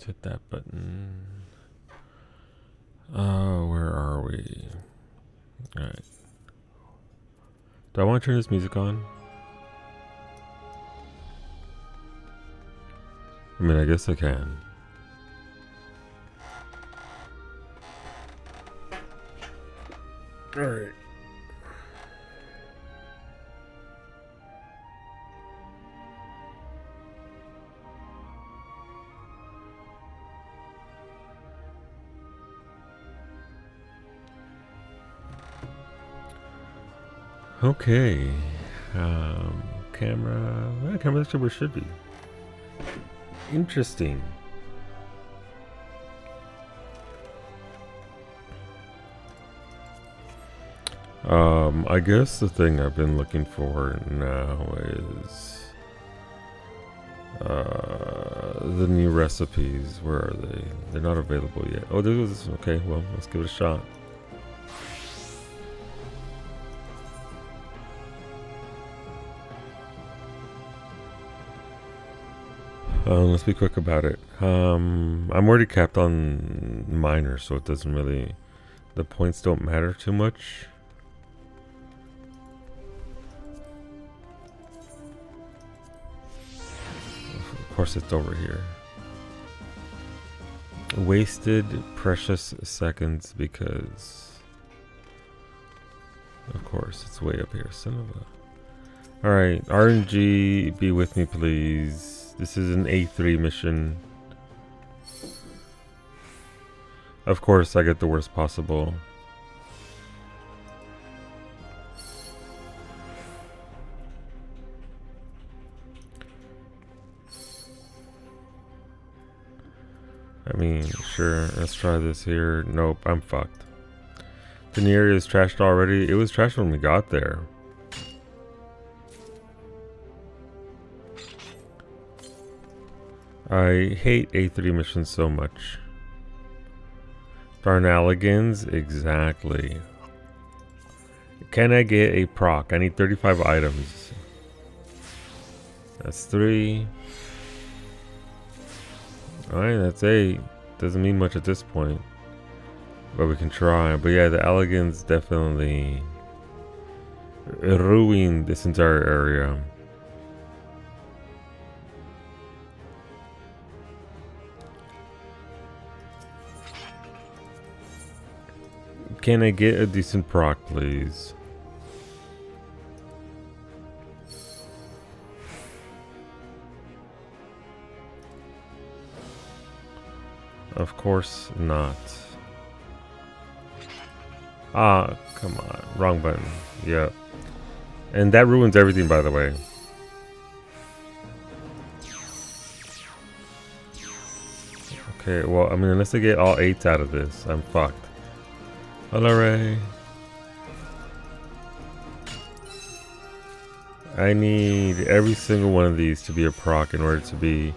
hit that button. Where are we? Alright. Do I want to turn this music on? I mean, I guess I can. Alright. Okay. Camera. Well, camera actually where it should be. Interesting. I guess the thing I've been looking for now is the new recipes. Where are they? They're not available yet. Oh, there goes this one. Okay, well, let's give it a shot. Let's be quick about it. I'm already capped on minor, so it doesn't really... The points don't matter too much. Of course, it's over here. Wasted precious seconds because... Of course, it's way up here. Son of a... Alright, RNG, be with me, please. This is an A3 mission. Of course, I get the worst possible. I mean, sure, let's try this here. Nope, I'm fucked. The area is trashed already. It was trashed when we got there. I hate A3 missions so much. Darnaligans, exactly. Can I get a proc? I need 35 items. That's 3. Alright, that's 8. Doesn't mean much at this point. But we can try. But yeah, the elegance definitely ruined this entire area. Can I get a decent proc, please? Of course not. Ah, come on. Wrong button. Yep. And that ruins everything, by the way. Okay, well, I mean, unless I get all 8s out of this, I'm fucked. Hello, Ray. I need every single one of these to be a proc in order to be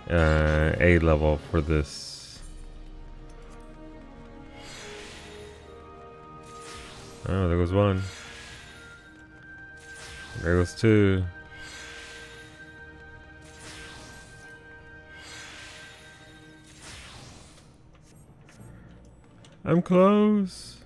A level for this. Oh, there goes 1. There goes 2. I'm close.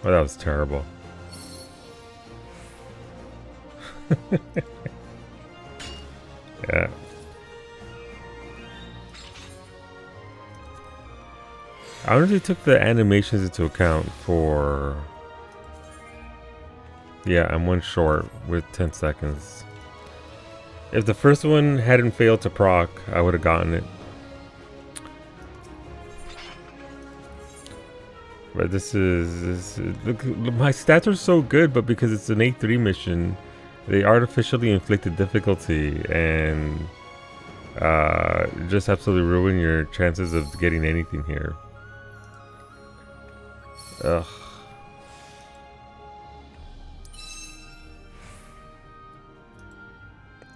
Oh, that was terrible. Yeah. I wonder if they took the animations into account for... Yeah, I'm 1 short with 10 seconds. If the first one hadn't failed to proc, I would have gotten it. But this is look, my stats are so good, but because it's an A3 mission, they artificially inflicted difficulty and just absolutely ruin your chances of getting anything here. Ugh.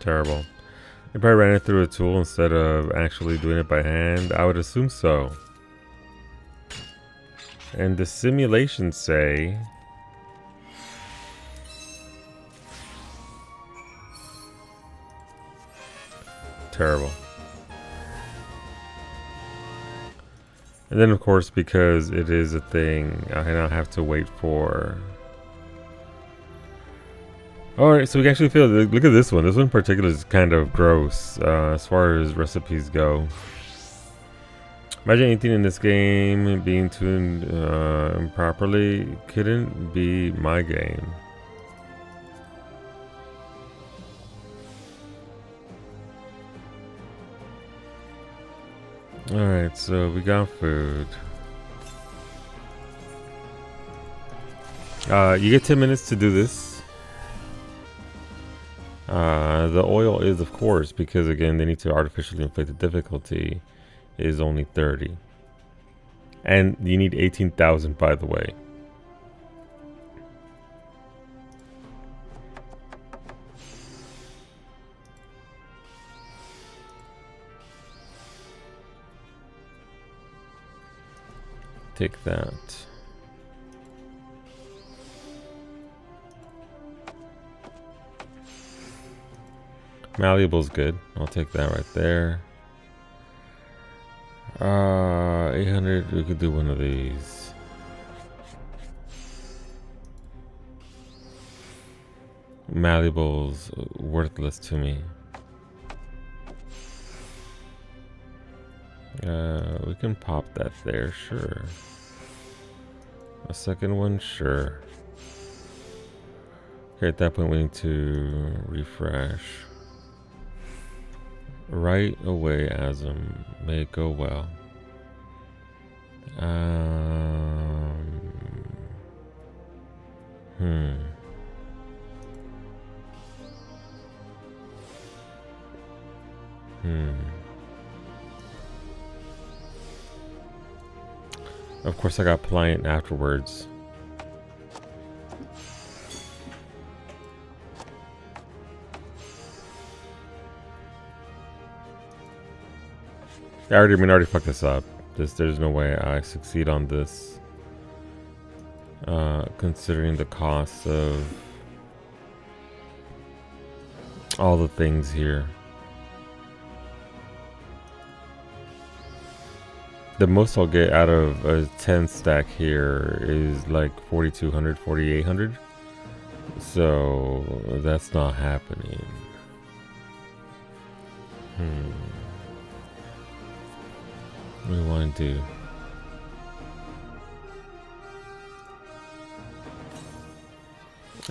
Terrible. They probably ran it through a tool instead of actually doing it by hand. I would assume so. And the simulations say terrible. And then of course, because it is a thing, I now have to wait for... Alright, so we actually feel, look at this one. This one in particular is kind of gross as far as recipes go. Imagine anything in this game being tuned improperly. Couldn't be my game. Alright, so we got food. You get 10 minutes to do this. The oil is, of course, because again, they need to artificially inflate the difficulty, is only 30. And you need 18,000, by the way. Take that. Malleable's good. I'll take that right there. 800. We could do one of these. Malleable's worthless to me. We can pop that there, sure. A second one, sure. Okay, at that point we need to refresh. Right away, Asm. May it go well. Of course, I got Pliant afterwards. I already fucked this up. There's no way I succeed on this. Considering the cost of all the things here. The most I'll get out of a 10 stack here is like 4,200, 4,800. So that's not happening. What do we want to do?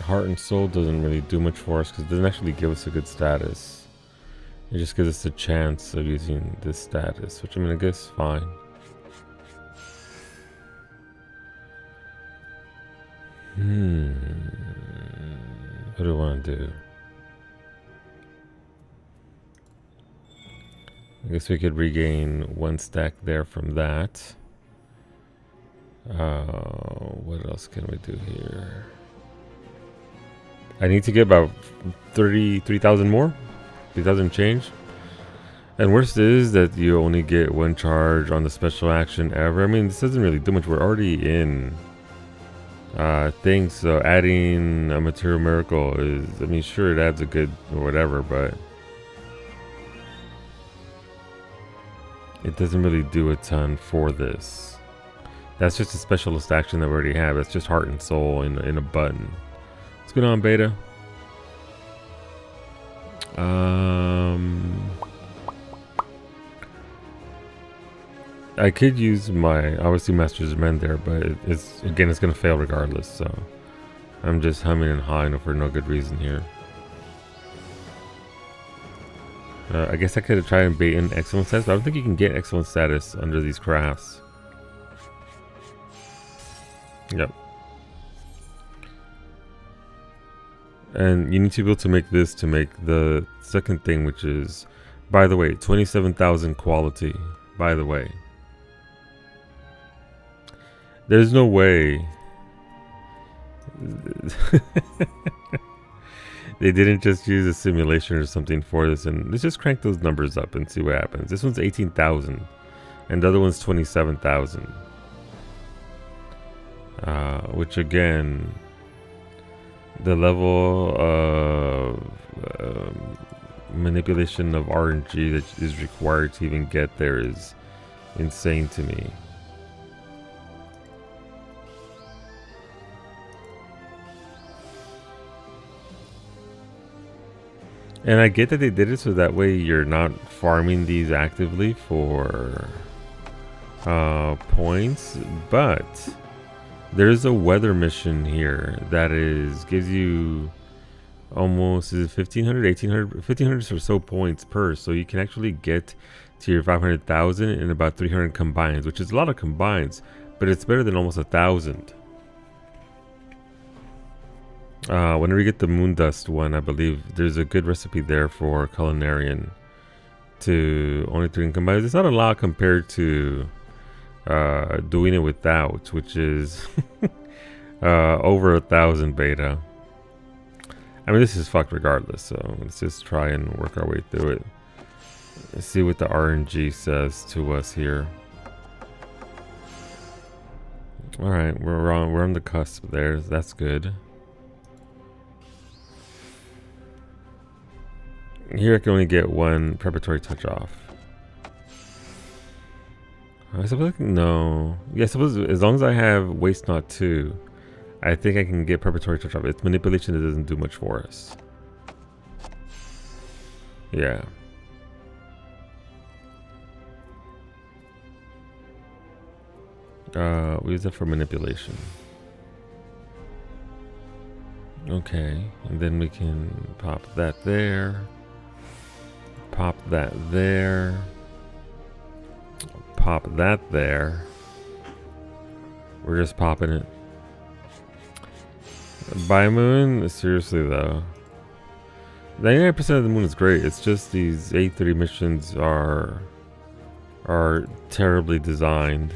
Heart and Soul doesn't really do much for us because it doesn't actually give us a good status. It just gives us a chance of using this status, which I mean, I guess fine. What do I want to do? I guess we could regain one stack there from that. What else can we do here? I need to get about 33,000 more. 3,000 change. And worst is that you only get one charge on the special action ever. I mean, this doesn't really do much. We're already in things, so adding a material miracle is, I mean, sure, it adds a good or whatever, but it doesn't really do a ton for this. That's just a specialist action that we already have. That's just Heart and Soul in a button. What's going on, Beta? I could use my, obviously, Master's of Men there, but it's going to fail regardless, so I'm just humming and hawing for no good reason here. I guess I could try and bait in excellent status, but I don't think you can get excellent status under these crafts. Yep. And you need to be able to make this to make the second thing, which is, by the way, 27,000 quality, by the way. There's no way. they didn't just use a simulation or something for this. And let's just crank those numbers up and see what happens. This one's 18,000 and the other one's 27,000. Which again, the level of manipulation of RNG that is required to even get there is insane to me. And I get that they did it so that way you're not farming these actively for points, but there's a weather mission here that gives you almost 1,500, 1,800, 1,500 or so points per. So you can actually get to your 500,000 in about 300 combines, which is a lot of combines, but it's better than almost 1,000. Whenever you get the moon dust one, I believe there's a good recipe there for culinarian to only 300 combines. It's not a lot compared to doing it without, which is over 1,000 beta. I mean, this is fucked regardless, so let's just try and work our way through it. Let's see what the RNG says to us here. Alright, we're on the cusp there. That's good. Here I can only get one preparatory touch off. I suppose no. Yeah, I suppose as long as I have Waste Not 2, I think I can get preparatory touch off. It's manipulation that doesn't do much for us. Yeah. We use that for manipulation. Okay, and then we can pop that there. Pop that there. Pop that there. We're just popping it. Biomoon? Seriously though. 99% of the moon is great. It's just these A3 missions are terribly designed.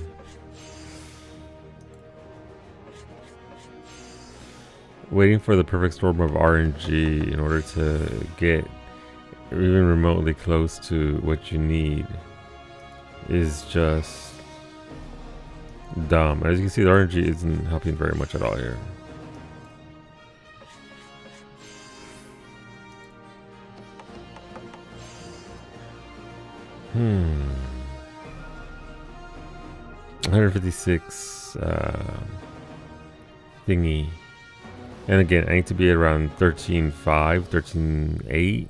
Waiting for the perfect storm of RNG in order to get even remotely close to what you need is just dumb. As you can see, the RNG isn't helping very much at all here. Hmm. 156 thingy. And again, I need to be around 13.5, 13.8.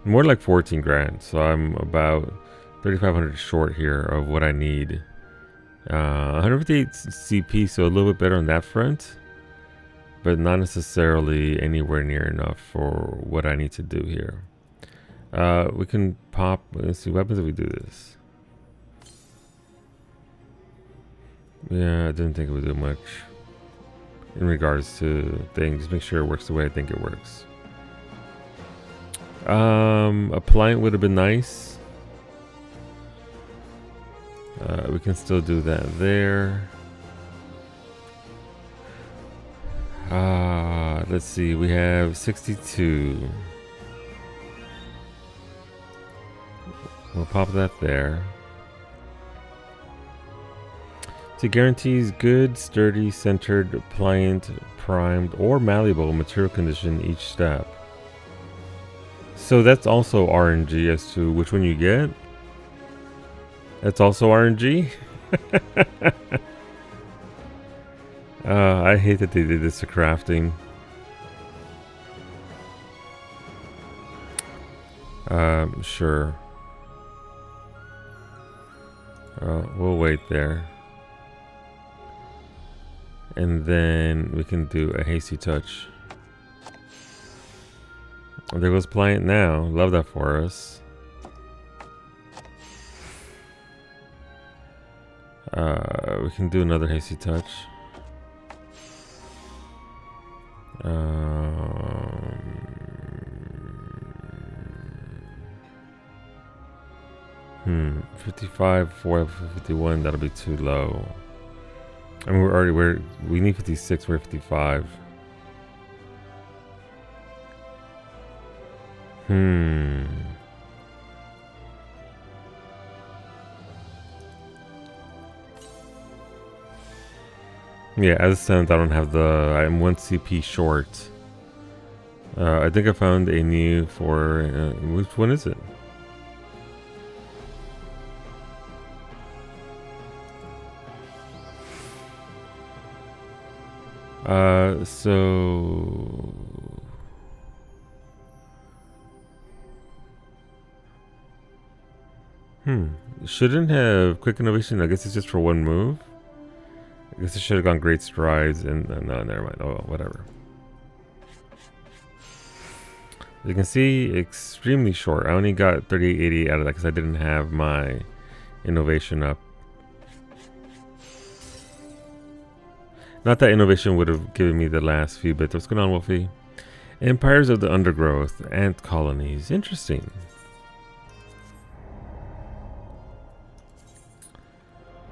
More like 14 grand. So I'm about 3,500 short here of what I need. 158 CP, so a little bit better on that front. But not necessarily anywhere near enough for what I need to do here. We can pop, let's see, what happens if we do this? Yeah, I didn't think it would do much in regards to things. Just make sure it works the way I think it works. Applying would have been nice. We can still do that there. Let's see, we have 62. We'll pop that there. So it guarantees good, sturdy, centered, pliant, primed, or malleable material condition each step. So that's also RNG as to which one you get. That's also RNG. I hate that they did this to crafting. Sure. We'll wait there. And then we can do a hasty touch. There goes Pliant now. Love that for us. We can do another hasty touch. 55, 51, that'll be too low. I mean, we need 56, we're 55. Hmm. Yeah, as it stands, I don't have the. I'm 1 CP short. I think I found a new for. Which one is it? So. Shouldn't have quick innovation. I guess it's just for one move. I guess it should have gone great strides and no, never mind. Oh, whatever. You can see extremely short. I only got 3880 out of that because I didn't have my innovation up. Not that innovation would have given me the last few bits. What's going on, Wolfie? Empires of the Undergrowth, ant colonies. Interesting.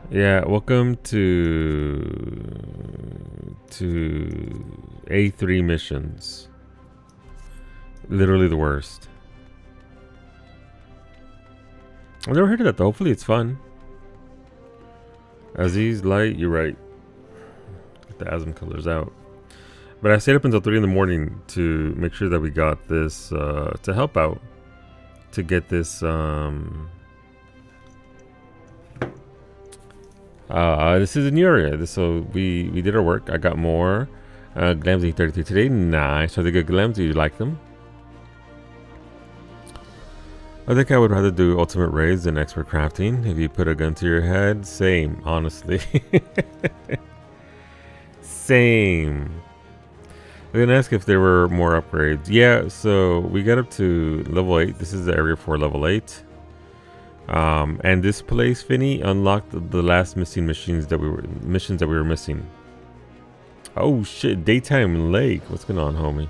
Yeah, welcome to A3 missions. Literally the worst. I've never heard of that though. Hopefully it's fun. Aziz, light, you're right. Get the asthma colors out. But I stayed up until 3 in the morning to make sure that we got this, to help out. To get this, this is a new area. So we did our work. I got more Glamsy 33 today. Nice. Are they good Glamsy? You like them? I think I would rather do ultimate raids than expert crafting. If you put a gun to your head, same, honestly. Same. I'm gonna ask if there were more upgrades. Yeah, so we got up to level 8. This is the area for level 8. And this place, Finny, unlocked the last missing missions that we were missing. Oh shit, daytime lake. What's going on, homie?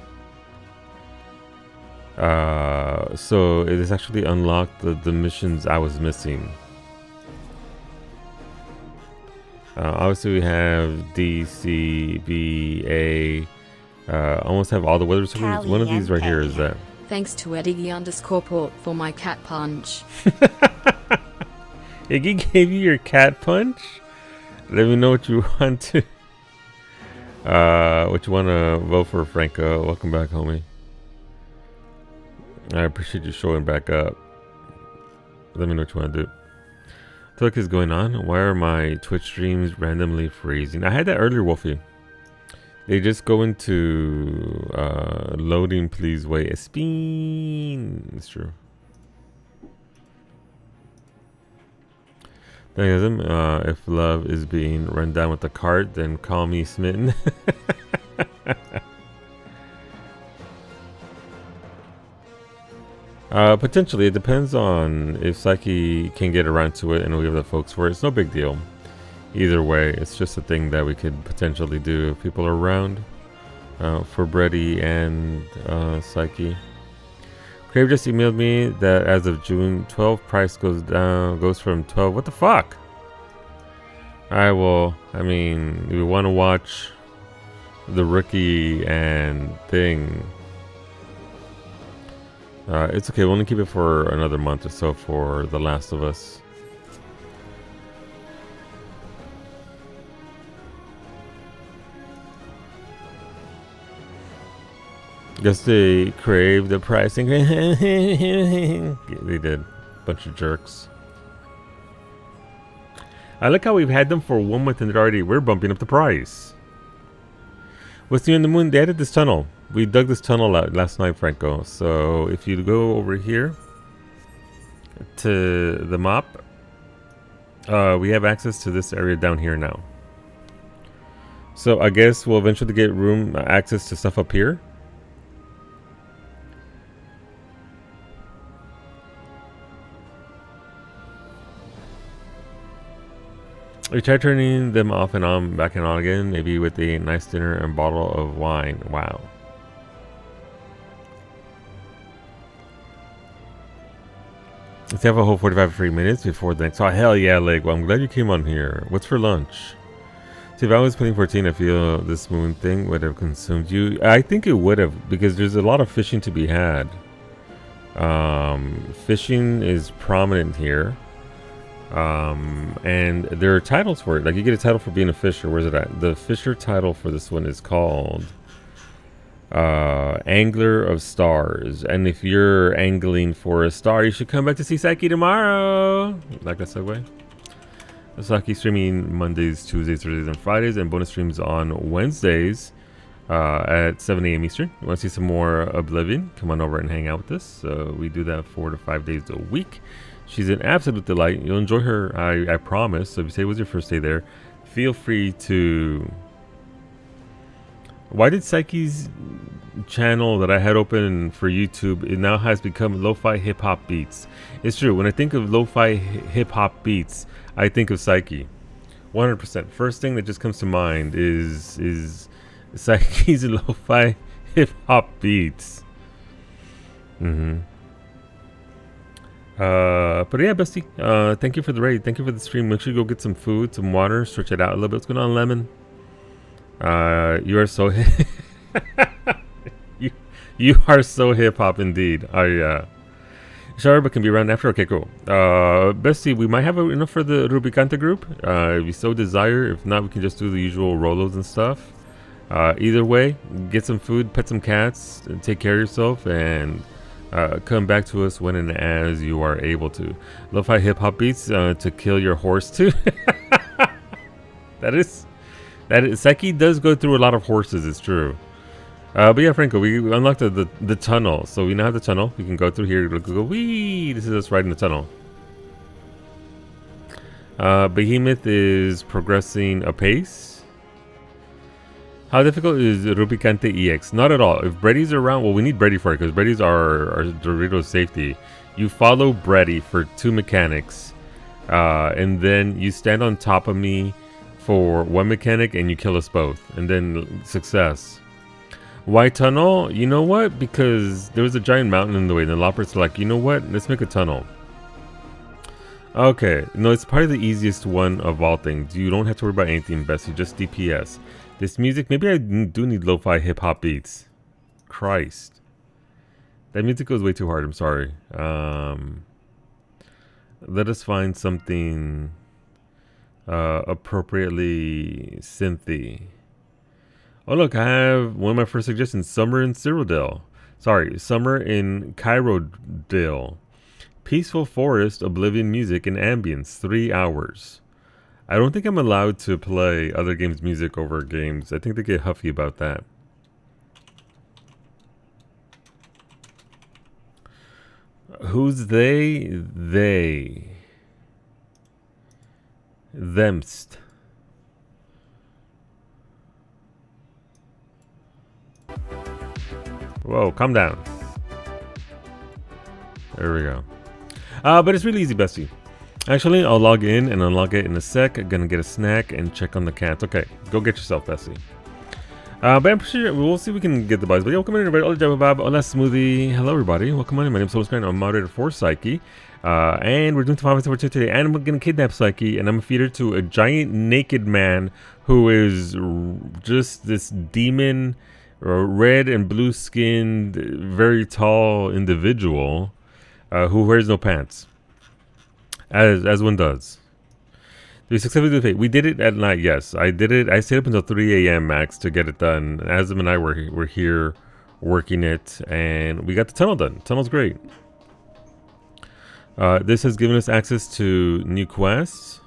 So it has actually unlocked the missions I was missing. Obviously we have D, C, B, A. Almost have all the weather signals. One of these right here is that. Thanks to Eddie_Port for my cat punch. Iggy gave you your cat punch? Let me know what you want to vote for, Franco. Welcome back, homie. I appreciate you showing back up. Let me know what you want to do. What is going on? Why are my Twitch streams randomly freezing? I had that earlier, Wolfie. They just go into loading, please wait. A spin. It's true. If love is being run down with a cart, then call me smitten. Potentially, it depends on if Psyche can get around to it and we have the folks for it. It's no big deal. Either way, it's just a thing that we could potentially do if people are around. For Brady and Psyche. Crave just emailed me that as of June 12th, price goes from 12. What the fuck? Alright, well, I mean, we want to watch the Rookie and thing. It's okay, we'll only keep it for another month or so for The Last of Us. Guess they crave the pricing. They did. Bunch of jerks. I like how we've had them for 1 month and we're bumping up the price. What's new in the moon? They added this tunnel. We dug this tunnel out last night, Franco. So if you go over here to the map, we have access to this area down here now. So I guess we'll eventually get access to stuff up here. We tried turning them off and on, back and on again, maybe with a nice dinner and bottle of wine. Wow. Let's have a whole 45 free minutes before the next. Oh, hell yeah, Leg. Well, I'm glad you came on here. What's for lunch? See, if I was playing 14, I feel this moon thing would have consumed you. I think it would have, because there's a lot of fishing to be had. Fishing is prominent here. And there are titles for it. Like you get a title for being a fisher. Where's it at? The fisher title for this one is called Angler of Stars. And if you're angling for a star, you should come back to see Psyche tomorrow. Like that segue? Psyche streaming Mondays, Tuesdays, Thursdays, and Fridays, and bonus streams on Wednesdays at 7 a.m. Eastern. You want to see some more Oblivion? Come on over and hang out with us. We do that 4 to 5 days a week. She's an absolute delight. You'll enjoy her, I promise. So if you say it was your first day there, feel free to... Why did Psyche's channel that I had open for YouTube, it now has become Lo-Fi Hip-Hop Beats? It's true. When I think of Lo-Fi Hip-Hop Beats, I think of Psyche. 100%. First thing that just comes to mind is Psyche's Lo-Fi Hip-Hop Beats. But yeah, bestie, thank you for the raid. Thank you for the stream. Make sure you go get some food, some water, stretch it out a little bit. What's going on, Lemon? You are so you are so hip hop indeed. Sharba can be around after. Okay, cool. Bestie, we might have enough for the Rubicante group. If you so desire. If not, we can just do the usual Rolos and stuff. Either way, get some food, pet some cats, take care of yourself, and come back to us when and as you are able to. Lo-Fi Hip Hop Beats to kill your horse too. That is Psyche does go through a lot of horses, it's true. But yeah, Franco, we unlocked the tunnel, so we now have the tunnel. We can go through here. Go, wee! This is us riding the tunnel. Behemoth is progressing apace. How difficult is Rubicante EX? Not at all. If Brady's around, well, we need Brady for it because Brady's our Doritos safety. You follow Brady for 2 mechanics, and then you stand on top of me for 1 mechanic, and you kill us both, and then success. Why tunnel? You know what? Because there was a giant mountain in the way, and the Loppers are like, you know what? Let's make a tunnel. Okay, no, it's probably the easiest one of all things. You don't have to worry about anything, Bessie, just DPS. This music, maybe I do need lo-fi hip-hop beats. Christ. That music goes way too hard, I'm sorry. Let us find something appropriately synthy. Oh look, I have one of my first suggestions. Summer in Cyrodiil. Sorry, Summer in Chirodil. Peaceful forest, Oblivion music, and ambience. 3 hours. I don't think I'm allowed to play other games' music over games. I think they get huffy about that. Who's they? They. Themst. Whoa, calm down. There we go. But it's really easy, bestie. Actually, I'll log in and unlog it in a sec. I'm gonna get a snack and check on the cats. Okay, go get yourself, bestie. But I'm pretty sure we'll see if we can get the buzz. But yeah, welcome in everybody. Hola, Jabba Bob. Hola, Smoothie. Hello, everybody. Welcome on in. My name's Soloscrine. I'm moderator for Psyche. And we're doing the 5 2 today. And I'm gonna kidnap Psyche, and I'm gonna feed her to a giant naked man who is just this demon, red and blue skinned, very tall individual who wears no pants. As one does. We successfully did the fate. We did it at night, yes. I did it. I stayed up until 3 a.m. max to get it done. Azim and I were here working it, and we got the tunnel done. Tunnel's great. This has given us access to new quests.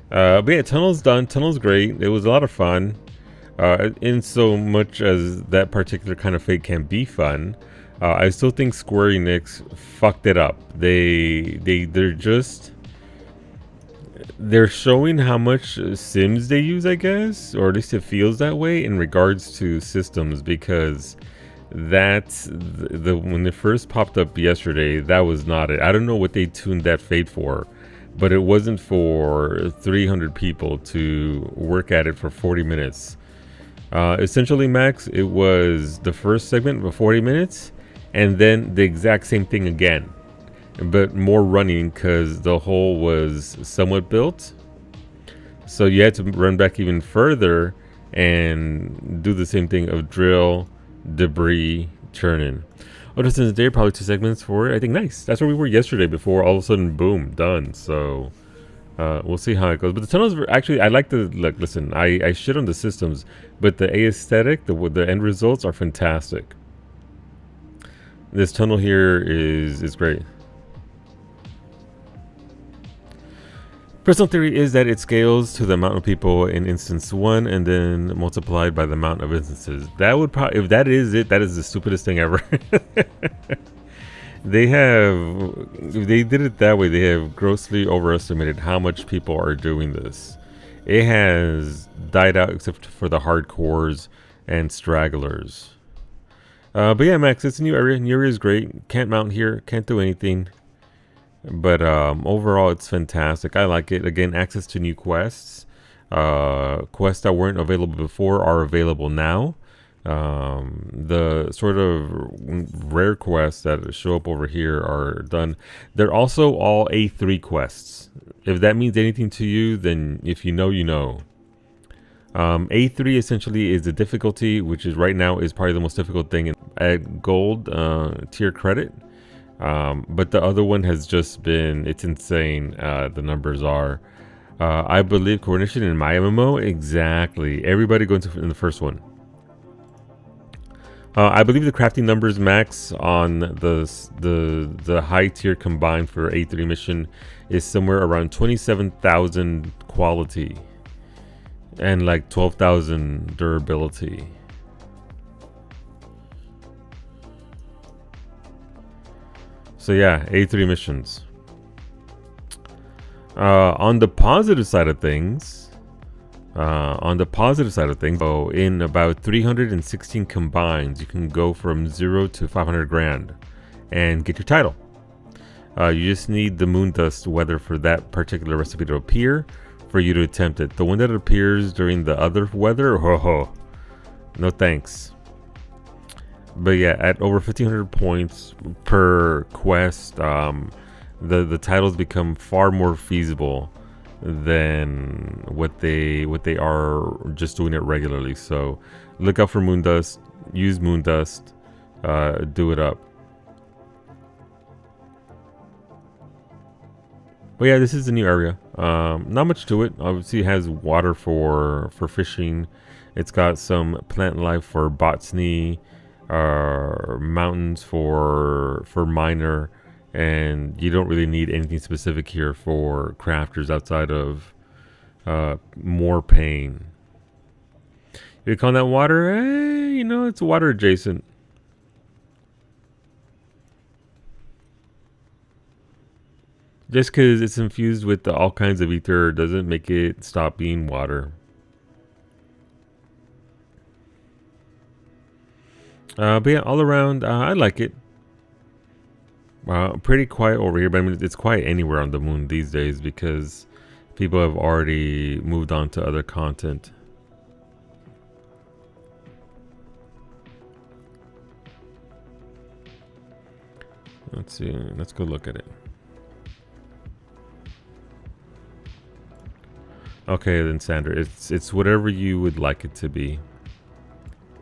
But yeah, tunnel's done. Tunnel's great. It was a lot of fun. In so much as that particular kind of fate can be fun. I still think Square Enix fucked it up. They're showing how much Sims they use, I guess, or at least it feels that way in regards to systems, because that's when it first popped up yesterday, that was not it. I don't know what they tuned that fate for, but it wasn't for 300 people to work at it for 40 minutes. Essentially, Max, it was the first segment for 40 minutes. And then the exact same thing again, but more running because the hole was somewhat built. So you had to run back even further and do the same thing of drill, debris, churning. Oh, just in the day, probably 2 segments for it. I think nice. That's where we were yesterday before all of a sudden, boom, done. So we'll see how it goes. But the tunnels were actually, I like the look. Listen, I shit on the systems, but the aesthetic, the end results are fantastic. This tunnel here is great. Personal theory is that it scales to the amount of people in instance 1 and then multiplied by the amount of instances. That would probably, if that is it, that is the stupidest thing ever. If they did it that way, they have grossly overestimated how much people are doing this. It has died out except for the hardcores and stragglers. But yeah, Max, it's a new area. New area is great. Can't mount here. Can't do anything. But overall, it's fantastic. I like it. Again, access to new quests. Quests that weren't available before are available now. The sort of rare quests that show up over here are done. They're also all A3 quests. If that means anything to you, then if you know, you know. A3 essentially is the difficulty, which is right now is probably the most difficult thing at gold tier credit. But the other one has just been, it's insane. The numbers are, I believe, coordination in my MMO, exactly. Everybody going to in the first one. I believe the crafting numbers max on the high tier combined for A3 mission is somewhere around 27,000 quality and like 12,000 durability. So yeah, A3 missions. On the positive side of things, so in about 316 combines, you can go from 0 to 500 grand and get your title. You just need the moon dust weather for that particular recipe to appear for you to attempt it. The one that appears during the other weather, no thanks. But yeah, at over 1,500 points per quest, the titles become far more feasible than what they are just doing it regularly. So look out for moon dust, use moon dust, do it up. But yeah, this is a new area. Not much to it. Obviously it has water for fishing. It's got some plant life for botany, mountains for miner, and you don't really need anything specific here for crafters outside of more pain. You call that water? You know, it's water adjacent. Just because it's infused with all kinds of ether doesn't make it stop being water. But yeah, all around, I like it. Pretty quiet over here, but I mean, it's quiet anywhere on the moon these days because people have already moved on to other content. Let's see, let's go look at it. Okay, then Sandra, it's whatever you would like it to be.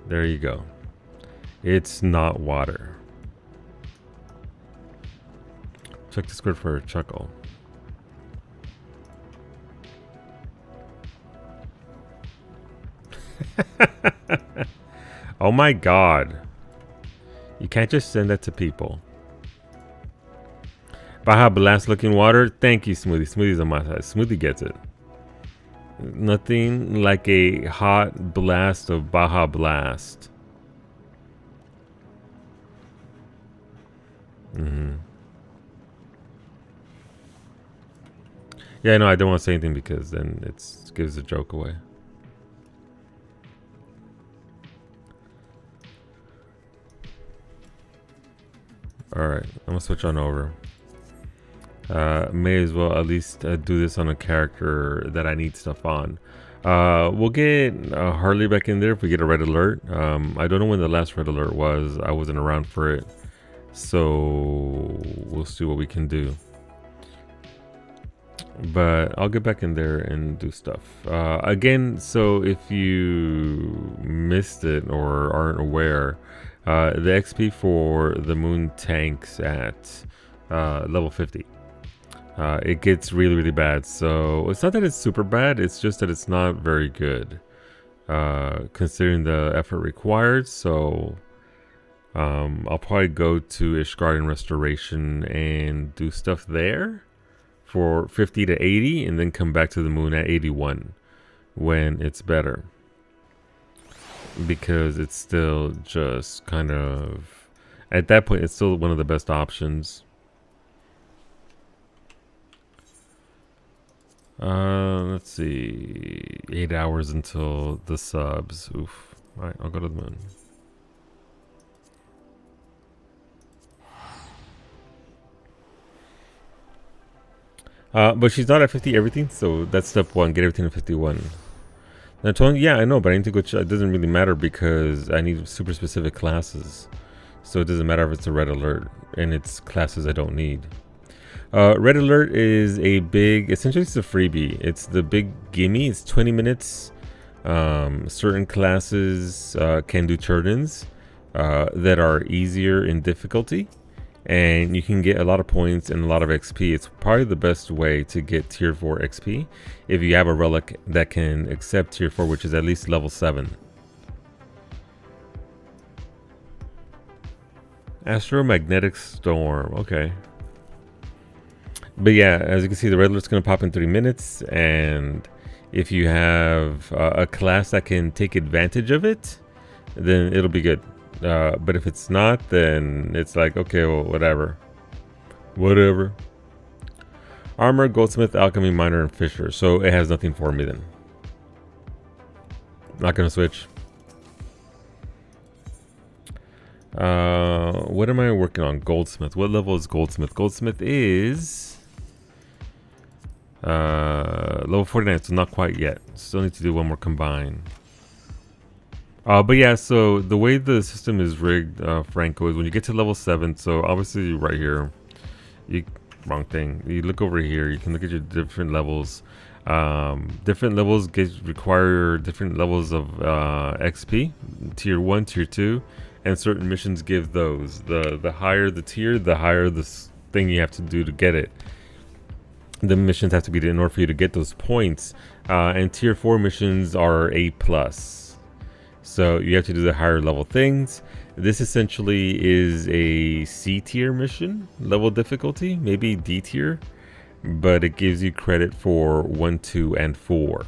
There you go. It's not water. Check Discord for a chuckle. Oh my god. You can't just send that to people. Baja Blast looking water. Thank you, Smoothie. Smoothie's on my side. Smoothie gets it. Nothing like a hot blast of Baja Blast. Yeah, no, I don't want to say anything because then it gives the joke away. Alright, I'm gonna switch on over. May as well at least do this on a character that I need stuff on. We'll get Harley back in there if we get a red alert. I don't know when the last red alert was. I wasn't around for it. So we'll see what we can do. But I'll get back in there and do stuff. Again, so if you missed it or aren't aware, The XP for the moon tanks at level 50. It gets really, really bad. So it's not that it's super bad, it's just that it's not very good, considering the effort required. So I'll probably go to Ishgard Restoration and do stuff there for 50 to 80, and then come back to the moon at 81 when it's better, because it's still just kind of, at that point, it's still one of the best options. Let's see, 8 hours until the subs. Oof. All right, I'll go to the moon. But she's not at 50 everything, so that's step 1, get everything to 51. And I told him, yeah, I know, but I need to go it doesn't really matter because I need super specific classes. So it doesn't matter if it's a red alert, and it's classes I don't need. Red alert is a big, essentially it's a freebie. It's the big gimme, it's 20 minutes. Certain classes can do turn-ins that are easier in difficulty, and you can get a lot of points and a lot of XP. It's probably the best way to get tier 4 XP if you have a relic that can accept tier 4, which is at least level 7. Astromagnetic storm, okay. But yeah, as you can see, the red alert's going to pop in 3 minutes, and if you have a class that can take advantage of it, then it'll be good. But if it's not, then it's like, okay, well, whatever. Armor, goldsmith, alchemy, miner, and fisher. So it has nothing for me then. Not gonna switch. What am I working on? Goldsmith. What level is goldsmith? Goldsmith is level 49, so not quite yet. Still need to do one more combine. But yeah, so the way the system is rigged, Franco, is when you get to level 7, so obviously right here, wrong thing. You look over here, you can look at your different levels. Different levels require different levels of XP, tier 1, tier 2, and certain missions give those. The higher the tier, the higher the thing you have to do to get it. The missions have to be in order for you to get those points, and tier 4 missions are A+. So you have to do the higher level things. This essentially is a C tier mission, level difficulty, maybe D tier, but it gives you credit for 1, 2, and 4.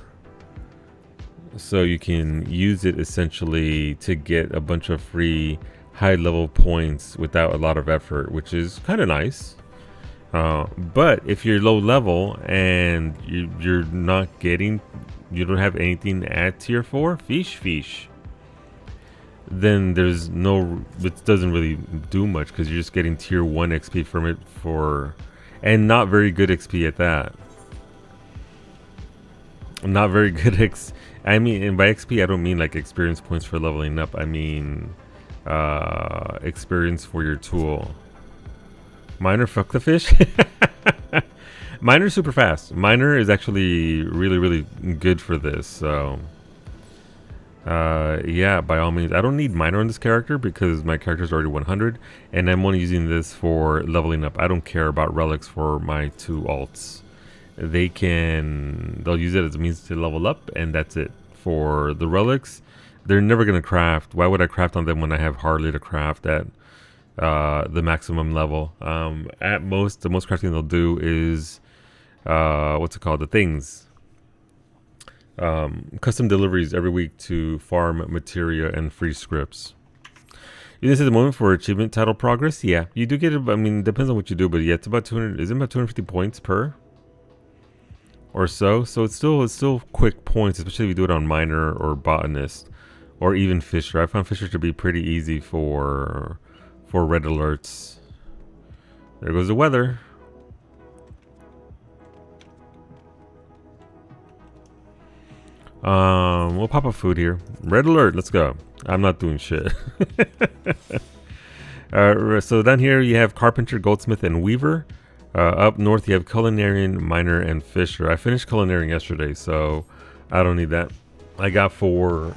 So you can use it essentially to get a bunch of free high level points without a lot of effort, which is kind of nice. But if you're low level and you're not getting, you don't have anything at tier 4, fish. Then there's no, it doesn't really do much because you're just getting tier 1 XP from it and not very good XP at that. Not very good I mean, and by XP I don't mean like experience points for leveling up. I mean experience for your tool. Miner, fuck the fish. Miner super fast. Miner is actually really good for this, so yeah, by all means. I don't need miner on this character because my character is already 100, and I'm only using this for leveling up. I don't care about relics for my 2 alts. They'll use it as a means to level up, and that's it. For the relics, they're never going to craft. Why would I craft on them when I have Harley to craft at the maximum level? At most, the most crafting they'll do is what's it called? The things. Custom deliveries every week to farm materia and free scripts. This is the moment for achievement title progress. Yeah, you do get it. I mean, it depends on what you do, but yeah, it's about 200. Is it about 250 points per or so? So it's still quick points, especially if you do it on miner or botanist or even fisher. I found fisher to be pretty easy for red alerts. There goes the weather. We'll pop up food here. Red alert, let's go. I'm not doing shit. So down here you have carpenter, goldsmith, and weaver. Up north you have culinarian, miner, and fisher. I finished culinarian yesterday, so I don't need that. I got 4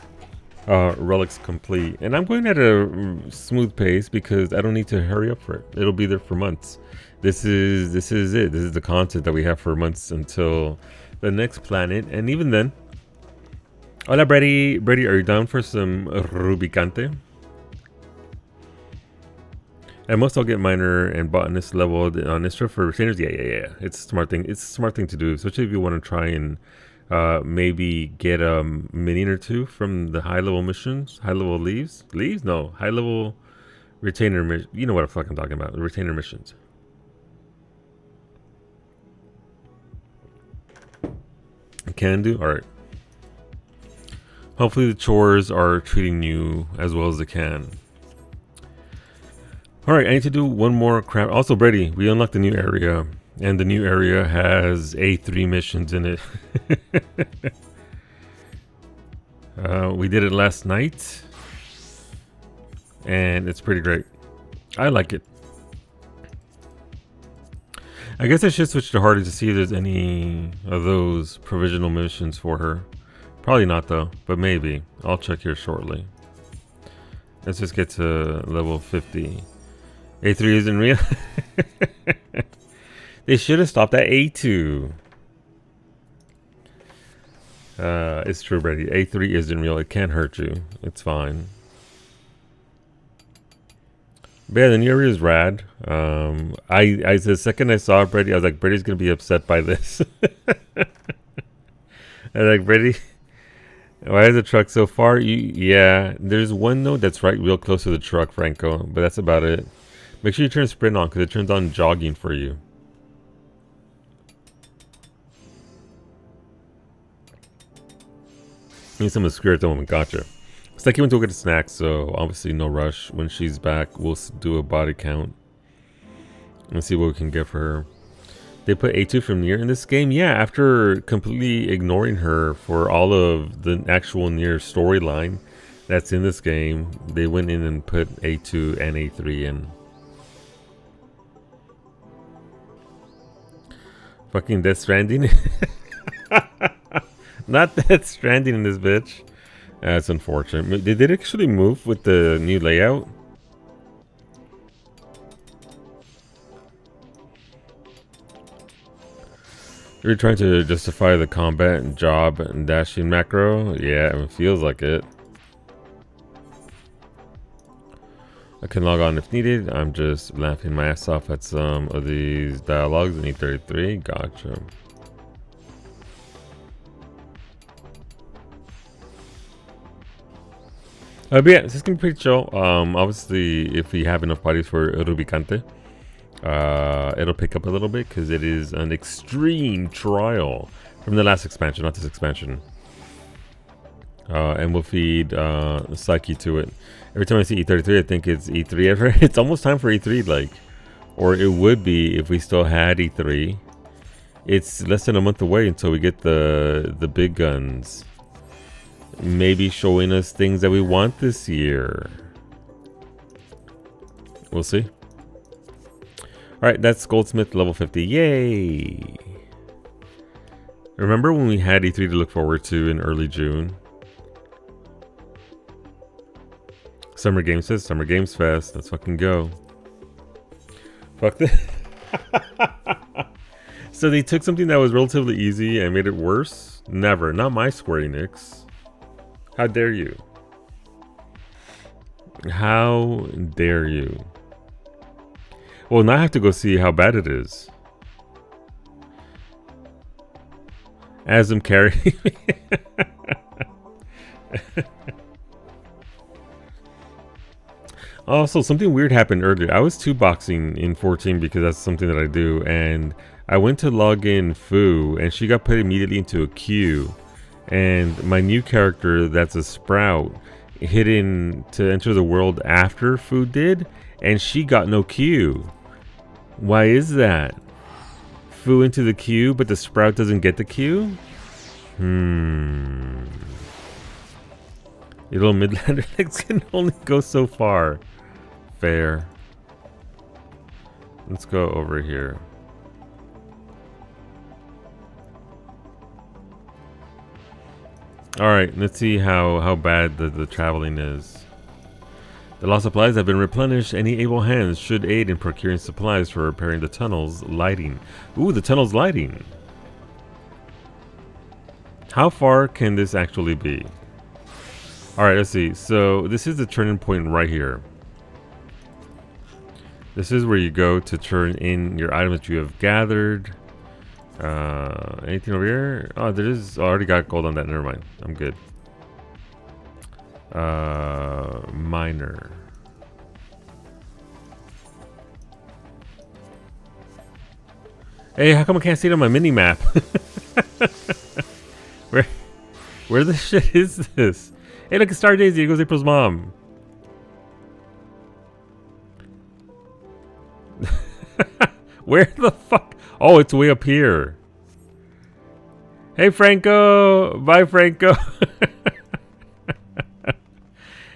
relics complete. And I'm going at a smooth pace because I don't need to hurry up for it. It'll be there for months. This is it. This is the content that we have for months until the next planet. And even then, hola Brady. Brady, are you down for some Rubicante? At most, I'll get miner and botanist level on Istra for retainers. Yeah. It's a smart thing. It's a smart thing to do, especially if you want to try and maybe get a minion or two from the high level missions, high level leaves. No, high level retainer. You know what the fuck I'm talking about? The retainer missions. Can do. All right. Hopefully the chores are treating you as well as they can. Alright, I need to do one more crap. Also, Brady, we unlocked a new area. And the new area has A3 missions in it. We did it last night. And it's pretty great. I like it. I guess I should switch to Hardy to see if there's any of those provisional missions for her. Probably not though, but maybe. I'll check here shortly. Let's just get to level 50. A3 isn't real. They should have stopped at A2. It's true, Brady. A3 isn't real. It can't hurt you. It's fine. But yeah, the new area is rad. The second I saw Brady, I was like, Brady's gonna be upset by this. I was like, Brady, why is the truck so far? Yeah, there's one node that's right real close to the truck, Franco, but that's about it. Make sure you turn sprint on because it turns on jogging for you. Need some of the spirit at the moment. Gotcha. Stecky went to go get a snack, so obviously no rush. When she's back, we'll do a body count and see what we can get for her. They put A2 from Nier in this game? Yeah, after completely ignoring her for all of the actual Nier storyline that's in this game, they went in and put A2 and A3 in. Fucking Death Stranding. Not Death Stranding in this bitch. That's unfortunate. Did it actually move with the new layout? You're trying to justify the combat and job and dashing macro? Yeah, it feels like it. I can log on if needed. I'm just laughing my ass off at some of these dialogues in E33. Gotcha. But yeah, this is gonna be pretty chill. Obviously, if we have enough bodies for Rubicante, it'll pick up a little bit because it is an extreme trial from the last expansion, not this expansion. And we'll feed Psyche to it. Every time I see E33, I think it's E3 ever. It's almost time for E3, like, or it would be if we still had E3. It's less than a month away until we get the big guns. Maybe showing us things that we want this year. We'll see. Alright, that's Goldsmith level 50. Yay! Remember when we had E3 to look forward to in early June? Summer Games Fest, Summer Games Fest. Let's fucking go. Fuck this. So they took something that was relatively easy and made it worse? Never. Not my Square Enix. How dare you? How dare you? Well, now I have to go see how bad it is. As I'm carrying me. Also, something weird happened earlier. I was 2-boxing in 14 because that's something that I do. And I went to log in Fu and she got put immediately into a queue. And my new character, that's a Sprout, hit in to enter the world after Fu did, and she got no queue. Why is that? Fu into the queue, but the Sprout doesn't get the queue? Little Midlander legs can only go so far. Fair. Let's go over here. All right, let's see how bad the traveling is. The lost supplies have been replenished. Any able hands should aid in procuring supplies for repairing the tunnel's lighting. Ooh, the tunnel's lighting. How far can this actually be? All right, let's see. So this is the turning point right here. This is where you go to turn in your items that you have gathered. Anything over here? Oh, there is. I already got gold on that. Never mind. I'm good. Miner. Hey, how come I can't see it on my mini map? Where the shit is this? Hey, look, it's Star Daisy. It goes April's mom. Where the fuck? Oh, it's way up here. Hey, Franco. Bye, Franco.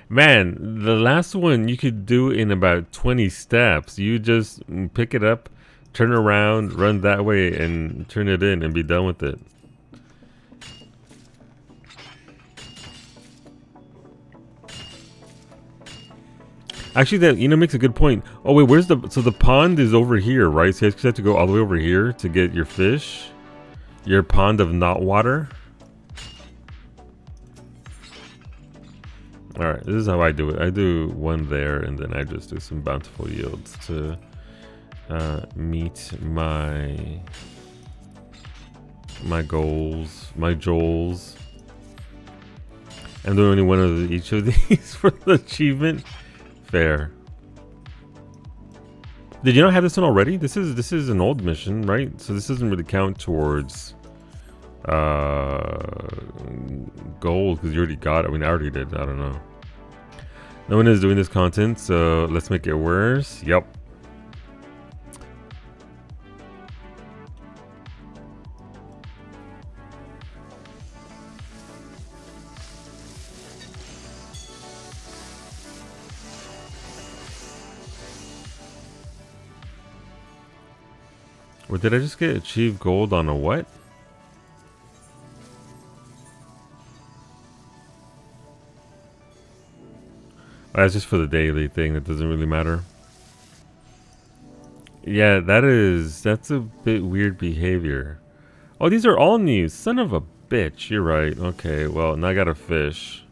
Man, the last one you could do in about 20 steps. You just pick it up, turn around, run that way, and turn it in and be done with it. Actually, that makes a good point. Oh wait, where's so the pond is over here, right? So you have to go all the way over here to get your fish, your pond of not water. All right, this is how I do it. I do one there, and then I just do some bountiful yields to meet my goals, my Joels. I'm doing only one of each of these for the achievement. Fair. Did you not have this one already? This is an old mission, right? So this doesn't really count towards gold because you already got it. I mean, I already did. I don't know. No one is doing this content, so let's make it worse. Yep. Or did I just get achieved gold on a what? Oh, that's just for the daily thing. That doesn't really matter. Yeah, that's a bit weird behavior. Oh, these are all new. Son of a bitch. You're right. Okay, well, now I got a fish.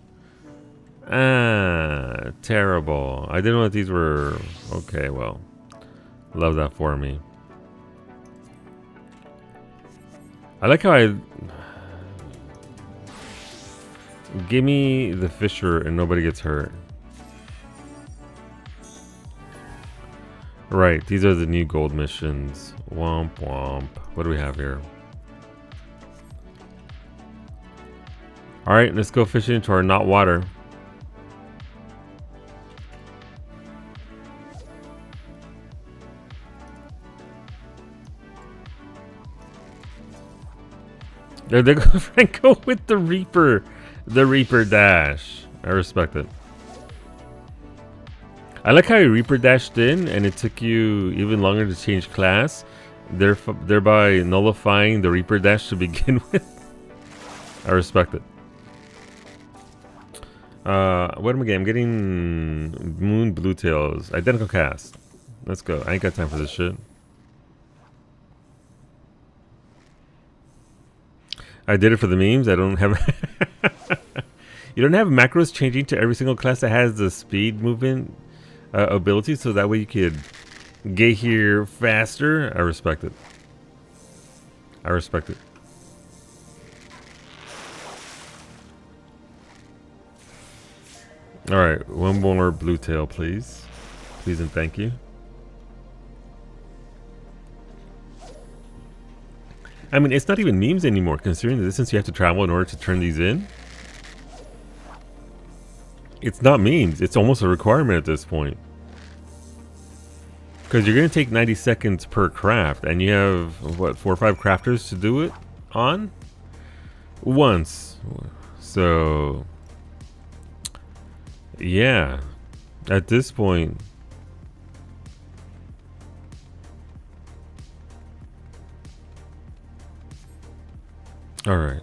Ah, terrible. I didn't know that these were... Okay, well. Love that for me. I like how I... Give me the fisher and nobody gets hurt. Right, these are the new gold missions. Womp womp. What do we have here? Alright, let's go fishing into our not water. There they go, Franco with the Reaper dash. I respect it. I like how you Reaper dashed in and it took you even longer to change class, thereby nullifying the Reaper dash to begin with. I respect it. What am I getting? I'm getting Moon Bluetails. Identical cast. Let's go. I ain't got time for this shit. I did it for the memes. I don't have... You don't have macros changing to every single class that has the speed movement ability, so that way you could get here faster. I respect it. I respect it. Alright, one more blue tail, please. Please and thank you. I mean, it's not even memes anymore, considering the distance you have to travel in order to turn these in. It's not memes. It's almost a requirement at this point. Because you're going to take 90 seconds per craft, and you have, what, 4 or 5 crafters to do it on? Once. So, yeah. At this point... Alright.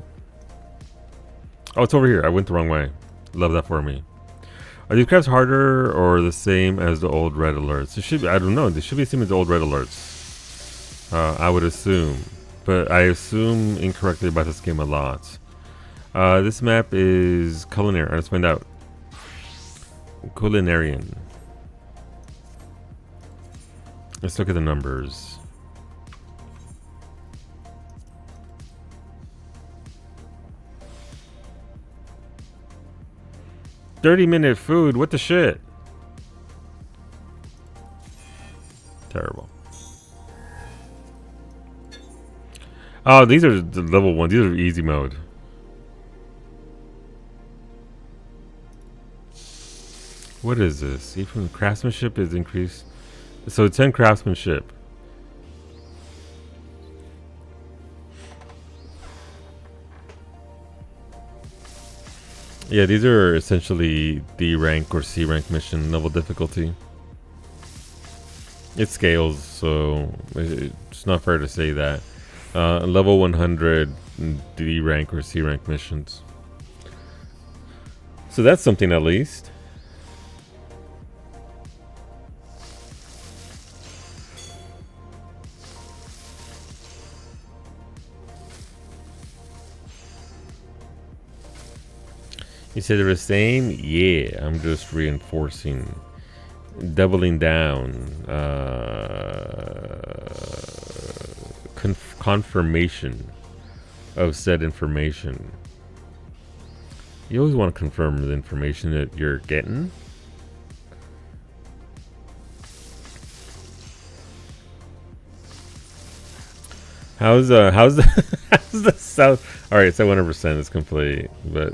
Oh, it's over here. I went the wrong way. Love that for me. Are these crafts harder or the same as the old red alerts? It should be, I don't know. They should be the same as the old red alerts. I would assume. But I assume incorrectly about this game a lot. This map is culinary. Let's find out. Culinarian. Let's look at the numbers. "30-minute food? What the shit?" Terrible. Oh, these are the level 1. These are easy mode. What is this? Even craftsmanship is increased. So 10 craftsmanship. Yeah, these are essentially D rank or C rank mission level difficulty. It scales, so it's not fair to say that. Level 100 D rank or C rank missions. So that's something at least. You said they're the same? Yeah, I'm just reinforcing. Doubling down. Confirmation of said information. You always want to confirm the information that you're getting. How's the how's the south? All right, so 100% is complete, but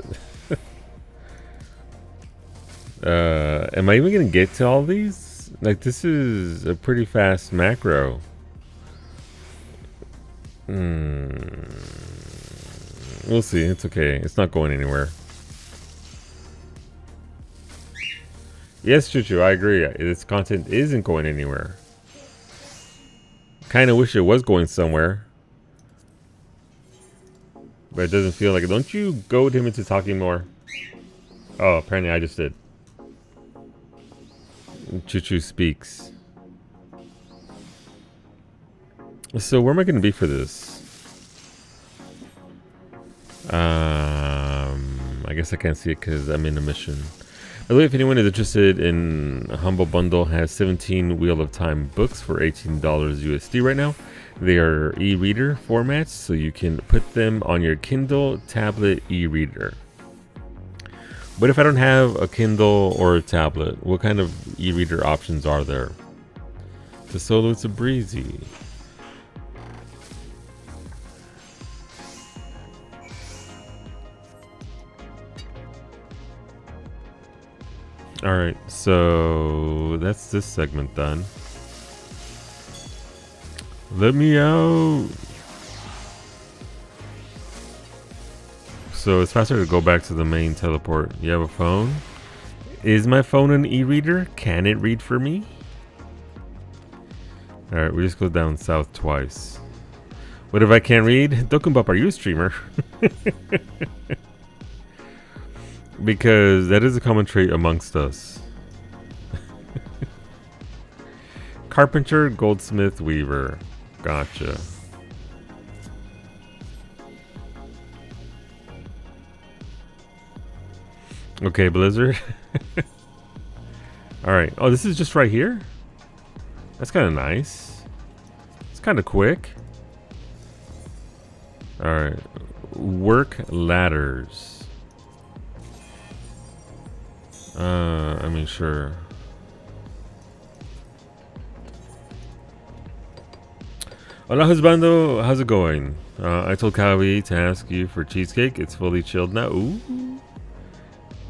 am I even gonna get to all these? Like, this is a pretty fast macro. We'll see. It's okay. It's not going anywhere. Yes, Chuchu, I agree. This content isn't going anywhere. Kind of wish it was going somewhere. But it doesn't feel like it. Don't you goad him into talking more? Oh, apparently I just did. Chuchu speaks. So where am I going to be for this? I guess I can't see it because I'm in a mission. By the way, if anyone is interested in Humble Bundle, has 17 Wheel of Time books for $18 USD right now. They are e-reader formats, so you can put them on your Kindle tablet e-reader. But if I don't have a Kindle or a tablet, what kind of e-reader options are there? The Solo, it's a breezy. Alright, so that's this segment done. Let me out! So it's faster to go back to the main teleport. You have a phone? Is my phone an e-reader? Can it read for me? Alright, we just go down south twice. What if I can't read? Dokumbop, are you a streamer? Because that is a common trait amongst us. Carpenter, goldsmith, weaver. Gotcha. Okay, Blizzard. Alright. Oh, this is just right here? That's kind of nice. It's kind of quick. Alright. Work ladders. I mean, sure. Hola, husbando. How's it going? I told Kawi to ask you for cheesecake. It's fully chilled now. Ooh.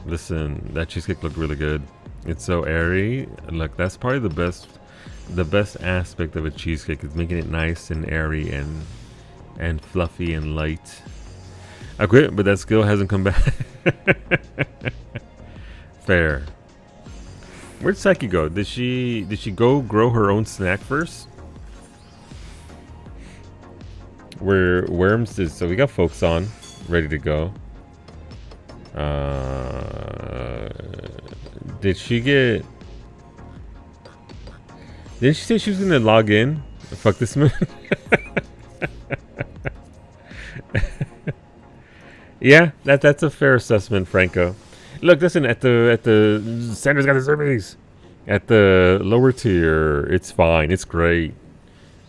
Listen, that cheesecake looked really good. It's so airy. Look, that's probably the best aspect of a cheesecake is making it nice and airy and fluffy and light. I quit, but that skill hasn't come back. Fair. Where'd Saki go? Did she go grow her own snack first? Where Worms is, so we got folks on ready to go. Did she get... Didn't she say she was gonna log in? Fuck this man. Yeah, that's a fair assessment, Franco. Look, listen, at the Sanders got the zombies. At the lower tier, it's fine, it's great.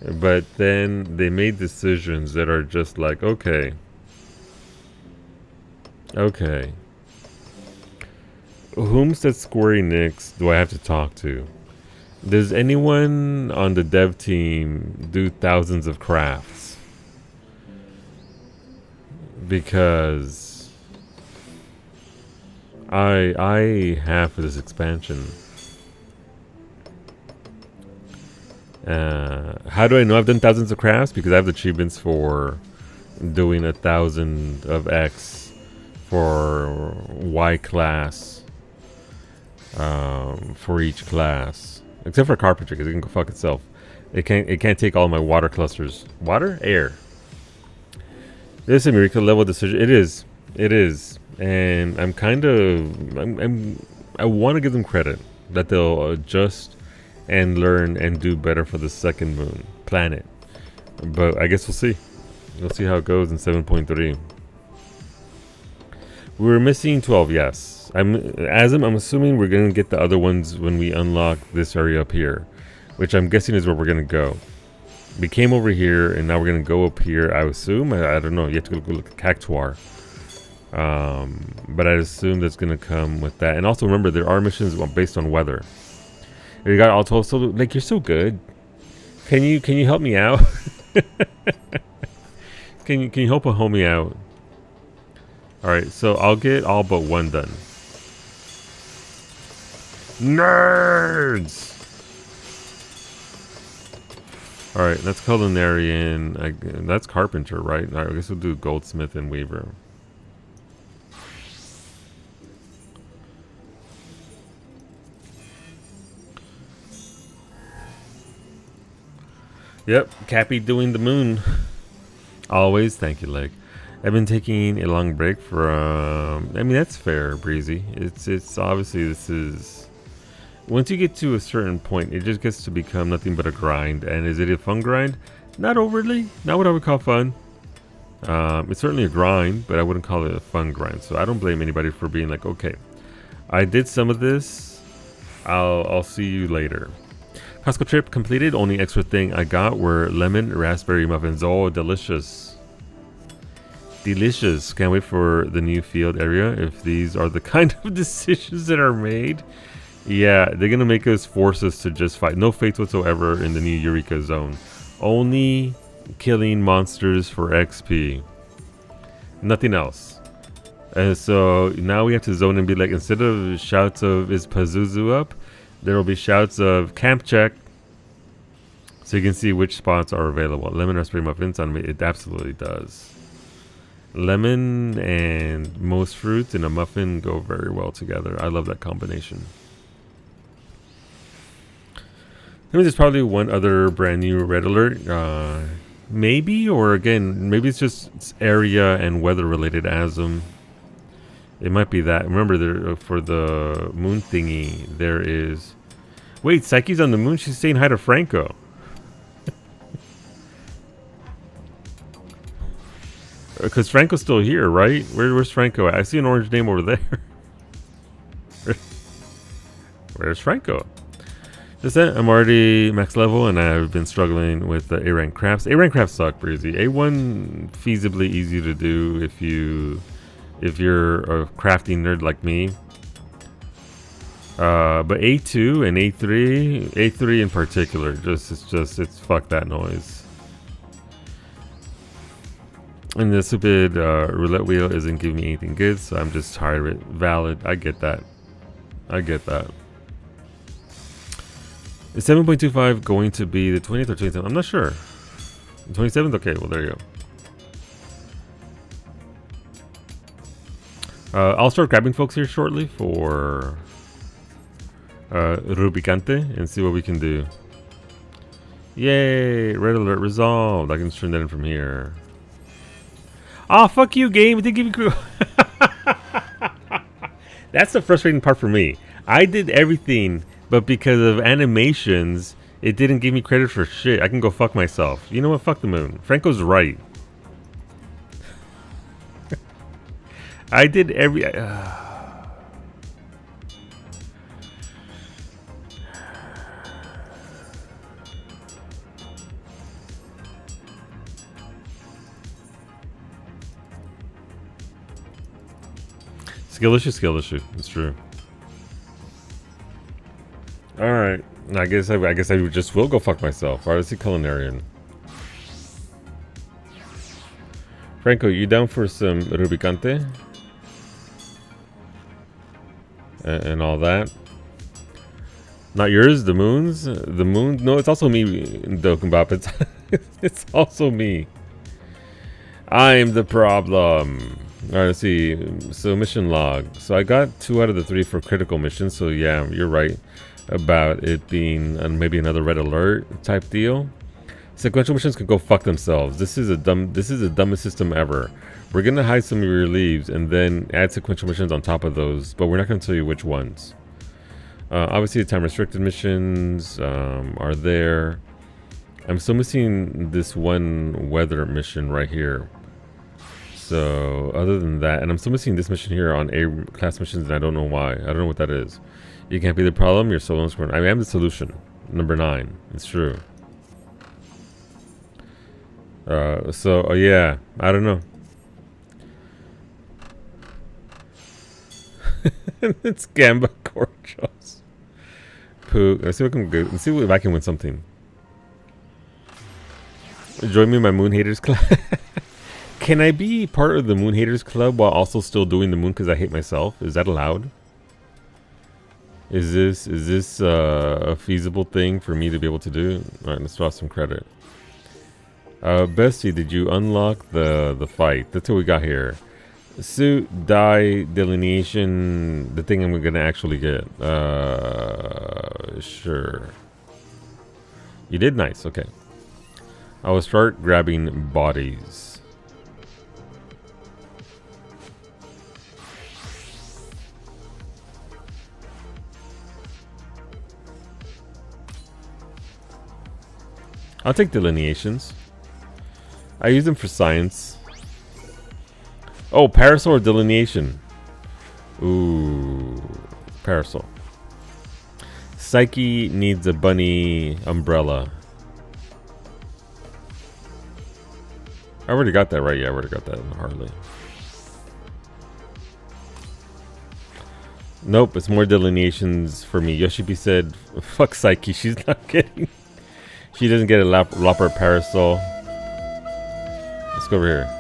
But then they made decisions that are just like, okay. Okay. Whom's at Square Enix do I have to talk to? Does anyone on the dev team do thousands of crafts? Because I have for this expansion. How do I know I've done thousands of crafts? Because I have achievements for doing 1,000 of X for Y class, for each class, except for carpentry because it can go fuck itself. It can't take all my water clusters. Water, air. This is a miracle level decision. It is, and I'm kind of I want to give them credit that they'll adjust and learn and do better for the second moon planet. But I guess we'll see. We'll see how it goes in 7.3. We were missing 12, yes. I'm assuming we're gonna get the other ones when we unlock this area up here, which I'm guessing is where we're gonna go. We came over here and now we're gonna go up here. I assume. I don't know. You have to go look at Cactuar. But I assume that's gonna come with that. And also remember, there are missions based on weather. You got also like, you're so good. Can you help me out? Can you help a homie out? All right, so I'll get all but one done. Nerds. All right, that's culinarian. That's carpenter, right? All right, I guess we'll do goldsmith and weaver. Yep, Cappy doing the moon. Always, thank you, Leg. I've been taking a long break from. I mean, that's fair, Breezy. It's obviously this is. Once you get to a certain point, it just gets to become nothing but a grind. And is it a fun grind? Not overly. Not what I would call fun. It's certainly a grind, but I wouldn't call it a fun grind. So I don't blame anybody for being like, okay, I did some of this. I'll see you later. Costco trip completed. Only extra thing I got were lemon raspberry muffins. Oh, delicious. Delicious. Can't wait for the new field area. If these are the kind of decisions that are made. Yeah, they're going to make us force us to just fight. No faith whatsoever in the new Eureka zone. Only killing monsters for XP. Nothing else. And so now we have to zone and be like, instead of shouts of is Pazuzu up, there will be shouts of camp check, so you can see which spots are available. Lemon raspberry muffins on me. It absolutely does. Lemon and most fruits in a muffin go very well together. I love that combination. I mean, there's probably one other brand new red alert. Maybe, or again, maybe it's just area and weather related asm. It might be that. Remember, there for the moon thingy, there is. Wait, Psyche's on the moon. She's saying hi to Franco. Because Franco's still here, right? Where's Franco at? I see an orange name over there. Where's Franco? Just that I'm already max level and I've been struggling with the A rank crafts. A rank crafts suck, Breezy. A1 feasibly easy to do if you're a crafting nerd like me. But A2 and A3 in particular, it's fuck that noise. And the stupid roulette wheel isn't giving me anything good, so I'm just tired of it. Valid, I get that. Is 7.25 going to be the 20th or 27th? I'm not sure. The 27th? Okay, well, there you go. I'll start grabbing folks here shortly for Rubicante and see what we can do. Yay! Red alert resolved. I can turn that in from here. Oh, fuck you, game. It didn't give you. That's the frustrating part for me. I did everything, but because of animations, it didn't give me credit for shit. I can go fuck myself. You know what? Fuck the moon. Franco's right. I did every... Skill issue. It's true. All right. I guess I just will go fuck myself. All right, let's see Culinarian. Franco, you down for some Rubicante? And all that. Not yours, the moon's? The moon? No, it's also me, Dokumbap. It's also me. I'm the problem. Alright, let's see. So, mission log. So, I got 2 out of the 3 for critical missions. So, yeah, you're right about it being maybe another red alert type deal. Sequential missions can go fuck themselves. This is the dumbest system ever. We're gonna hide some of your leaves and then add sequential missions on top of those, but we're not gonna tell you which ones. Obviously, the time restricted missions are there. I'm still missing this one weather mission right here. So, other than that, and I'm still missing this mission here on A class missions, and I don't know why. I don't know what that is. You can't be the problem, you're solo squad. I am the solution. Number 9. It's true. Yeah, I don't know. It's Gamba Cordials. Poo. Let's see if I can win something. Join me in my Moon Haters Club. Can I be part of the Moon Haters Club while also still doing the moon because I hate myself? Is that allowed? Is this a feasible thing for me to be able to do? Alright, let's draw some credit. Bestie, did you unlock the fight? That's what we got here. Suit, die, delineation, the thing I'm gonna actually get. Sure. You did nice, okay. I will start grabbing bodies. I'll take delineations. I use them for science. Oh, parasol or delineation? Ooh, parasol. Psyche needs a bunny umbrella. I already got that right. Yeah, I already got that in Harley. Nope, it's more delineations for me. Yoshibi said, fuck Psyche, she's not getting... She doesn't get a Lopper parasol. Let's go over here.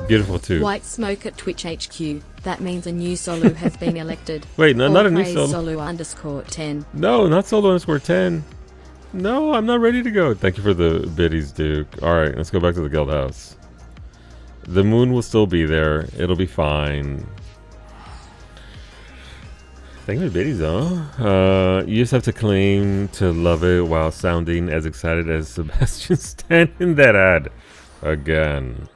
Beautiful too. White smoke at Twitch HQ. That means a new solo has been elected. Wait, no, not a new solo. Solo_10. No, not solo_10. No, I'm not ready to go. Thank you for the biddies, Duke. Alright, let's go back to the guild house. The moon will still be there. It'll be fine. Thank you for the biddies, though. You just have to claim to love it while sounding as excited as Sebastian Stan in that ad. Again.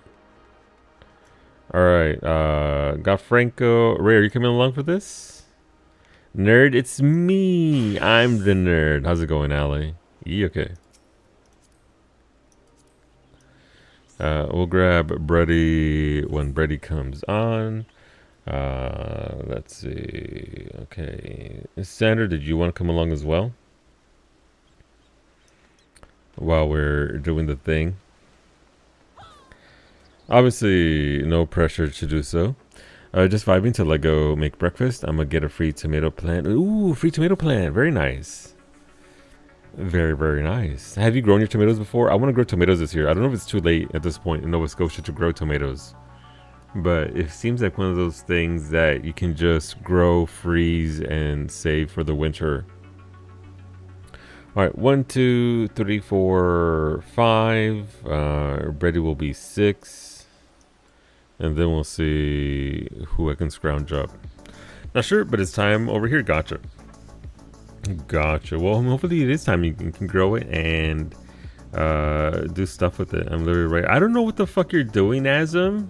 Alright, got Franco. Ray, are you coming along for this? Nerd, it's me. I'm the nerd. How's it going, Allie? Yeah, okay. We'll grab Brady when Brady comes on. Let's see. Okay. Sandra, did you want to come along as well? While we're doing the thing. Obviously, no pressure to do so. Just vibing till I go make breakfast. I'm gonna get a free tomato plant. Ooh, free tomato plant. Very nice. Very, very nice. Have you grown your tomatoes before? I want to grow tomatoes this year. I don't know if it's too late at this point in Nova Scotia to grow tomatoes. But it seems like one of those things that you can just grow, freeze, and save for the winter. Alright, 1, 2, 3, 4, 5. Brady will be 6. And then we'll see who I can scrounge up. Not sure, but it's time over here. Gotcha. Gotcha. Well, hopefully it is time you can grow it and do stuff with it. I'm literally right. I don't know what the fuck you're doing, Asm.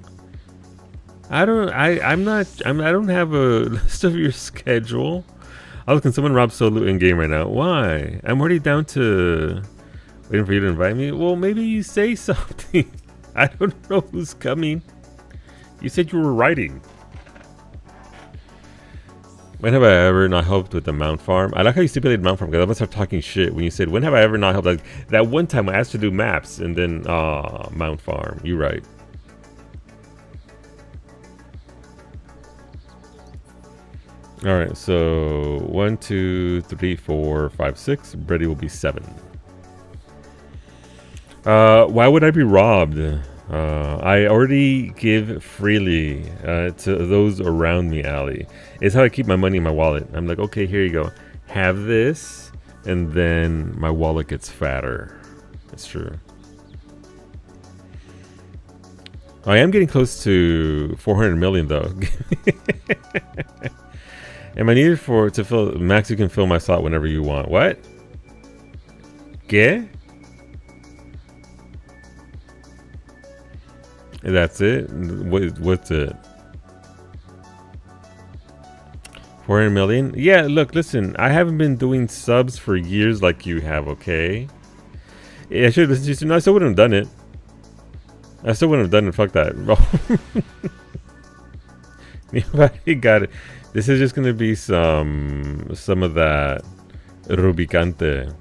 I don't have a list of your schedule. Oh, can someone rob Solo in game right now? Why? I'm already down to waiting for you to invite me. Well, maybe you say something. I don't know who's coming. You said you were writing. When have I ever not helped with the mount farm? I like how you stipulated mount farm because I'm gonna start talking shit when you said, when have I ever not helped? Like that one time I asked to do maps and then mount farm. You're right. All right, so 1, 2, 3, 4, 5, 6. Brady will be 7. Why would I be robbed? I already give freely to those around me, Ali. It's how I keep my money in my wallet. I'm like, okay, here you go. Have this, and then my wallet gets fatter. That's true. I am getting close to 400 million, though. Am I needed to fill Max? You can fill my slot whenever you want. What? ¿Qué? That's it? What's it? 400 million? Yeah, look, listen. I haven't been doing subs for years like you have, okay? Yeah, I should listen to you. No, I still wouldn't have done it. I still wouldn't have done it. Fuck that. Nobody got it. This is just gonna be some of that Rubicante.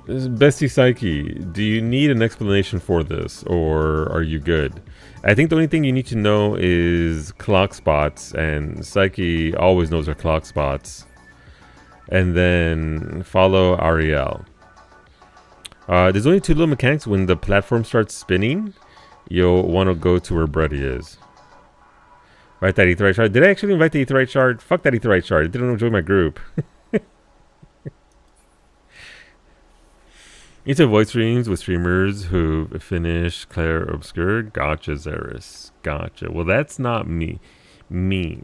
Bestie Psyche, do you need an explanation for this, or are you good? I think the only thing you need to know is clock spots, and Psyche always knows her clock spots. And then follow Ariel. There's only 2 little mechanics. When the platform starts spinning, you'll want to go to where Brady is. Invite that Aetheryte Shard. Did I actually invite the Aetheryte Shard? Fuck that Aetheryte Shard. It didn't join my group. Need to avoid streams with streamers who finish Claire Obscure. Gotcha, Zeris. Gotcha. Well, that's not me.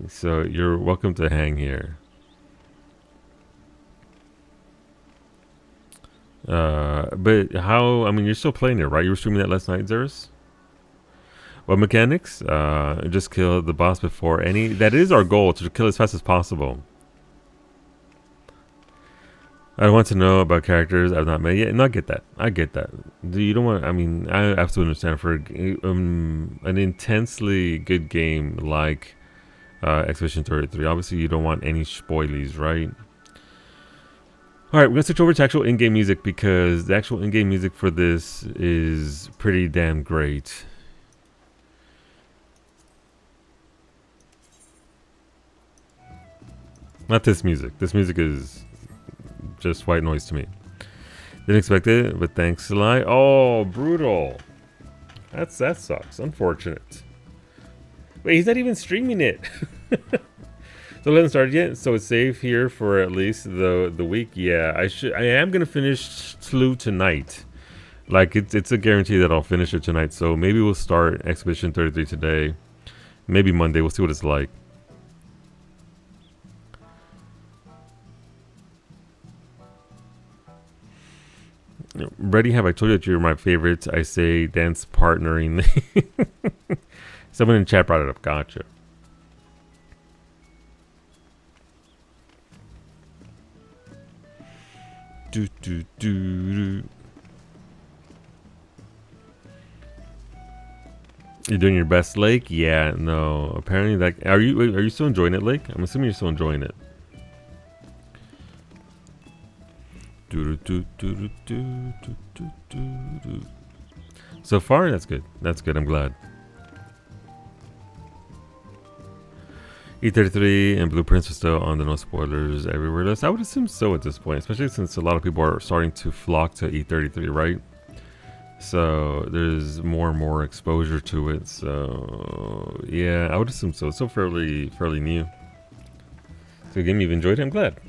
So you're welcome to hang here. But how? I mean, you're still playing it, right? You were streaming that last night, Zeris? What mechanics? Just kill the boss before any. That is our goal, to kill as fast as possible. I want to know about characters I've not met yet. No, I get that. I get that. You don't want. I mean, I absolutely understand. For an intensely good game like Expedition 33, obviously you don't want any spoilies, right? All right, we're gonna switch over to actual in-game music because the actual in-game music for this is pretty damn great. Not this music. This music is just white noise to me. Didn't expect it, but thanks, Sly. Oh, brutal. That sucks. Unfortunate. Wait, he's not even streaming it. So it hasn't started yet, so it's safe here for at least the week. Yeah, I am gonna finish Slew tonight. Like it's a guarantee that I'll finish it tonight. So maybe we'll start Expedition 33 today. Maybe Monday. We'll see what it's like. Ready? Have I told you that you're my favorite? I say dance partnering. Someone in chat brought it up. Gotcha. You're doing your best, Lake? Yeah, no. Apparently, that are you still enjoying it, Lake? I'm assuming you're still enjoying it. So far, that's good. That's good. I'm glad. E33 and Blueprints are still on the no spoilers everywhere list. I would assume so at this point, especially since a lot of people are starting to flock to E33, right? So there's more and more exposure to it. So yeah, I would assume so. It's still fairly new. So a game you've enjoyed it? I'm glad.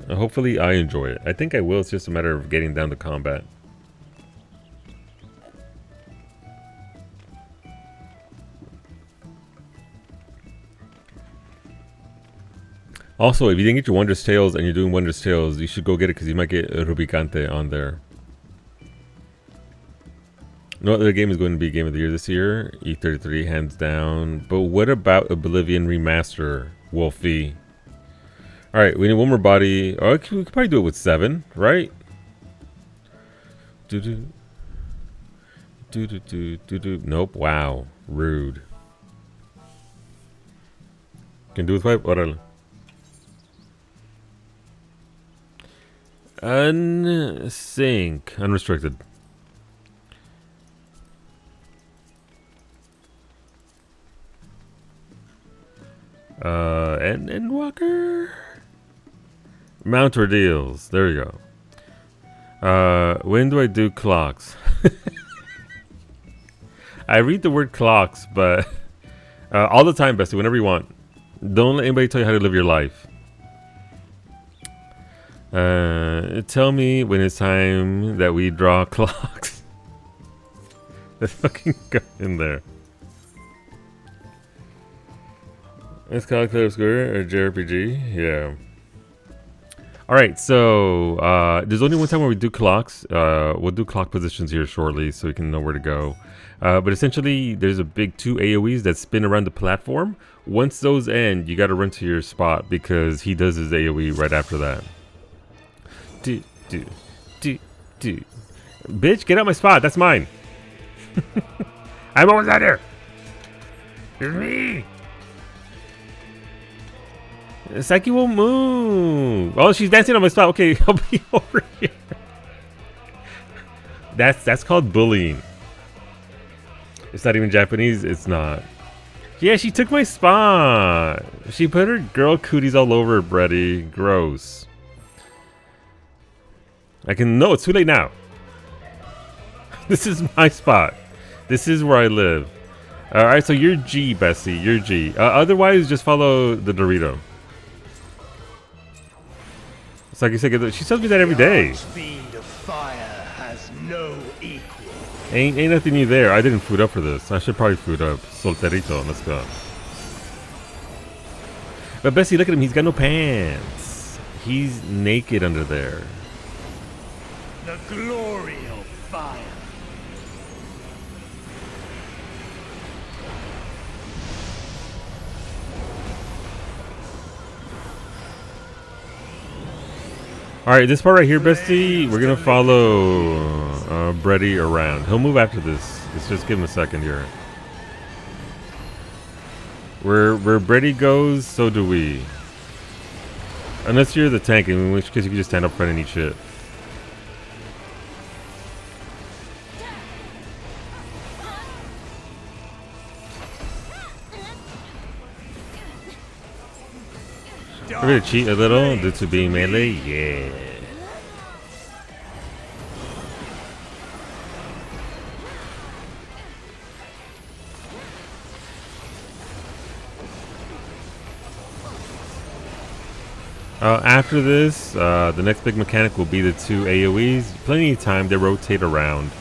Hopefully I enjoy it. I think I will. It's just a matter of getting down to combat. Also, if you didn't get your Wondrous Tales and you're doing Wondrous Tales, you should go get it because you might get Rubicante on there. No other game is going to be Game of the Year this year. E33, hands down. But what about Oblivion Remaster, Wolfie? Alright, we need one more body. Oh, we could probably do it with 7, right? Do-do. Do-do-do, do-do. Nope, wow. Rude. Can do with 5? Órale. Unsync. Unrestricted. And Walker. Mount deals. There you go. When do I do clocks? I read the word clocks, but all the time, Bessie, whenever you want. Don't let anybody tell you how to live your life. Tell me when it's time that we draw clocks. Let's fucking go in there. It's called Clear Square or JRPG. Yeah. Alright, so there's only one time where we do clocks. We'll do clock positions here shortly so we can know where to go. But essentially, there's a big 2 AoEs that spin around the platform. Once those end, you gotta run to your spot because he does his AoE right after that. Bitch, get out my spot. That's mine. I'm almost out here. It's me. Saki won't move. Oh, she's dancing on my spot. Okay, I'll be over here. That's called bullying. It's not even Japanese. It's not. Yeah, she took my spot. She put her girl cooties all over Brady. Gross. No, it's too late now. This is my spot. This is where I live. Alright, so you're G, Bessie. You're G. Otherwise, just follow the Dorito. It's like you said, she tells me that every day. Speed of fire has no equal. Ain't nothing new there. I didn't food up for this. I should probably food up. Solterito. Let's go. But Bessie, look at him. He's got no pants. He's naked under there. The glory of fire. Alright, this part right here, Bestie, we're gonna follow Brady around. He'll move after this. Let's just give him a second here. Where Brady goes, so do we. Unless you're the tank, in which case you can just stand up front and eat shit. We're gonna cheat a little due to being melee, yeah. After this, the next big mechanic will be the 2 AoEs. Plenty of time to rotate around.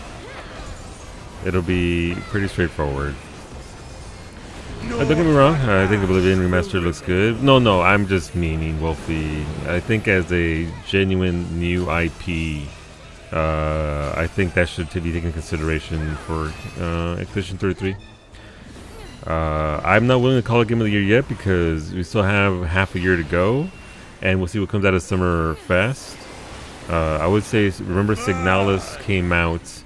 It'll be pretty straightforward. Don't get me wrong, I think Oblivion Remastered looks good. No, I'm just meaning Wolfie. I think as a genuine new IP, I think that should be taken into consideration for Expedition 33. I'm not willing to call it Game of the Year yet because we still have half a year to go, and we'll see what comes out of Summer Fest. I would say, remember Signalis came out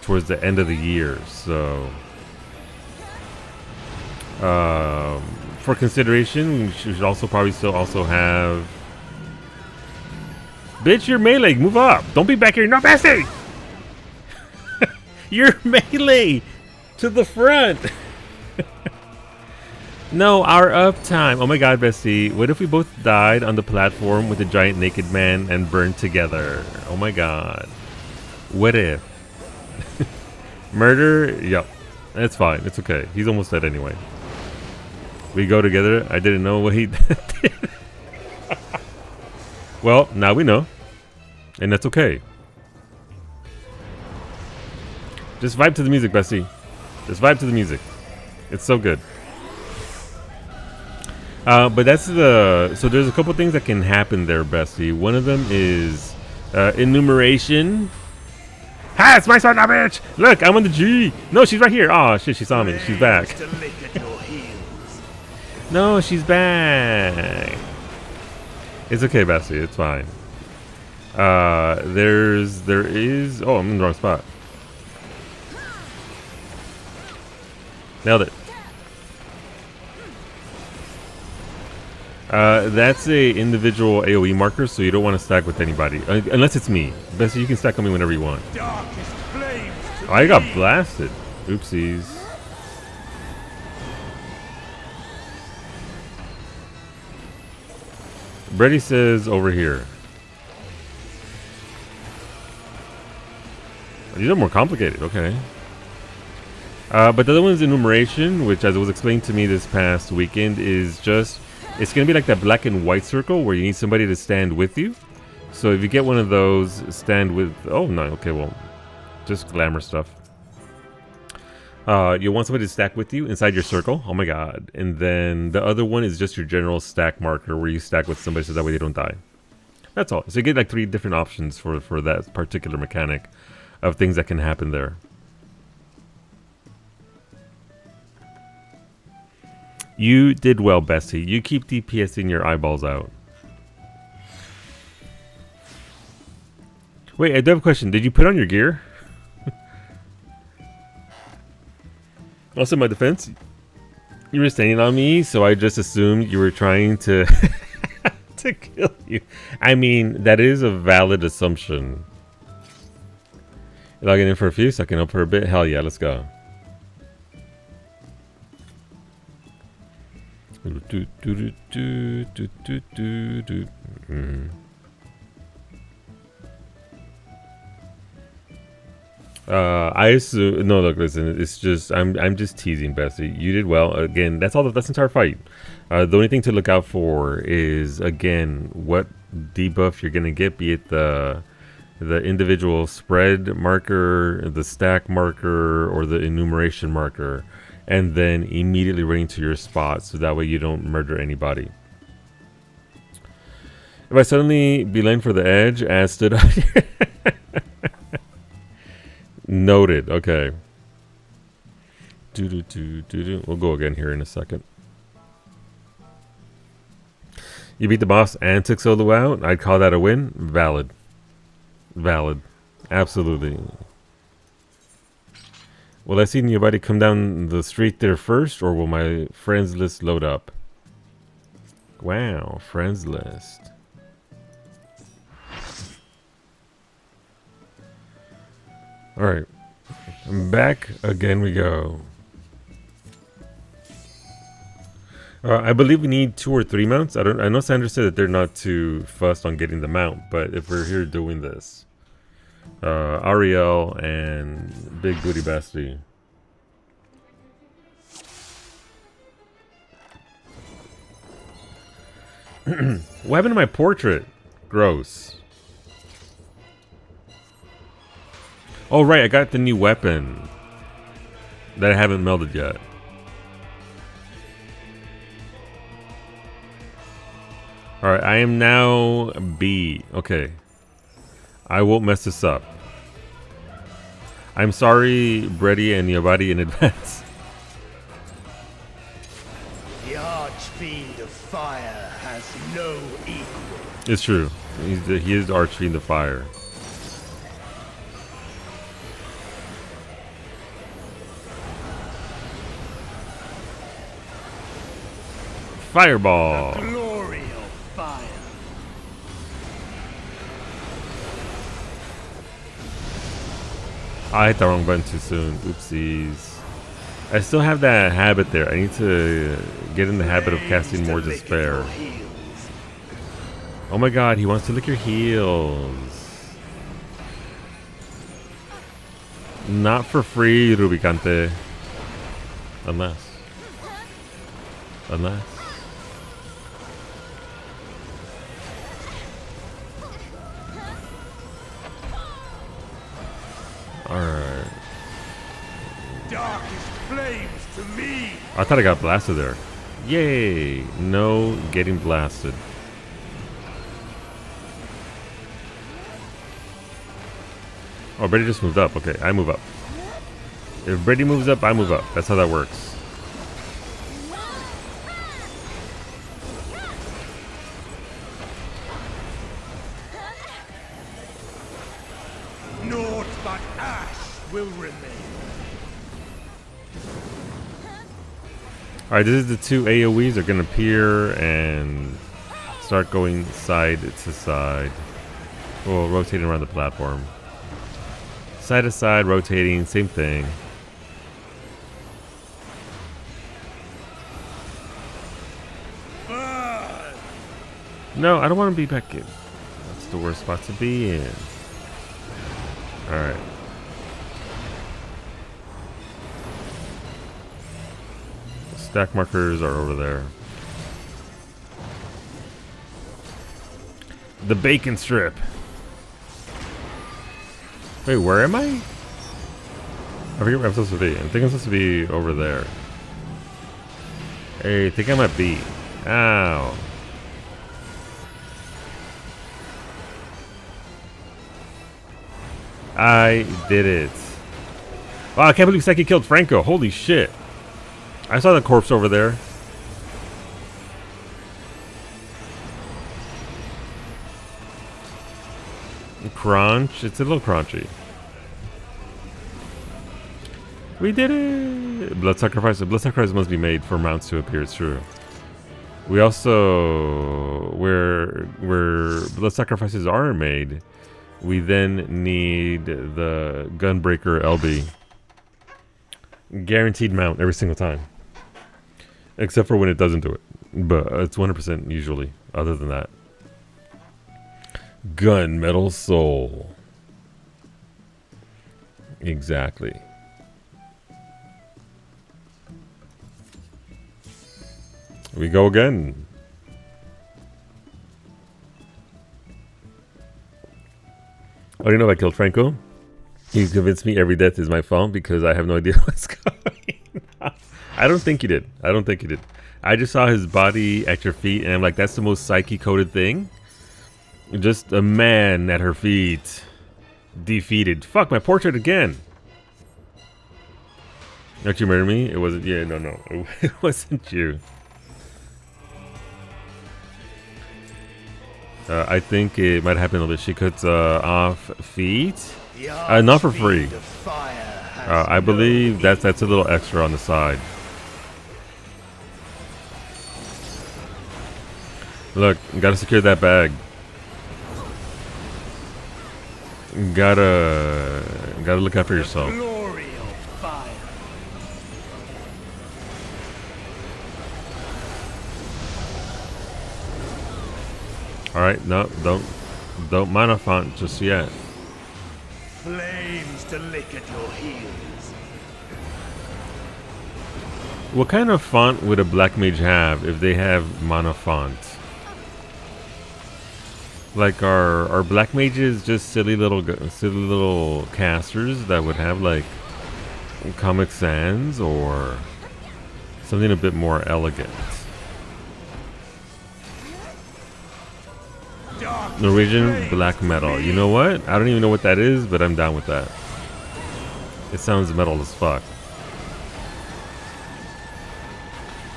towards the end of the year, so... for consideration, we should also probably still also have... Bitch, you're melee. Move up. Don't be back here. No, Bessie! You're melee! To the front! No, our uptime. Oh my god, Bessie. What if we both died on the platform with a giant naked man and burned together? Oh my god. What if? Murder? Yep. That's fine. It's okay. He's almost dead anyway. We go together. I didn't know what he did. Well, now we know. And that's okay. Just vibe to the music, Bessie. Just vibe to the music. It's so good. But that's the so there's a couple things that can happen there, Bessie. One of them is enumeration. Ha! It's my son, now, bitch! Look, I'm on the G. No, she's right here. Oh shit, she saw me. She's back. To lick at your heels. No, she's back. It's okay, Bessie. It's fine. There is. Oh, I'm in the wrong spot. Nailed it. That's a individual AoE marker, so you don't want to stack with anybody. Unless it's me. Bessie, you can stack on me whenever you want. Darkest flames to I got me. blasted. Oopsies. Brady says over here. These are more complicated, okay. But the other one is enumeration, which, as it was explained to me this past weekend, is just, it's going to be like that black and white circle where you need somebody to stand with you. So if you get one of those, stand with, oh no, okay, well, just glamour stuff. You want somebody to stack with you inside your circle. Oh my god. And then the other one is just your general stack marker where you stack with somebody so that way they don't die. That's all. So you get like 3 different options for that particular mechanic of things that can happen there. You did well, Bessie. You keep DPSing your eyeballs out. Wait, I do have a question. Did you put on your gear? Also, in my defense, you were standing on me, so I just assumed you were trying to to kill you. I mean, that is a valid assumption. Logging in for a few, sucking up for a bit. Hell yeah, let's go. I assume no. Look, listen. It's just I'm just teasing, Bessie. You did well. Again, that's all. That's the entire fight. The only thing to look out for is again what debuff you're gonna get, be it the individual spread marker, the stack marker, or the enumeration marker, and then immediately running to your spot so that way you don't murder anybody. If I suddenly beeline for the edge, as stood out here. Noted. Okay. We'll go again here in a second. You beat the boss and took solo out. I'd call that a win. Valid. Valid. Absolutely. Will I see anybody come down the street there first, or will my friends list load up? Wow, friends list. Alright. I'm back. Again we go. I believe we need 2 or 3 mounts. I know Sandra said that they're not too fussed on getting the mount, but if we're here doing this. Ariel and Big Booty Bestie. What happened to my portrait? Gross. Oh right, I got the new weapon that I haven't melded yet. Alright, I am now B. Okay. I won't mess this up. I'm sorry, Brady and Yabadi, in advance. The Archfiend of Fire has no equal. It's true. He is the Archfiend of Fire. Fireball. Glory of fire. I hit the wrong button too soon. Oopsies. I still have that habit there. I need to get in the habit of casting more despair. Oh my god, he wants to lick your heels. Not for free, Rubicante. Unless. Alright. Darkest flames to me. I thought I got blasted there. Yay! No getting blasted. Oh, Brady just moved up. Okay, I move up. If Brady moves up, I move up. That's how that works. Naught but ash will remain. Alright, this is the two AoEs. They're going to appear and start going side to side. Well, rotating around the platform. Side to side, rotating, same thing. No, I don't want to be back in. That's the worst spot to be in. Alright. Stack markers are over there. The bacon strip. Wait, where am I? I forget where I'm supposed to be. I think I'm supposed to be over there. Hey, I think I'm at B. Ow. I did it. Wow, I can't believe Seki killed Franco. Holy shit. I saw the corpse over there. Crunch. It's a little crunchy. We did it. Blood sacrifice. Blood sacrifice must be made for mounts to appear. It's true. We also, where blood sacrifices are made, we then need the Gunbreaker LB. Guaranteed mount every single time. Except for when it doesn't do it. But it's 100% usually, other than that. Gunmetal Soul. Exactly. We go again. Oh, you know I killed Franco? He convinced me every death is my fault because I have no idea what's going on. I don't think you did. I don't think you did. I just saw his body at your feet and I'm like, that's the most psyche-coded thing. Just a man at her feet. Defeated. Fuck, my portrait again. Don't you murder me? It wasn't. Yeah, no. It wasn't you. I think it might happen a little bit. She cuts off feet. Not for free. I believe that's a little extra on the side. Look, gotta secure that bag. Gotta look after yourself. All right, no, don't mana font just yet. Flames to lick at your heels. What kind of font would a black mage have if they have mana font? Like are black mages just silly little casters that would have like Comic Sans or something a bit more elegant? Norwegian black metal. You know what? I don't even know what that is, but I'm down with that. It sounds metal as fuck.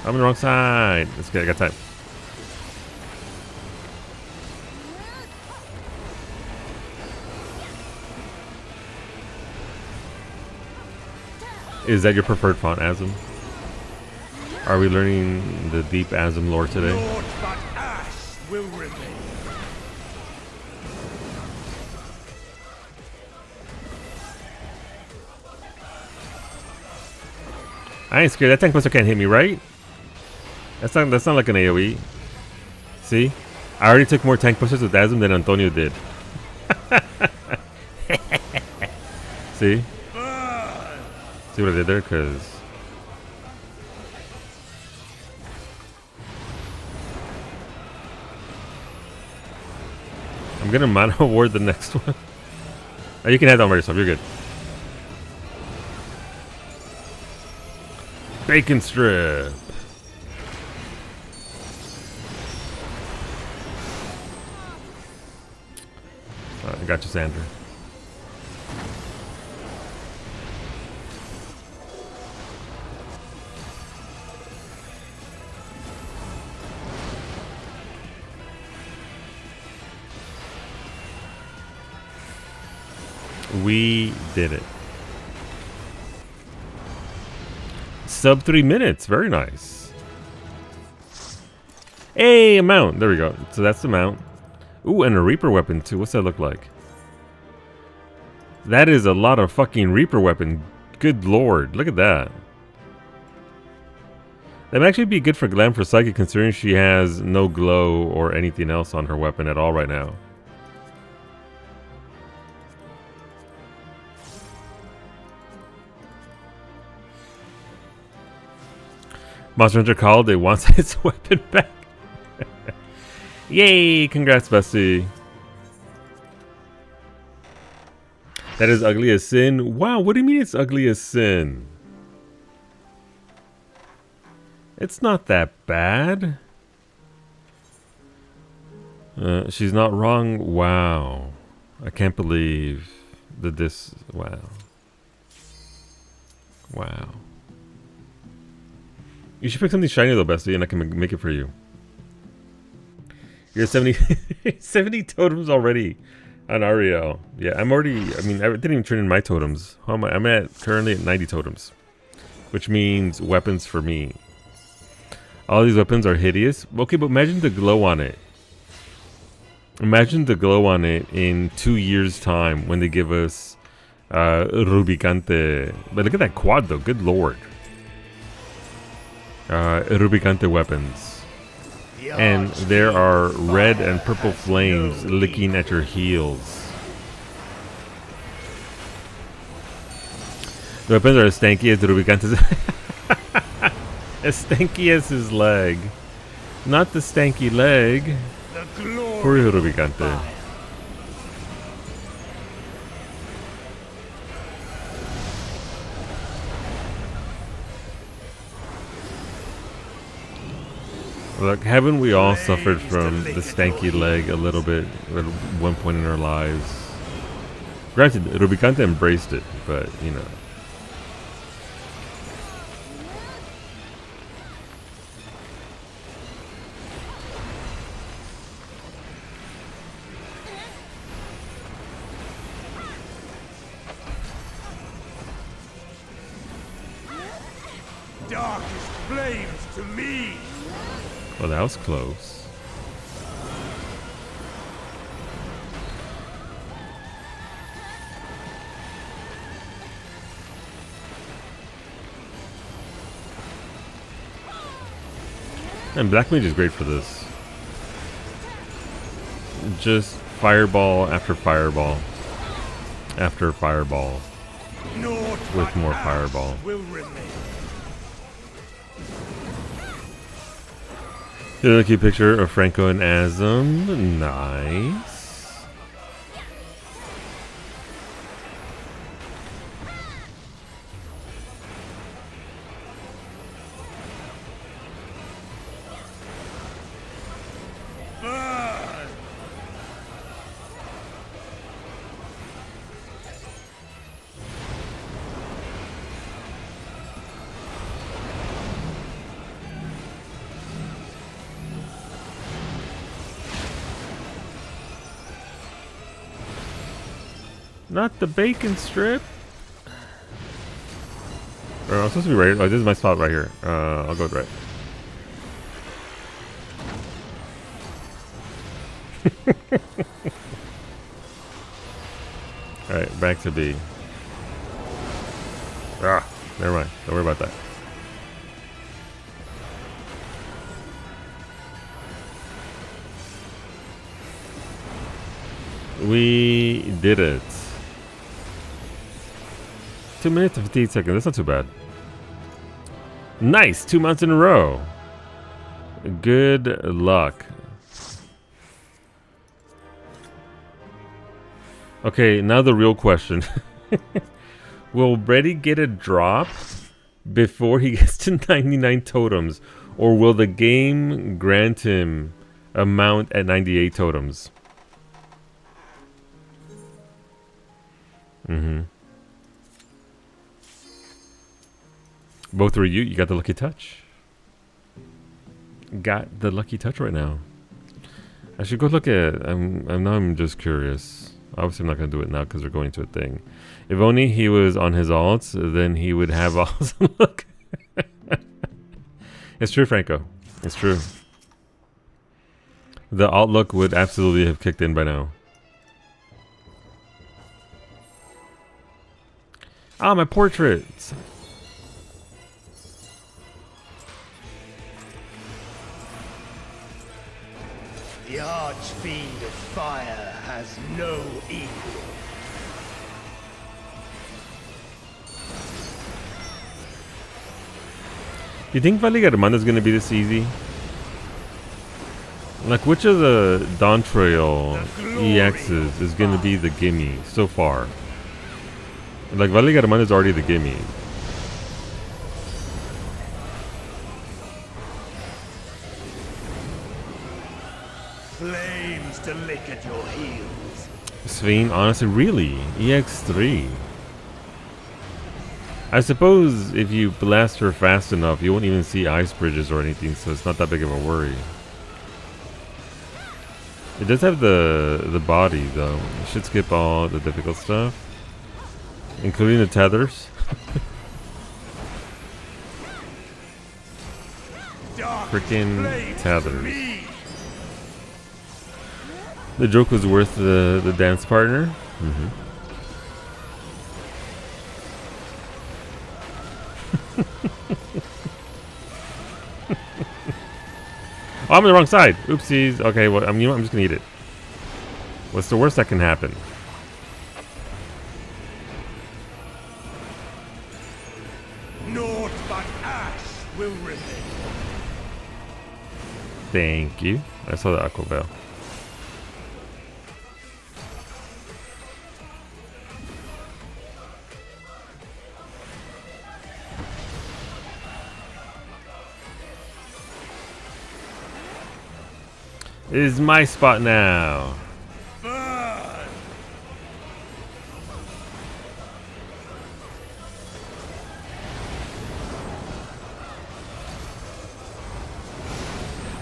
I'm on the wrong side. Let's get. I got time. Is that your preferred font, Azim? Are we learning the deep Azim lore today? Naught but ash will remain. I ain't scared. That tank buster can't hit me, right? That's not like an AoE. See? I already took more tank busters with Azim than Antonio did. See? See what I did there? Because I'm gonna mana award the next one. Oh, you can have that on by yourself. You're good. Bacon strip. got you, Sandra. We did it. Sub 3 minutes. Very nice. Hey, a mount. There we go. So that's the mount. Ooh, and a Reaper weapon too. What's that look like? That is a lot of fucking Reaper weapon. Good lord. Look at that. That might actually be good for Glam for Psychic, considering she has no glow or anything else on her weapon at all right now. Monster Hunter Holiday wants its weapon back. Yay! Congrats, bestie. That is ugly as sin. Wow, what do you mean it's ugly as sin? It's not that bad. She's not wrong. Wow. I can't believe that this... Wow. Wow. You should pick something shiny though, bestie, and I can make it for you. You're 70, 70 totems already on Ariel. Yeah, I'm already, I mean, I didn't even turn in my totems. How am I? I'm currently at 90 totems, which means weapons for me. All these weapons are hideous. Okay, but imagine the glow on it. Imagine the glow on it in 2 years' time when they give us Rubicante. But look at that quad though, good lord. Rubicante weapons. And there are red and purple flames licking at your heels. The weapons are as stanky as the Rubicante's. As stanky as his leg. Not the stanky leg. Poor Rubicante. Look, haven't we all suffered from the stanky leg a little bit at one point in our lives? Granted, Rubicante embraced it, but, you know. Darkest flames to me! Well, that was close. And Black Mage is great for this. Just fireball after fireball after fireball with more fireball. Will remain. Here's a cute picture of Franco and Azum. Nice. Burn! Not the bacon strip. I'm supposed to be right. Oh, this is my spot right here. I'll go right. Alright, back to B. Ah, never mind. Don't worry about that. We did it. 2 minutes and 58 seconds. That's not too bad. Nice! 2 months in a row. Good luck. Okay, now the real question. Will Brady get a drop before he gets to 99 totems? Or will the game grant him a mount at 98 totems? Mm-hmm. Both were you. You got the lucky touch. Got the lucky touch right now. I should go look at. I'm just curious. Obviously, I'm not gonna do it now because we're going to a thing. If only he was on his alts, then he would have awesome look. It's true, Franco. It's true. The alt look would absolutely have kicked in by now. Ah, my portraits. The Archfiend of Fire has no equal. You think Valiga is going to be this easy? Like, which of the Dawn Trail EXs is going to be the gimme so far? Like, Valiga is already the gimme. Flames to lick at your heels. Svein, honestly, really? EX3? I suppose if you blast her fast enough, you won't even see ice bridges or anything, so it's not that big of a worry. It does have the body, though. You should skip all the difficult stuff, including the tethers. Freaking tethers. The joke was worth the dance partner. Mm-hmm. Oh, I'm on the wrong side. Oopsies. Okay, well, I'm just gonna eat it. What's the worst that can happen? Naught but ash will remain. Thank you. I saw the Aqua Bell. It is my spot now. Burn!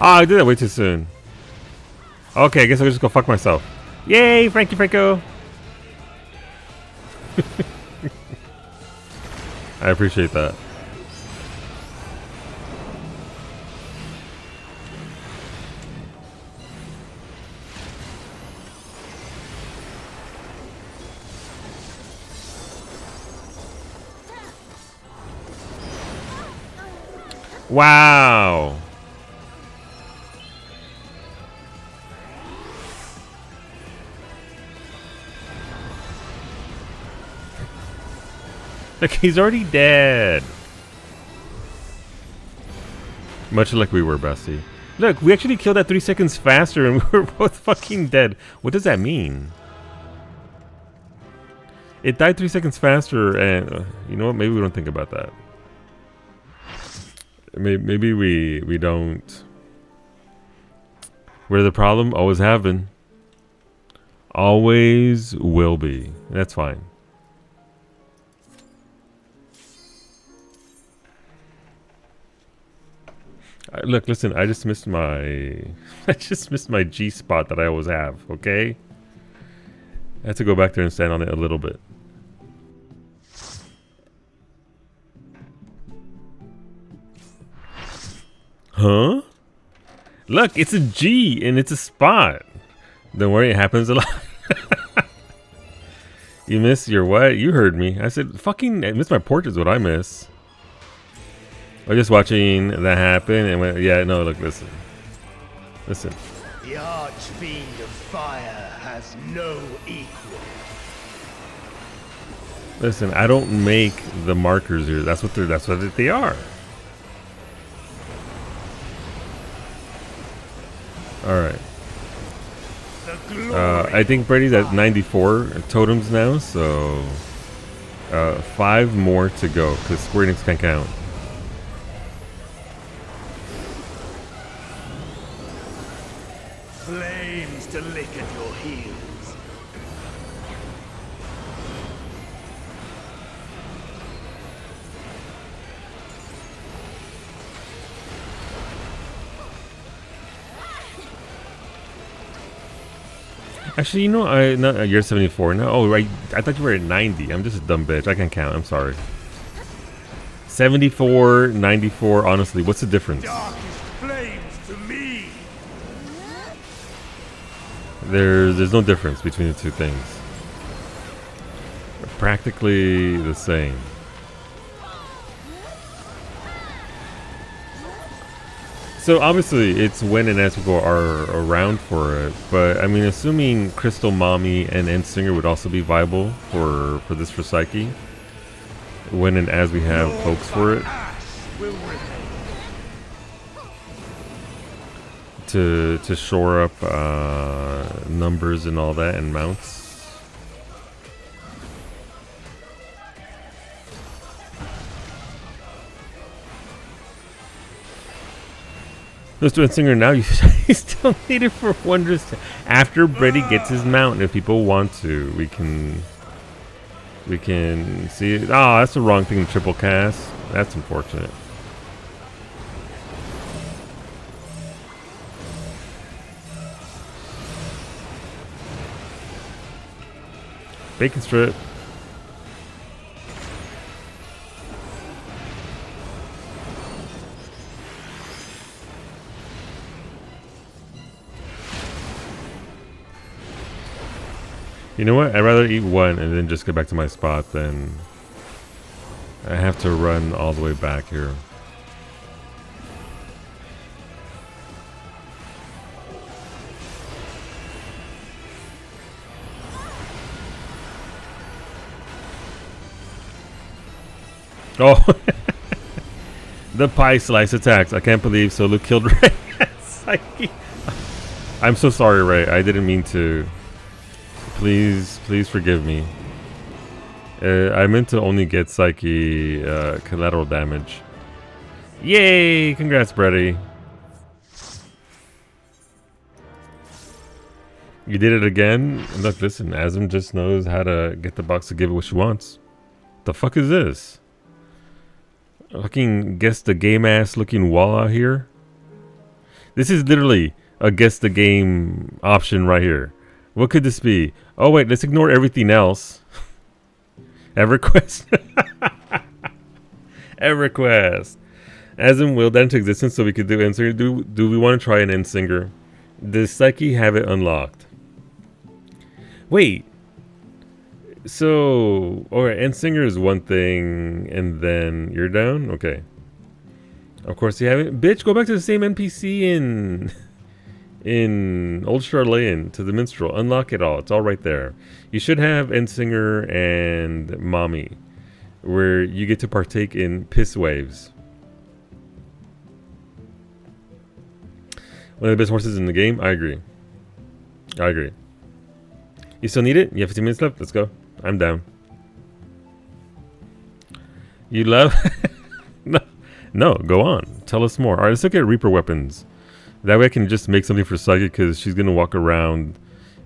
Ah, I did that way too soon. Okay, I guess I'll just go fuck myself. Yay, Frankie Franco! I appreciate that. Wow. Like, he's already dead. Much like we were, Bessie. Look, we actually killed that 3 seconds faster and we were both fucking dead. What does that mean? It died 3 seconds faster and... you know what? Maybe we don't think about that. Maybe we don't. We're the problem. Always have been. Always will be. That's fine. Look, listen. I just missed my. I just missed my G spot that I always have. Okay. I have to go back there and stand on it a little bit. Huh? Look, it's a G and it's a spot. Don't worry, it happens a lot. You miss your what? You heard me. I said, fucking, I miss my portrait is what I miss. I was just watching that happen and went, yeah, no, look, listen. Listen. The Archfiend of Fire has no equal. Listen, I don't make the markers here. That's what they are. Alright. I think Brady's at 94 totems now, so 5 more to go, because Square Enix can't count. Flames to lick at your heels. Actually, you know, you're 74. No, oh, right. I thought you were at 90. I'm just a dumb bitch. I can't count. I'm sorry. 74, 94. Honestly, what's the difference? Darkest flames to me. There's no difference between the two things. They're practically the same. So obviously it's when and as people are around for it, but I mean, assuming Crystal Mommy and Endsinger would also be viable for this for Psyche, when and as we have folks for it, to shore up numbers and all that and mounts. Let's do Endsinger now. You still need it for Wondrous. After Brady gets his mount, if people want to, we can see it. Oh, that's the wrong thing to triple cast. That's unfortunate. Bacon strip. You know what? I'd rather eat one and then just get back to my spot than I have to run all the way back here. Oh, the pie slice attacks. I can't believe Solu killed Ray. I'm so sorry, Ray. I didn't mean to. Please forgive me. I meant to only get Psyche collateral damage. Yay! Congrats, Brady. You did it again? Look, listen, Azim just knows how to get the box to give it what she wants. The fuck is this? Fucking guess the game ass looking wall out here? This is literally a guess the game option right here. What could this be? Oh wait, let's ignore everything else. EverQuest. EverQuest. Azim willed that into existence so we could do Endsinger. Do we want to try an Endsinger? Does Psyche have it unlocked? Wait. So, alright, Endsinger is one thing, and then you're down? Okay. Of course you haven't. Bitch, go back to the same NPC in Old Charlayan to the Minstrel. Unlock it all. It's all right there. You should have Endsinger and Mommy, where you get to partake in piss waves. One of the best horses in the game? I agree. I agree. You still need it? You have 15 minutes left? Let's go. I'm down. You love... No, go on. Tell us more. Alright, let's look at Reaper weapons. That way I can just make something for Psychic, because she's going to walk around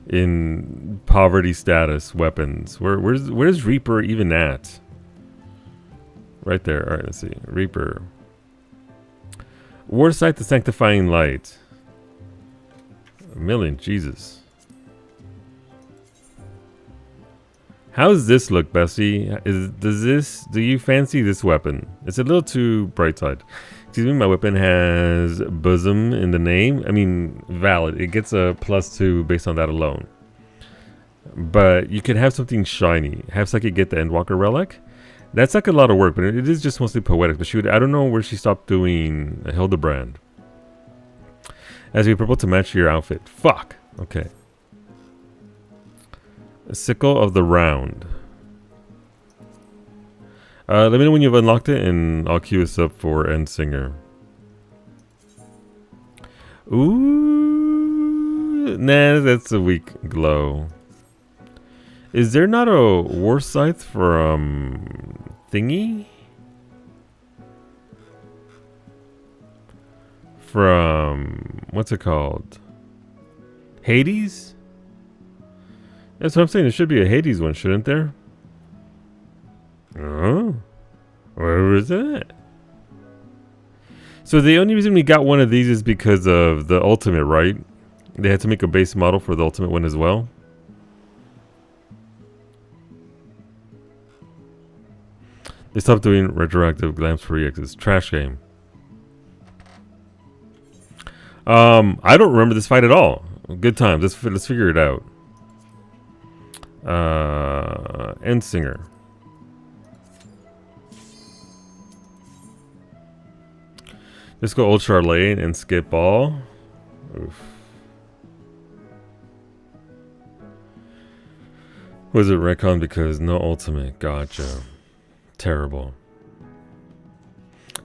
in poverty status weapons. Where's Reaper even at? Right there. Alright, let's see. Reaper. Warsight, the Sanctifying Light. A million. Jesus. How does this look, Bessie? Do you fancy this weapon? It's a little too bright side. Excuse me, my weapon has bosom in the name. I mean, valid. It gets a +2 based on that alone. But you could have something shiny. Have Psyche get the Endwalker relic. That's like a lot of work, but it is just mostly poetic. But I don't know where she stopped doing a Hildebrand. As we purple to match your outfit. Fuck. Okay. A Sickle of the Round. Let me know when you've unlocked it, and I'll queue us up for Endsinger. Ooh, nah, that's a weak glow. Is there not a War Scythe from Thingy? From what's it called? Hades? That's what I'm saying. There should be a Hades one, shouldn't there? Oh, where was that? So the only reason we got one of these is because of the ultimate, right? They had to make a base model for the ultimate one as well. They stopped doing retroactive glams for EXs. Trash game. I don't remember this fight at all. Good times. Let's figure it out. Endsinger. Just go Old Charlene and skip all. Oof. Was it retcon because no ultimate? Gotcha. Terrible.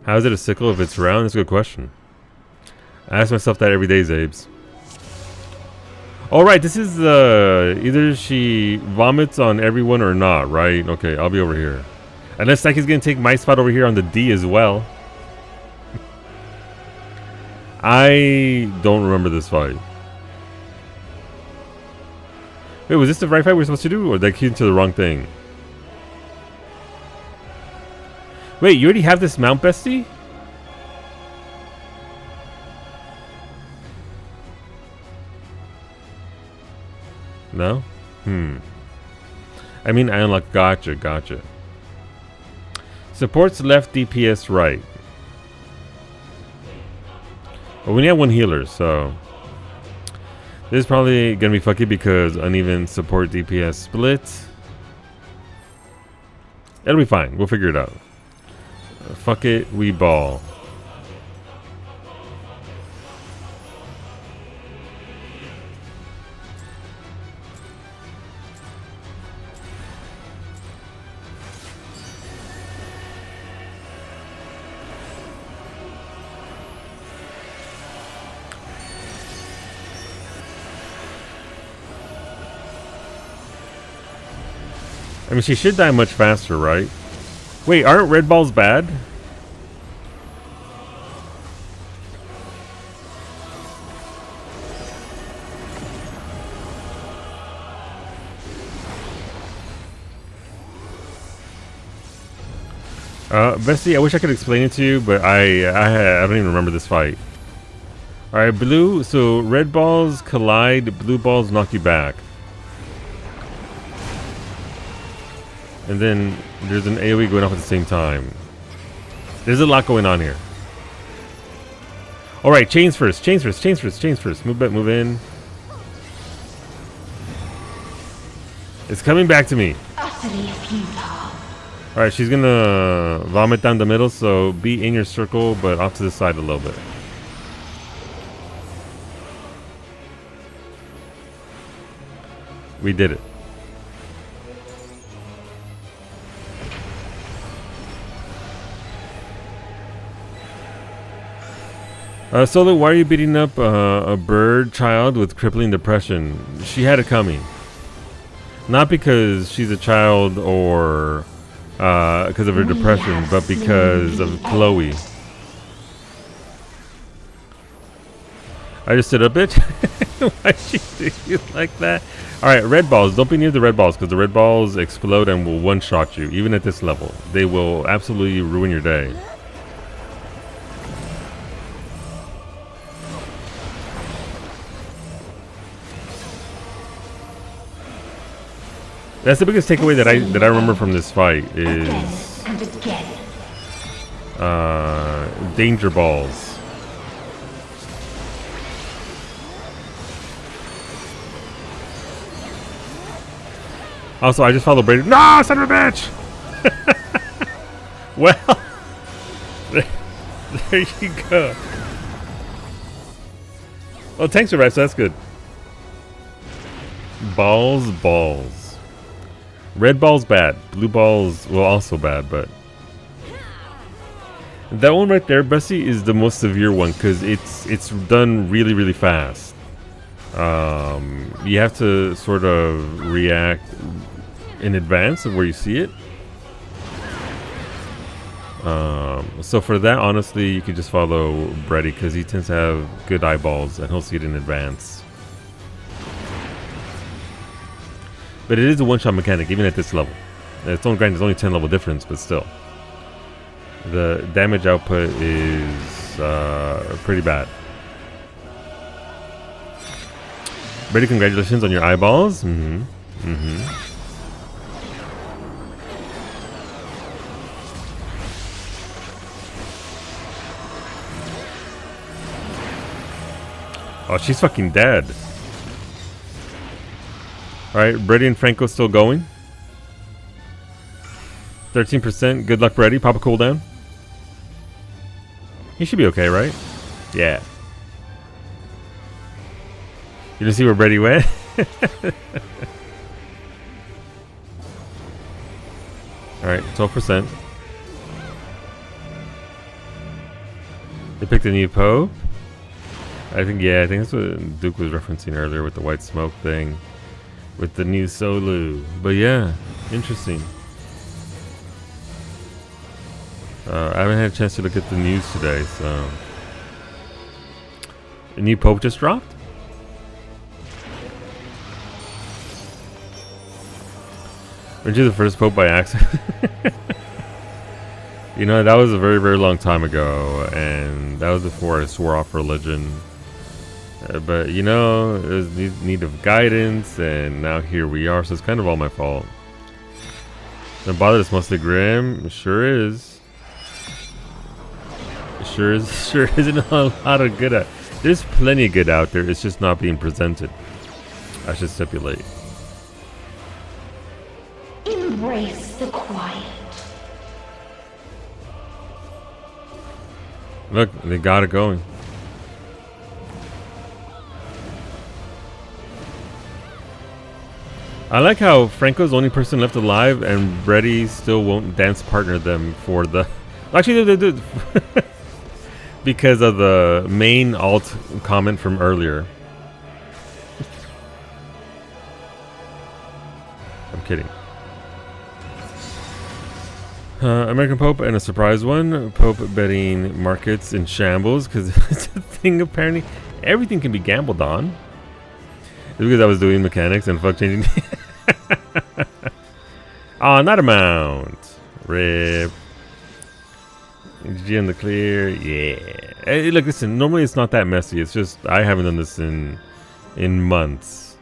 How is it a sickle if it's round? That's a good question. I ask myself that every day, Zabes. Alright, this is either she vomits on everyone or not, right? Okay, I'll be over here. Unless Psyche's gonna take my spot over here on the D as well. I don't remember this fight. Wait, was this the right fight we're supposed to do? Or did I key into the wrong thing? Wait, you already have this mount, bestie? No? I mean, I unlocked. Gotcha. Supports left, DPS right. Well, we only have one healer, so this is probably gonna be fucky because uneven support DPS split. It'll be fine. We'll figure it out. Fuck it, we ball. I mean, she should die much faster, right? Wait, aren't red balls bad? Bestie, I wish I could explain it to you, but I don't even remember this fight. Alright, blue, so red balls collide, blue balls knock you back. And then there's an AoE going off at the same time. There's a lot going on here. Alright, chains first. Move in. It's coming back to me. Alright, she's gonna vomit down the middle, so be in your circle, but off to the side a little bit. We did it. Solo, why are you beating up a bird child with crippling depression? She had it coming. Not because she's a child or because of her depression, but because of Chloe. I just stood up, bitch. Why'd she do you like that? Alright, red balls. Don't be near the red balls because the red balls explode and will one-shot you, even at this level. They will absolutely ruin your day. That's the biggest takeaway that I remember from this fight is danger balls. Also, I just followed Brady. No, son of a bitch! Well, there you go. Well, tanks are right, so that's good. Balls. Red ball's bad. Blue ball's, well, also bad, but that one right there, Bessie, is the most severe one because it's done really fast. You have to sort of react in advance of where you see it. So for that, honestly, you could just follow Brady because he tends to have good eyeballs and he'll see it in advance. But it is a one-shot mechanic, even at this level. It's only, granted, it's only 10 level difference, but still. The damage output is pretty bad. Brady, congratulations on your eyeballs. Oh, she's fucking dead. Alright, Brady and Franco still going. 13%. Good luck, Brady. Pop a cooldown. He should be okay, right? Yeah. You didn't see where Brady went? Alright, 12%. They picked a new pope. I think that's what Duke was referencing earlier with the white smoke thing. With the new Solu. But yeah, interesting. I haven't had a chance to look at the news today, so. A new pope just dropped? Weren't you the first pope by accident? You know, that was a very, very long time ago, and that was before I swore off religion. But, you know, it was need of guidance, and now here we are, so it's kind of all my fault. Don't bother, it's mostly grim. It sure is. It sure isn't a lot of good out. There's plenty of good out there, it's just not being presented. I should stipulate. Embrace the quiet. Look, they got it going. I like how Franco's the only person left alive and Brady still won't dance partner them for the... Actually, they did. Because of the main alt comment from earlier. I'm kidding. American Pope and a surprise one. Pope betting markets in shambles because it's a thing apparently. Everything can be gambled on. It's because I was doing mechanics and fuck changing. Oh, not amount. Rip. GG in the clear. Yeah. Hey, look, listen. Normally it's not that messy. It's just I haven't done this in months.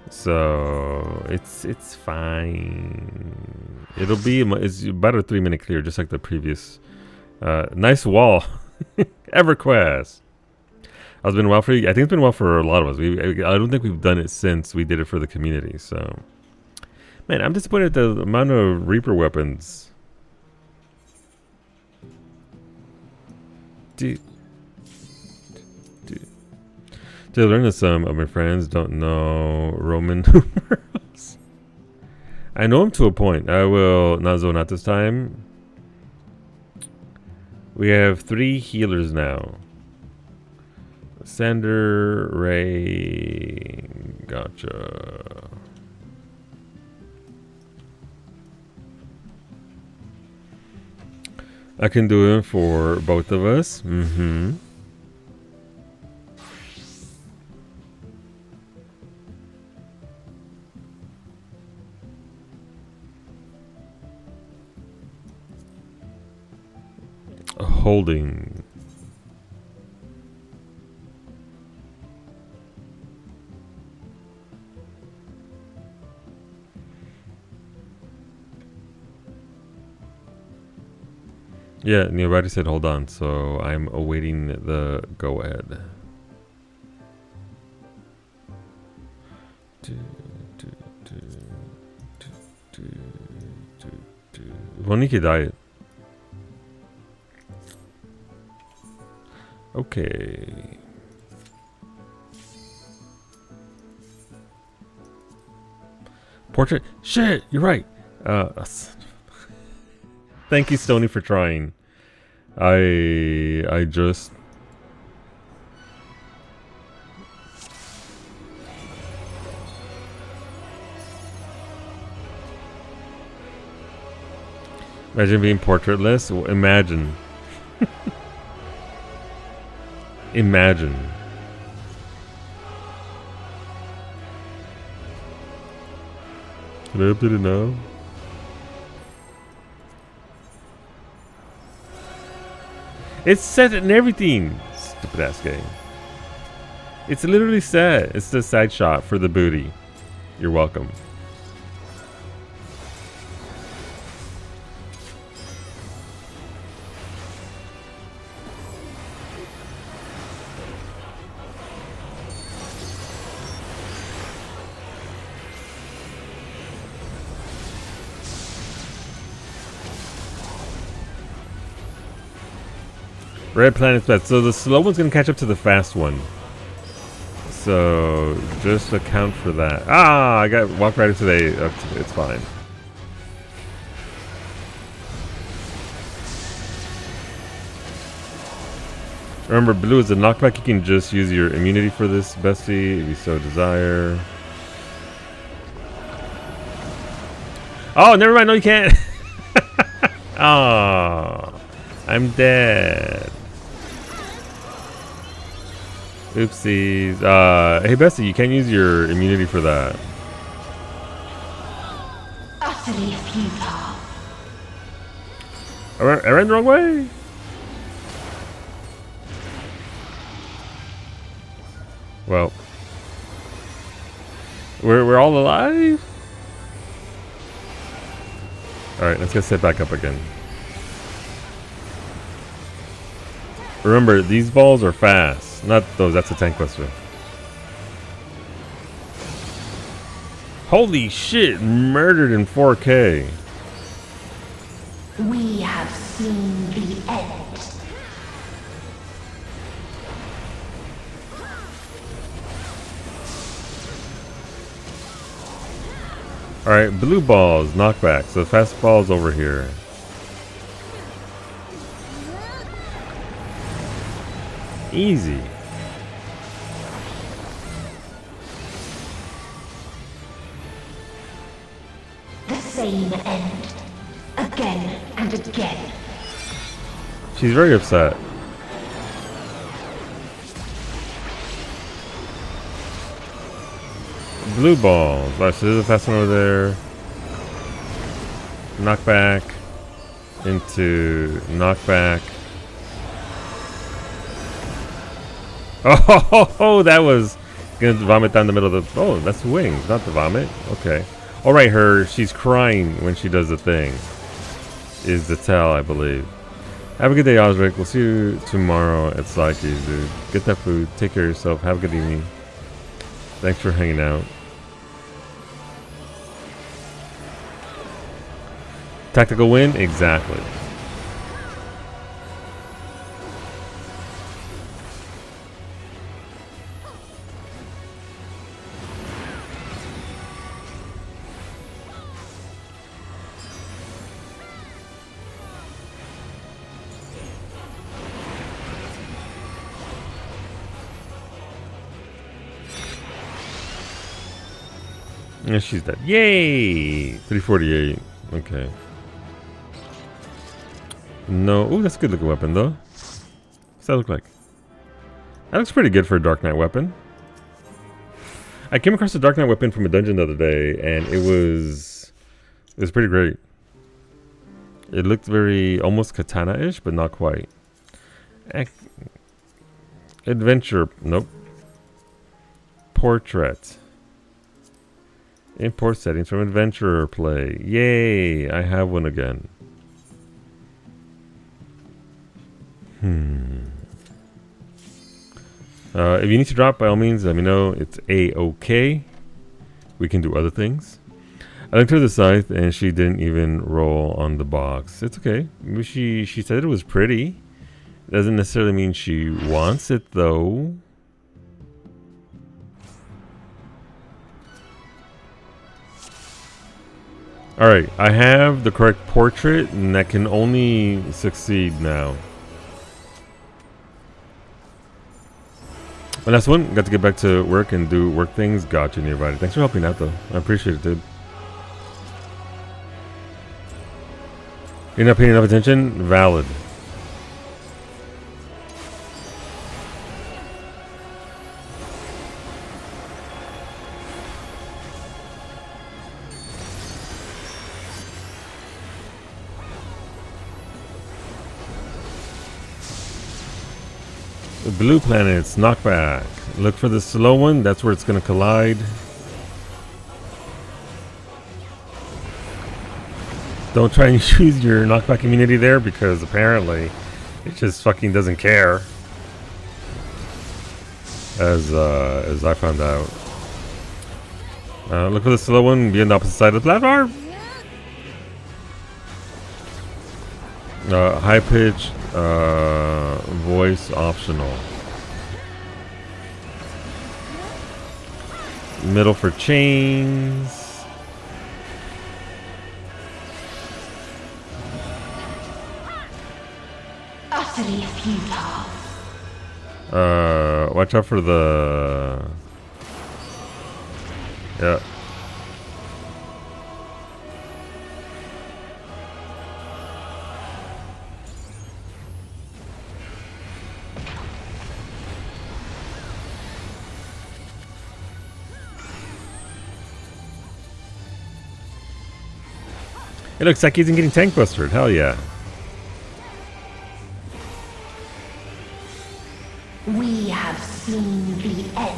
So it's fine. It'll be it's about a 3-minute clear, just like the previous. Nice wall, EverQuest. It's been a while for you. I think it's been a while for a lot of us. I don't think we've done it since we did it for the community. So, man, I'm disappointed at the amount of Reaper weapons. Dude. To learn that some of my friends don't know Roman numerals. I know him to a point. I will not this time. We have 3 healers now. Sander, Ray, gotcha. I can do it for both of us. Mm-hmm. Holding. Yeah, nobody said hold on, so I'm awaiting the go ahead. Voniki died. Okay. Portrait. Shit, you're right. Thank you, Stony, for trying. I just... Imagine being portraitless. Imagine. Imagine. Did I update it now? It's set and everything. Stupid ass game. It's literally set. It's the side shot for the booty. You're welcome. Red planet's best. So the slow one's gonna catch up to the fast one. So just account for that. Ah, I got walked right into the. It's fine. Remember, blue is a knockback. You can just use your immunity for this, bestie, if you so desire. Oh, never mind. No, you can't. Oh, I'm dead. Oopsies. Hey, bestie, you can't use your immunity for that. Utterly futile. I ran the wrong way. Well, we're all alive. All right, let's get set back up again. Remember, these balls are fast. Not those. That's a tank buster. Holy shit! Murdered in 4K. We have seen the end. Alright, blue balls, knockback. So fast balls over here. Easy. The same end. Again and again. She's very upset. Blue balls. Alright, so there's a fast one over there. Knockback. Into knockback. Oh, that was gonna vomit down the middle of the. Oh, that's wings, not the vomit. Okay. All right, she's crying when she does the thing. Is the tell, I believe. Have a good day, Osric. We'll see you tomorrow at Psyches, dude. Get that food. Take care of yourself. Have a good evening. Thanks for hanging out. Tactical win? Exactly. Yeah, she's dead. Yay! 348. Okay. No. Ooh, that's a good looking weapon, though. What's that look like? That looks pretty good for a Dark Knight weapon. I came across a Dark Knight weapon from a dungeon the other day, and it was pretty great. It looked very almost katana-ish, but not quite. Adventure. Nope. Portrait. Import settings from Adventurer Play. Yay! I have one again. If you need to drop, by all means, let me know. It's A-OK. We can do other things. I looked her the scythe, and she didn't even roll on the box. It's okay. She said it was pretty. Doesn't necessarily mean she wants it, though. Alright, I have the correct portrait, and that can only succeed now. And that's one. Got to get back to work and do work things. Gotcha, nearby. Thanks for helping out, though. I appreciate it, dude. You're not paying enough attention? Valid. The blue planets, knockback. Look for the slow one. That's where it's going to collide. Don't try and use your knockback immunity there because apparently it just fucking doesn't care. As I found out. Look for the slow one. Be on the opposite side of the platform. High pitch choice optional. Middle for chains. Utterly futile. Watch out for the... Yeah. It looks like he's getting tank bustered. Hell yeah. We have seen the end.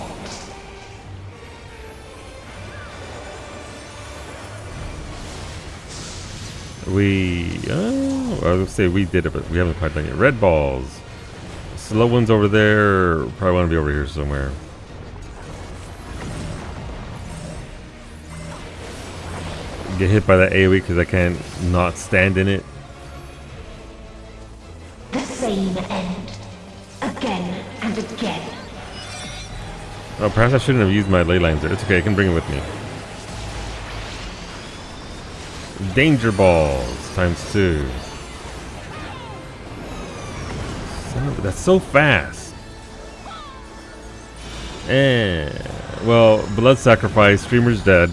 I was gonna say we did it, but we haven't quite done it. Red balls. Slow ones over there. Probably want to be over here somewhere. Get hit by that AoE because I can't not stand in it. The same end. Again and again. Oh, perhaps I shouldn't have used my ley lines there. It's okay, I can bring it with me. Danger balls ×2. That's so fast. And well, blood sacrifice. Streamer's dead.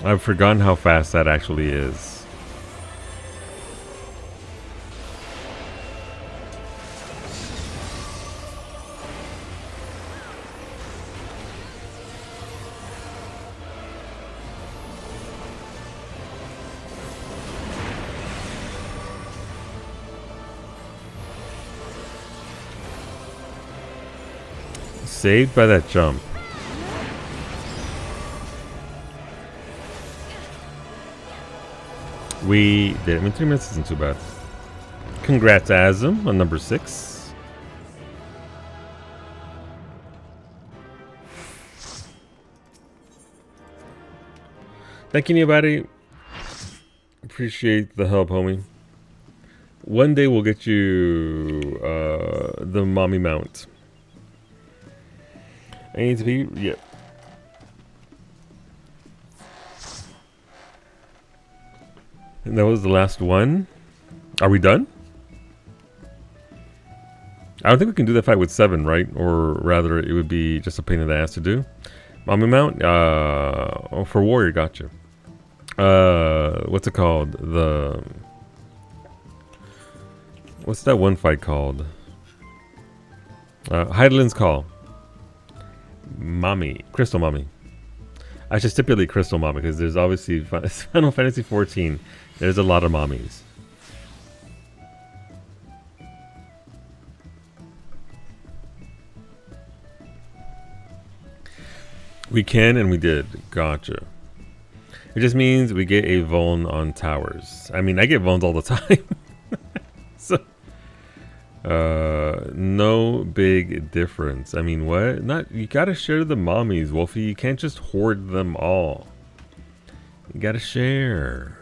I've forgotten how fast that actually is. Saved by that jump. We did. I mean, 3 minutes isn't too bad. Congrats, Azim, on number 6. Thank you, anybody. Appreciate the help, homie. One day we'll get you the mommy mount. I need to be... Yeah. And that was the last one. Are we done? I don't think we can do that fight with 7, right? Or rather, it would be just a pain in the ass to do. Mommy mount? Oh, for warrior, gotcha. What's it called? What's that one fight called? Heidelin's Call. Mommy. Crystal Mommy. I should stipulate Crystal Mommy because there's obviously Final Fantasy 14. There's a lot of mommies. We can and we did. Gotcha. It just means we get a Vuln on towers. I mean, I get Vulns all the time. So, no big difference. I mean, what? You gotta share the mommies, Wolfie. You can't just hoard them all. You gotta share.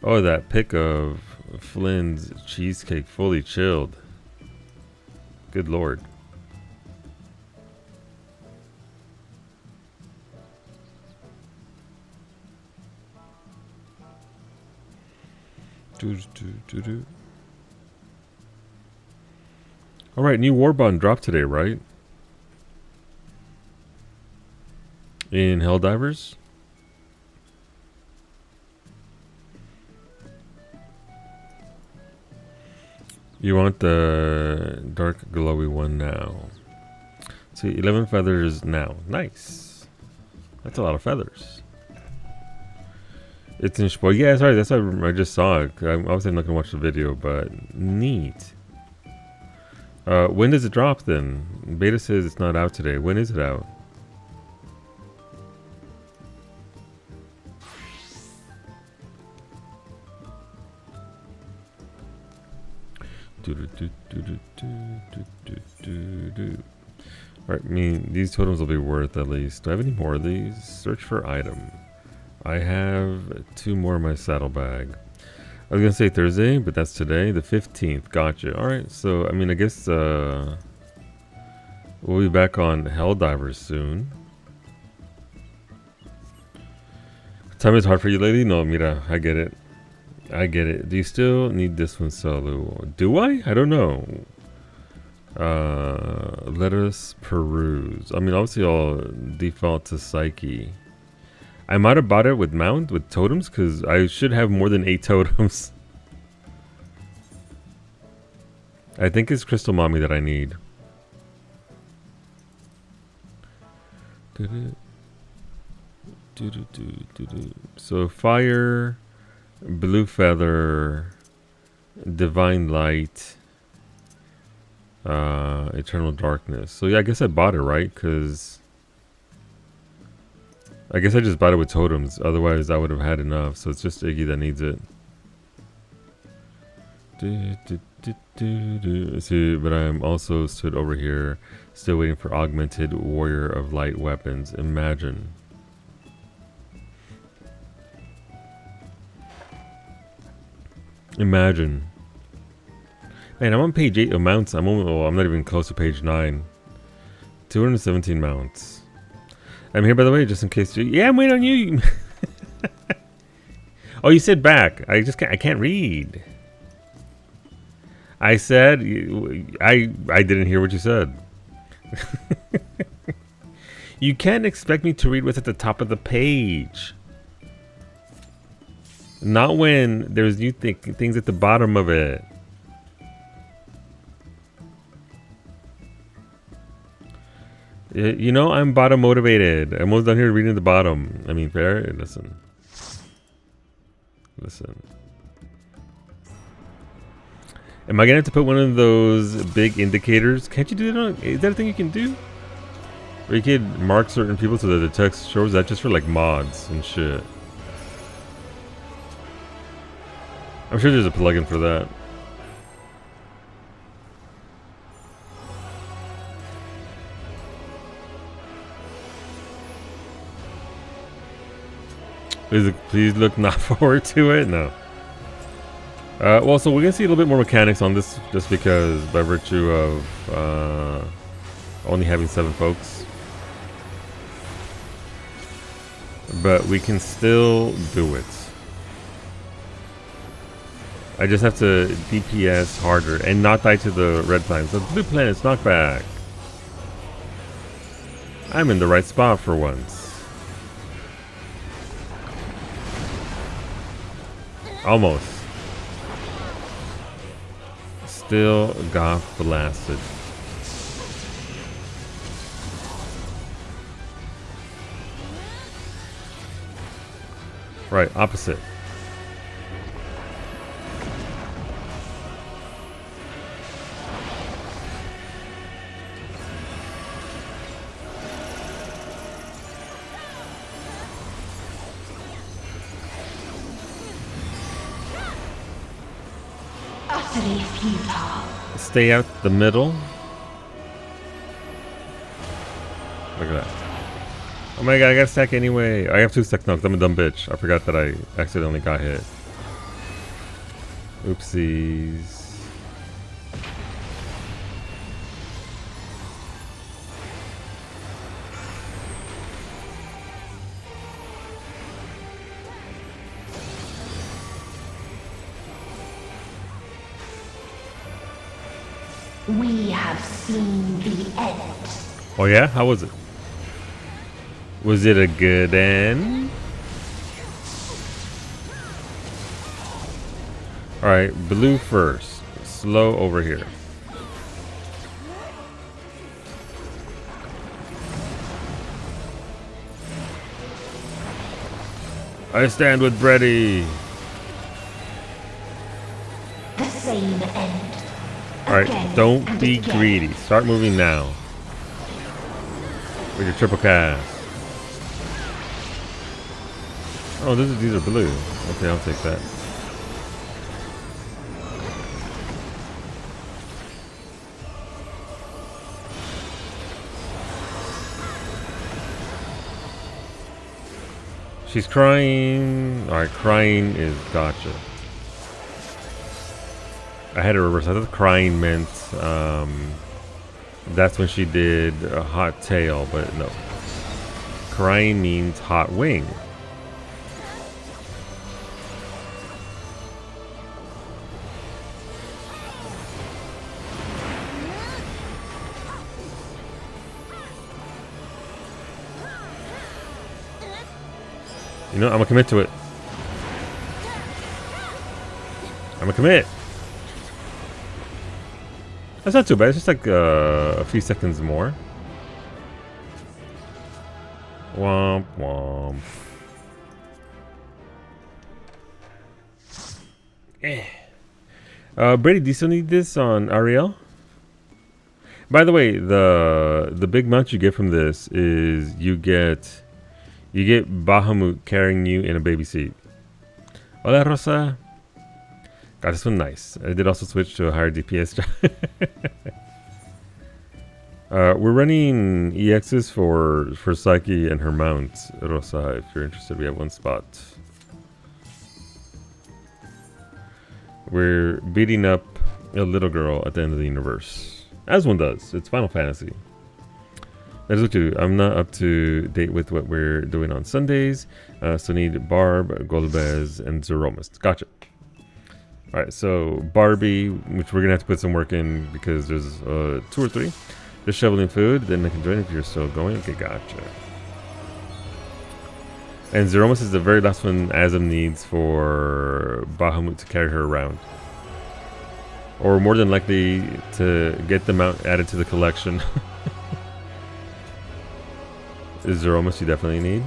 Oh, that pic of Flynn's cheesecake fully chilled. Good lord. All right, new Warbond dropped today, right? In Helldivers. You want the dark glowy one now. See, 11 feathers now. Nice. That's a lot of feathers. It's in spoil. Yeah, sorry, that's why I just saw it. I'm obviously not gonna watch the video, but neat. When does it drop then? Beta says it's not out today. When is it out? Right, I mean, these totems will be worth at least. Do I have any more of these? Search for item. I have 2 more in my saddlebag. I was gonna say Thursday, but that's today, the 15th. Gotcha. Alright, so, I mean, I guess, we'll be back on Helldivers soon. Time is hard for you, lady? No, mira, I get it. I get it. Do you still need this one solo? Do I? I don't know. Let us peruse. I mean, obviously I'll default to Psyche. I might have bought it with mount, with totems, because I should have more than 8 totems. I think it's Crystal Mommy that I need. So fire, blue feather, divine light, eternal darkness. So yeah, I guess I bought it, right? Because I guess I just bought it with totems. Otherwise, I would have had enough. So it's just Iggy that needs it. See, but I'm also stood over here, still waiting for augmented warrior of light weapons. Imagine. Imagine. Man, I'm on page 8 of mounts. I'm not even close to page 9. 217 mounts. I'm here, by the way, just in case. Yeah, I'm waiting on you. Oh, you said back. I can't read. I said I didn't hear what you said. You can't expect me to read what's at the top of the page. Not when there's new things at the bottom of it. You know, I'm bottom motivated. I'm almost done here reading the bottom. I mean, fair. Listen. Am I gonna have to put one of those big indicators? Can't you do that? Is that a thing you can do? Or you can mark certain people so that the text shows that just for like mods and shit. I'm sure there's a plugin for that. Please look not forward to it. No. Well, so we're gonna see a little bit more mechanics on this, just because by virtue of only having 7 folks. But we can still do it. I just have to DPS harder and not die to the red planets. The blue planet's knockback. I'm in the right spot for once. Almost. Still got blasted. Right, opposite. Utterly futile. Stay out the middle. Look at that. Oh my god, I got stack anyway. I have 2 stack knocks. I'm a dumb bitch. I forgot that I accidentally got hit. Oopsies. We have seen the end. Oh yeah? How was it? Was it a good end? Alright, blue first. Slow over here. I stand with Brady. The same end. Alright, Again don't and be again. greedy. Start moving now. With your triple cast. Oh, these are blue. Okay, I'll take that. She's crying. Alright, crying is gotcha. I had it reversed. I thought crying meant that's when she did a hot tail, but no. Crying means hot wing. You know, I'm gonna commit to it. I'm gonna commit. That's not too bad. It's just like a few seconds more. Womp womp. Brady, do you still need this on Ariel? By the way, the big mount you get from this is you get Bahamut carrying you in a baby seat. Hola Rosa. God, this one nice. I did also switch to a higher DPS. We're running EXs for Psyche and her mount, Rosa. If you're interested, we have one spot. We're beating up a little girl at the end of the universe, as one does. It's Final Fantasy. That is what you do. I'm not up to date with what we're doing on Sundays, so need Barb, Golbez, and Zeromus. Gotcha. Alright, so Barbie, which we're gonna have to put some work in because there's 2 or 3. Just shoveling food, then I can join if you're still going. Okay, gotcha. And Zeromus is the very last one Azam needs for Bahamut to carry her around. Or more than likely to get them out added to the collection. Is Zeromus you definitely need?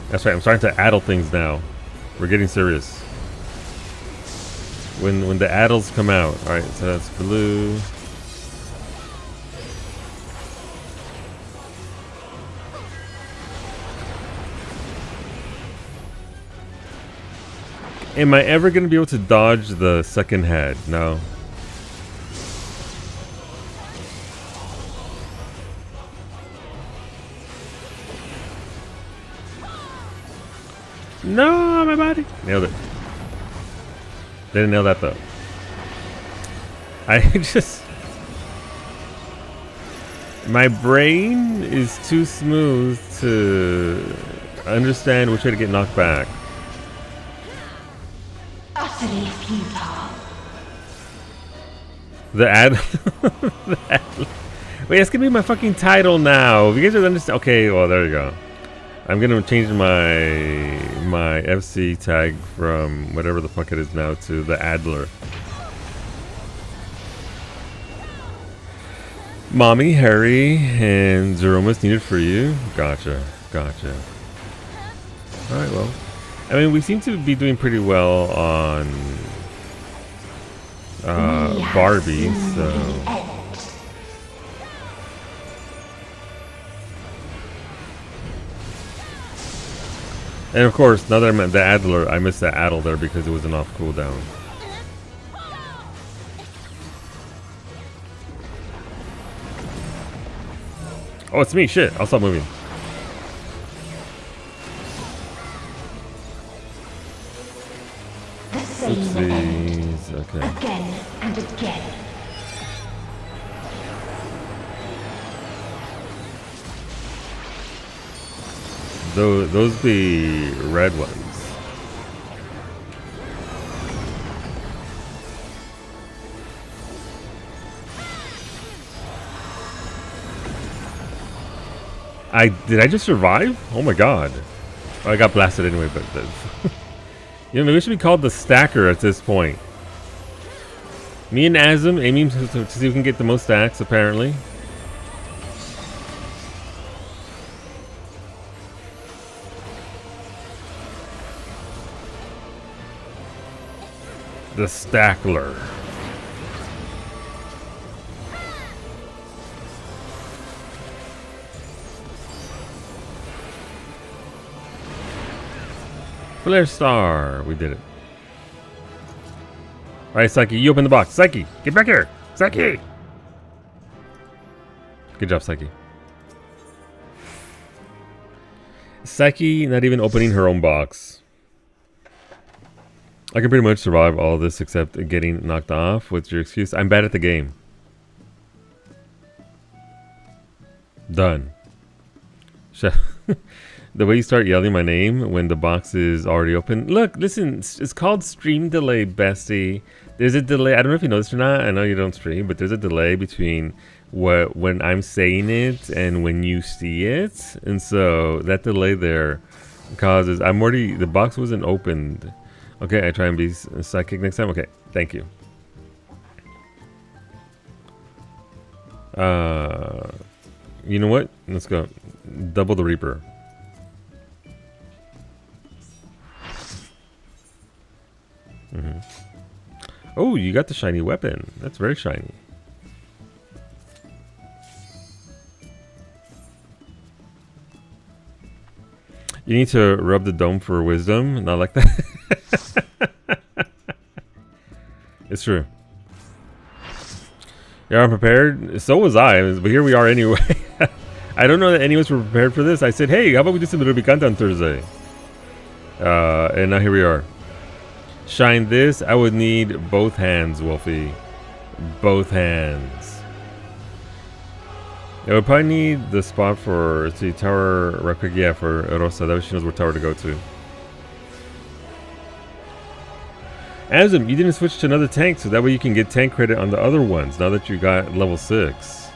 That's right, I'm starting to addle things now. We're getting serious. When the addles come out. Alright, so that's blue. Am I ever going to be able to dodge the second head? No. No, my body. Nailed it. Didn't nail that though. I just... My brain is too smooth to understand which way to get knocked back. Utterly futile. The ad... the ad... Wait, it's gonna be my fucking title now. If you guys don't understand... Okay, well, there you go. I'm gonna change my FC tag from whatever the fuck it is now to the Adler. Mommy, Harry, and Zeromus needed for you. Gotcha, gotcha. Alright, well. I mean, we seem to be doing pretty well on Barbie, so... And of course, now that I'm at the Adler, I missed the Addle there because it was an off cooldown. Oh, it's me. Shit. I'll stop moving. The same end. Oopsies. Okay. Again and again. Those be red ones. Did I just survive? Oh my god. Oh, I got blasted anyway, but you know, maybe we should be called the Stacker at this point. Me and Azam aiming to see if we can get the most stacks, apparently. The Stackler. Flare Star. We did it. Alright, Psyche, you open the box. Psyche, get back here. Psyche. Good job, Psyche. Psyche not even opening her own box. I can pretty much survive all this except getting knocked off. What's your excuse? I'm bad at the game. Done. The way you start yelling my name when the box is already open. Look, listen, it's called stream delay, bestie. There's a delay. I don't know if you know this or not. I know you don't stream, but there's a delay between when I'm saying it and when you see it. And so that delay there causes... the box wasn't opened. Okay, I try and be psychic next time. Okay, thank you. You know what? Let's go. Double the Reaper. Oh, you got the shiny weapon. That's very shiny. You need to rub the dome for wisdom. Not like that. It's true. You are prepared? So was I, but here we are anyway. I don't know that any of us were prepared for this. I said, hey, how about we do some Rubicanta on Thursday? And now here we are. Shine this. I would need both hands, Wolfie. Both hands. I would probably need the spot for the tower real quick. Yeah, for Rosa. That way she knows what tower to go to. Azum, you didn't switch to another tank, so that way you can get tank credit on the other ones now that you got level 6.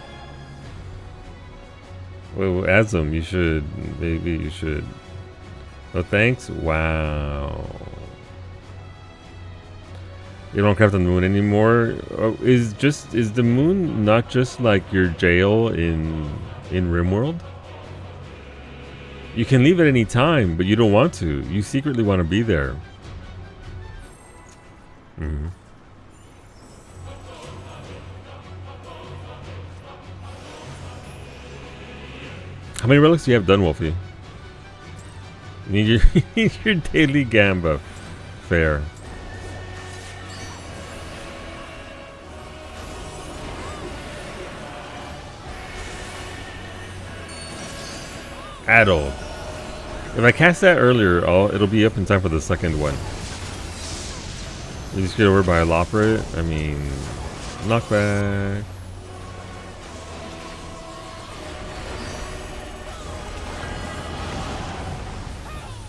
Well, Azum, you should. Maybe you should. No thanks? Wow. You don't craft on the moon anymore. Is the moon not just like your jail in RimWorld? You can leave at any time, but you don't want to. You secretly want to be there. How many relics do you have done, Wolfie? You need your daily gamba. Fair. Addled. If I cast that earlier, it'll be up in time for the second one. You just get over by a Loporrit. I mean, knockback.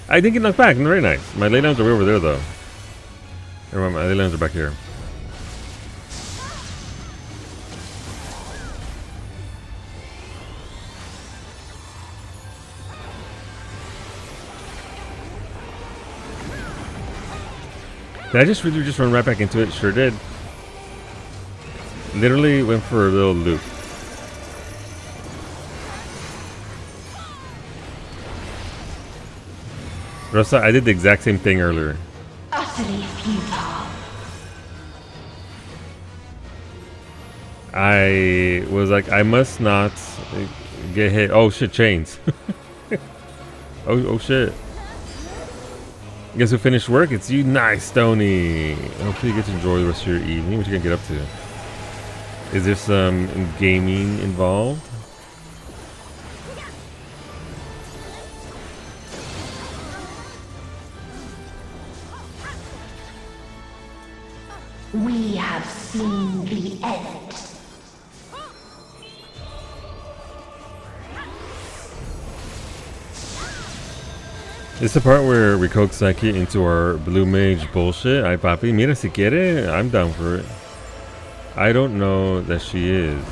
I didn't get knocked back. Very nice. My laydowns are way over there, though. Never mind, my laydowns are back here. Did I just really just run right back into it? Sure did. Literally went for a little loop. Rosa, I did the exact same thing earlier. Utterly futile. I was like, I must not get hit. Oh shit, chains. oh shit. Guess who finished work? It's you. Nice, Stony. Hopefully you get to enjoy the rest of your evening. What you gonna get up to? Is there some gaming involved? We have seen the end. This is the part where we coax Psyche into our blue mage bullshit. Ay papi, mira si quiere, I'm down for it. I don't know that she is.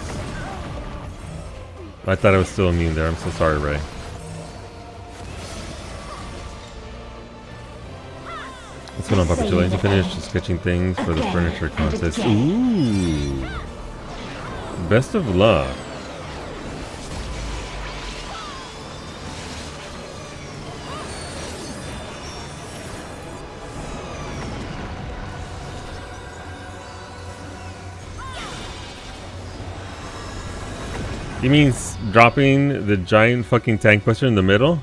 I thought I was still immune there. I'm so sorry, Ray. What's going on, Papa Chile? You finished sketching things for the furniture contest. Ooh. Best of luck. You mean dropping the giant fucking tank buster in the middle?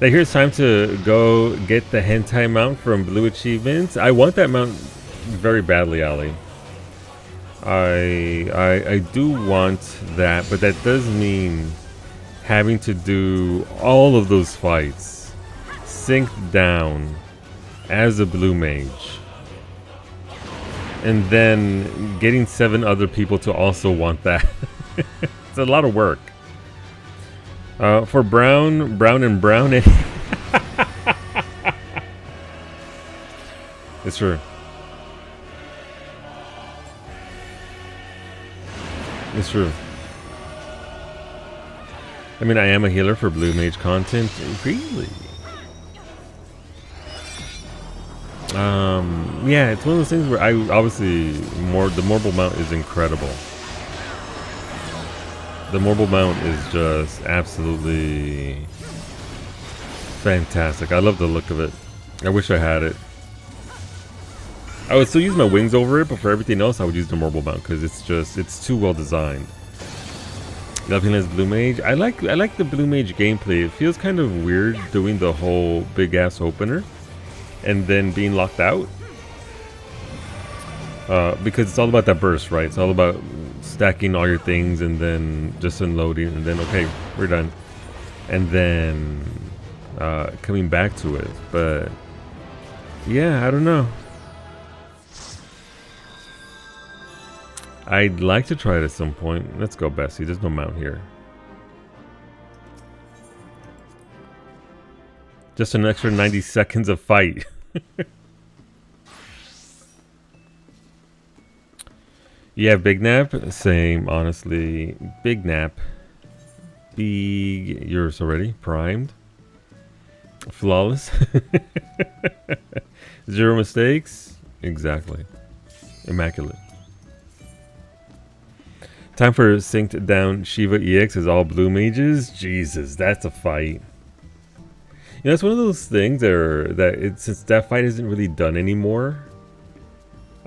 Like, here's time to go get the hentai mount from Blue Achievements. I want that mount very badly, Ali. I do want that, but that does mean having to do all of those fights synced down as a blue mage, and then getting 7 other people to also want that. It's a lot of work. For brown and brown. It's true. It's true. I mean, I am a healer for blue mage content. Really? Yeah, it's one of those things where I obviously the Morbol mount is incredible. The Morbol mount is just absolutely fantastic. I love the look of it. I wish I had it. I would still use my wings over it, but for everything else, I would use the Morbol mount because it's too well designed. Nothing as blue mage. I like the blue mage gameplay. It feels kind of weird doing the whole big ass opener and then being locked out. Because it's all about that burst, right? It's all about stacking all your things and then just unloading and then okay, we're done. And then coming back to it. But yeah, I don't know. I'd like to try it at some point. Let's go, Bessie. There's no mount here. Just an extra 90 seconds of fight. Yeah, Big Nap. Same, honestly. Big Nap. Big. Yours already. Primed. Flawless. 0 mistakes. Exactly. Immaculate. Time for synced down Shiva EX is all blue mages. Jesus, that's a fight. You know, it's one of those things since that fight isn't really done anymore.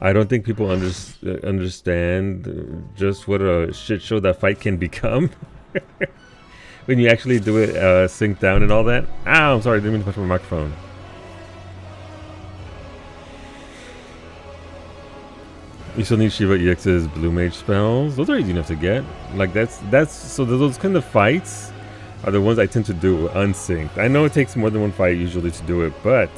I don't think people understand just what a shit show that fight can become when you actually do it synced down and all that. Ow, I'm sorry, I didn't mean to touch my microphone. You still need Shiva EX's blue mage spells. Those are easy enough to get. Like that's so those kind of fights are the ones I tend to do unsynced. I know it takes more than one fight usually to do it, but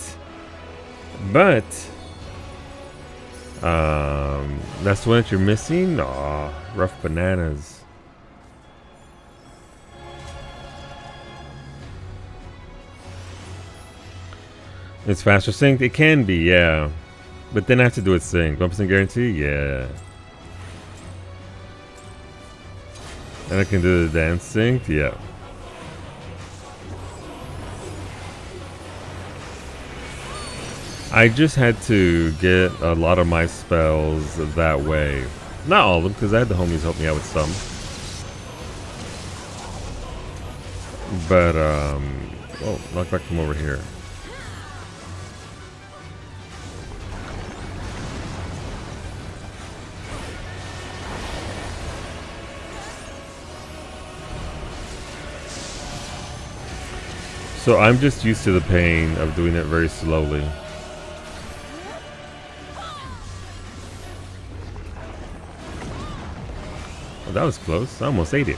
that's the one that you're missing. Aw, rough bananas. It's faster synced. It can be, yeah. But then I have to do it synced. 1% guarantee? Yeah. And I can do the dance synced? Yeah. I just had to get a lot of my spells that way. Not all of them, because I had the homies help me out with some. But, oh, knockback from over here. So I'm just used to the pain of doing it very slowly. Oh, that was close. I almost ate it.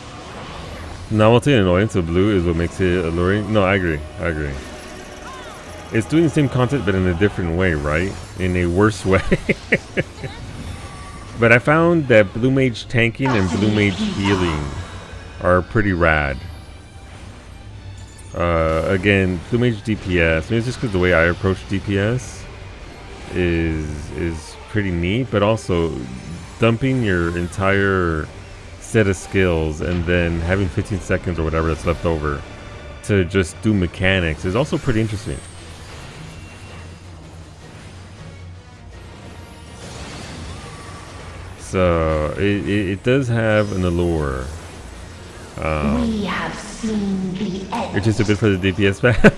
Novelty and annoyance of blue is what makes it alluring. No, I agree. I agree. It's doing the same content, but in a different way, right? In a worse way. But I found that blue mage tanking and blue mage healing are pretty rad. Again, blue mage DPS. Maybe it's just because the way I approach DPS is pretty neat, but also dumping your entire set of skills and then having 15 seconds or whatever that's left over to just do mechanics is also pretty interesting. So it does have an allure. We have seen the end. It's just a bit for the DPS path.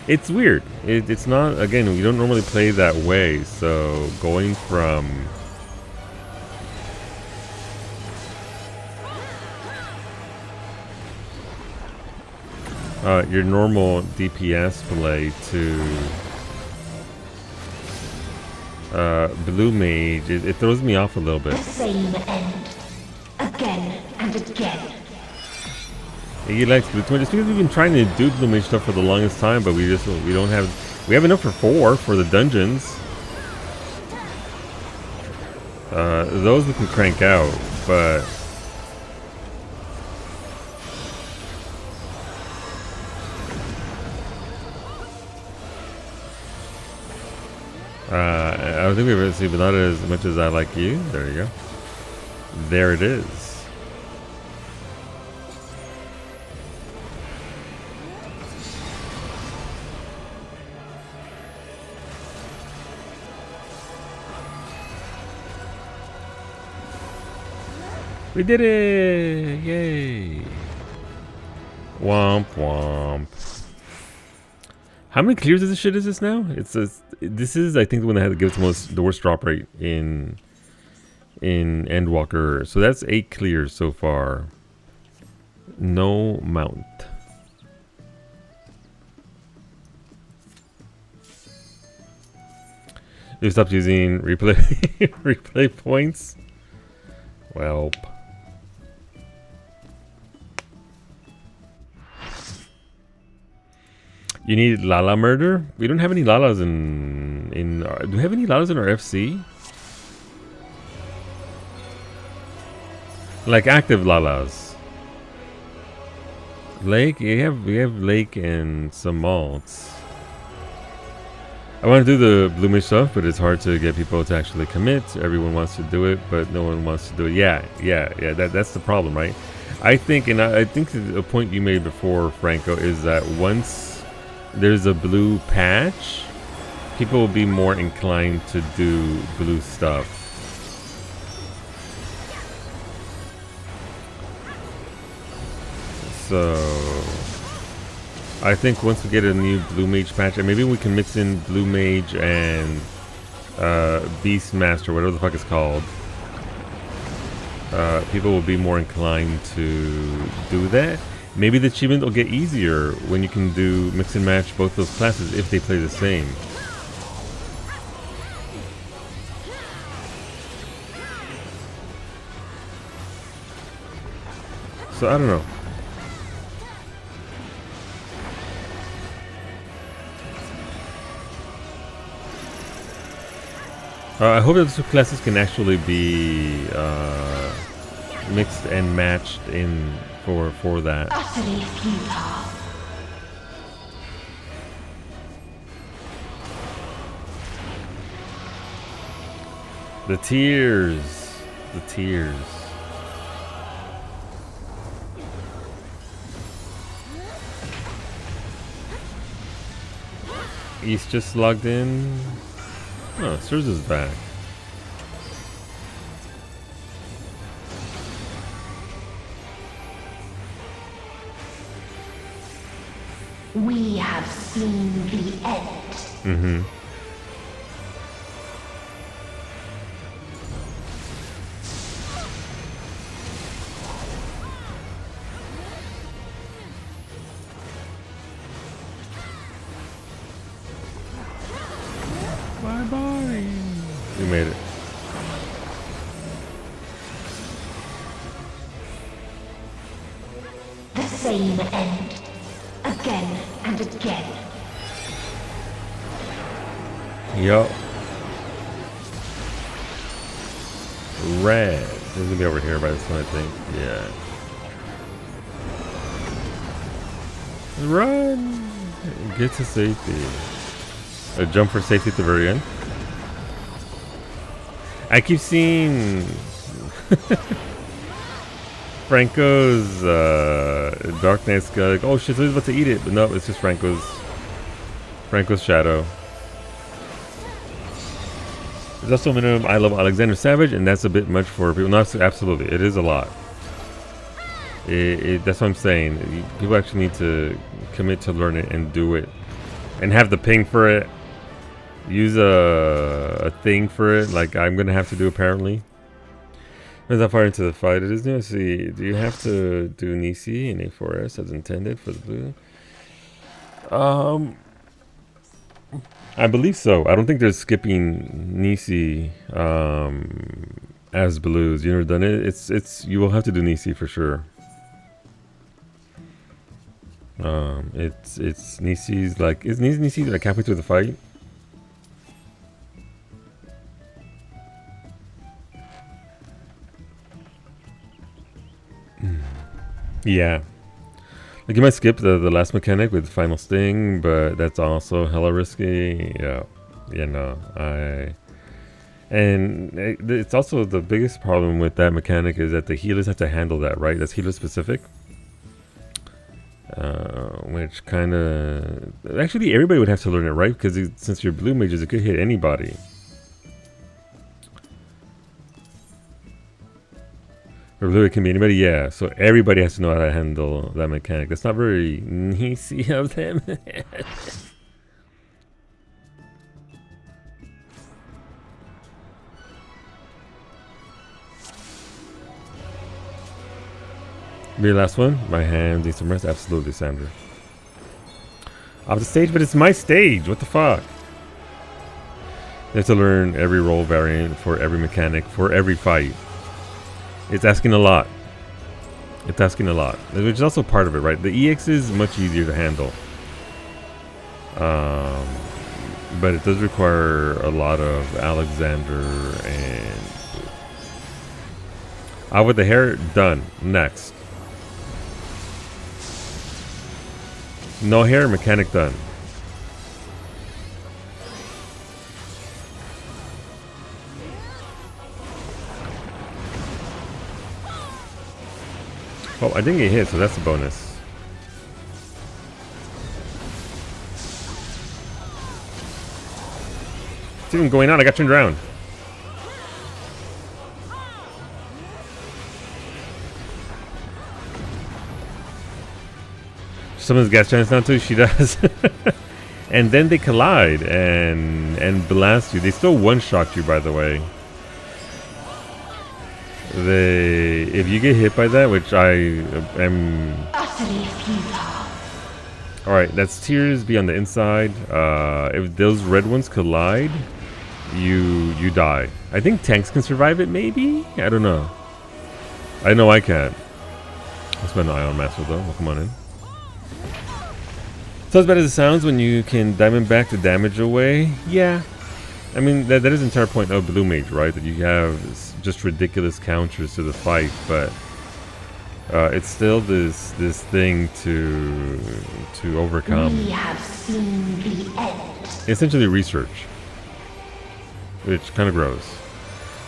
It's weird. It's not, again, we don't normally play that way, so going from your normal DPS play to blue mage, it throws me off a little bit. The same end. Again and again. He likes blue mage. It's because we've been trying to do blue mage stuff for the longest time, but we don't have. We have enough for 4 for the dungeons. Those we can crank out, but I don't think we've ever seen, but not as much as I like you. There you go. There it is. We did it! Yay! Womp womp. How many clears of this shit is this now? This is I think the one that gives the worst drop rate in Endwalker. So that's 8 clears so far. No mount. You stopped using replay points. Welp. You need Lala murder? We don't have any Lalas in our, do we have any Lalas in our FC? Like active Lalas. Lake? We have Lake and some malts. I want to do the blue mage stuff, but it's hard to get people to actually commit. Everyone wants to do it, but no one wants to do it. Yeah. That's the problem, right? I think, and I think the point you made before, Franco, is that once there's a blue patch, people will be more inclined to do blue stuff. So I think once we get a new blue mage patch, and maybe we can mix in blue mage and Beastmaster, whatever the fuck it's called, people will be more inclined to do that. Maybe the achievement will get easier when you can do mix and match both those classes if they play the same. So I don't know. I hope that the two classes can actually be mixed and matched in for that. Utterly futile. The tears. The tears. He's just logged in. Oh, Sirs is back. We have seen the end. Mm-hmm. Bye-bye. We made it. The same end. Again and again. Yup. Red. He's gonna be over here by this one, I think. Yeah. Run! Get to safety. A jump for safety at the very end. I keep seeing Franco's Dark Knight's guy, like, oh shit, so he's about to eat it, but no, it's just Franco's shadow. There's also a minimum I love Alexander Savage, and that's a bit much for people. Not absolutely, it is a lot. That's what I'm saying. People actually need to commit to learn it and do it, and have the ping for it. Use a thing for it, like I'm gonna have to do apparently. As I far into the fight, it is new. See, do you have to do Nisi in A4S as intended for the blue? I believe so. I don't think there's skipping Nisi as blues. You never done it? It's you will have to do Nisi for sure. It's Nisi's like is Nisi like halfway through the fight? Yeah. Like you might skip the last mechanic with Final Sting, but that's also hella risky. Yeah, you know, it's also the biggest problem with that mechanic is that the healers have to handle that, right? That's healer specific. Which kind of actually everybody would have to learn it, right? Because since you're blue mages, it could hit anybody. Or blue, it can be anybody, yeah. So everybody has to know how to handle that mechanic. That's not very easy of them. Be your last one? My hands need some rest? Absolutely, Sandra. Off the stage, but it's my stage. What the fuck? You have to learn every role variant for every mechanic for every fight. It's asking a lot. It's asking a lot, which is also part of it, right? The EX is much easier to handle. But it does require a lot of Alexander and... with the hair, done. Next. No hair, mechanic done. Oh, I didn't get hit, so that's a bonus. It's even going on. I got turned around. Someone's gas chance now too. She does. And then they collide and blast you. They still one-shot you, by the way. If you get hit by that, which I am Utterly futile. alright, that's tears be on the inside. If those red ones collide, you die. I think tanks can survive it, maybe? I don't know. I know I can't. I'll spend an eye on Master though. Well, come on in. So as bad as it sounds when you can diamond back the damage away, yeah. I mean, that is the entire point of Blue Mage, right? That you have just ridiculous counters to the fight, but it's still this thing to overcome. We have seen the end. Essentially research, which kind of gross.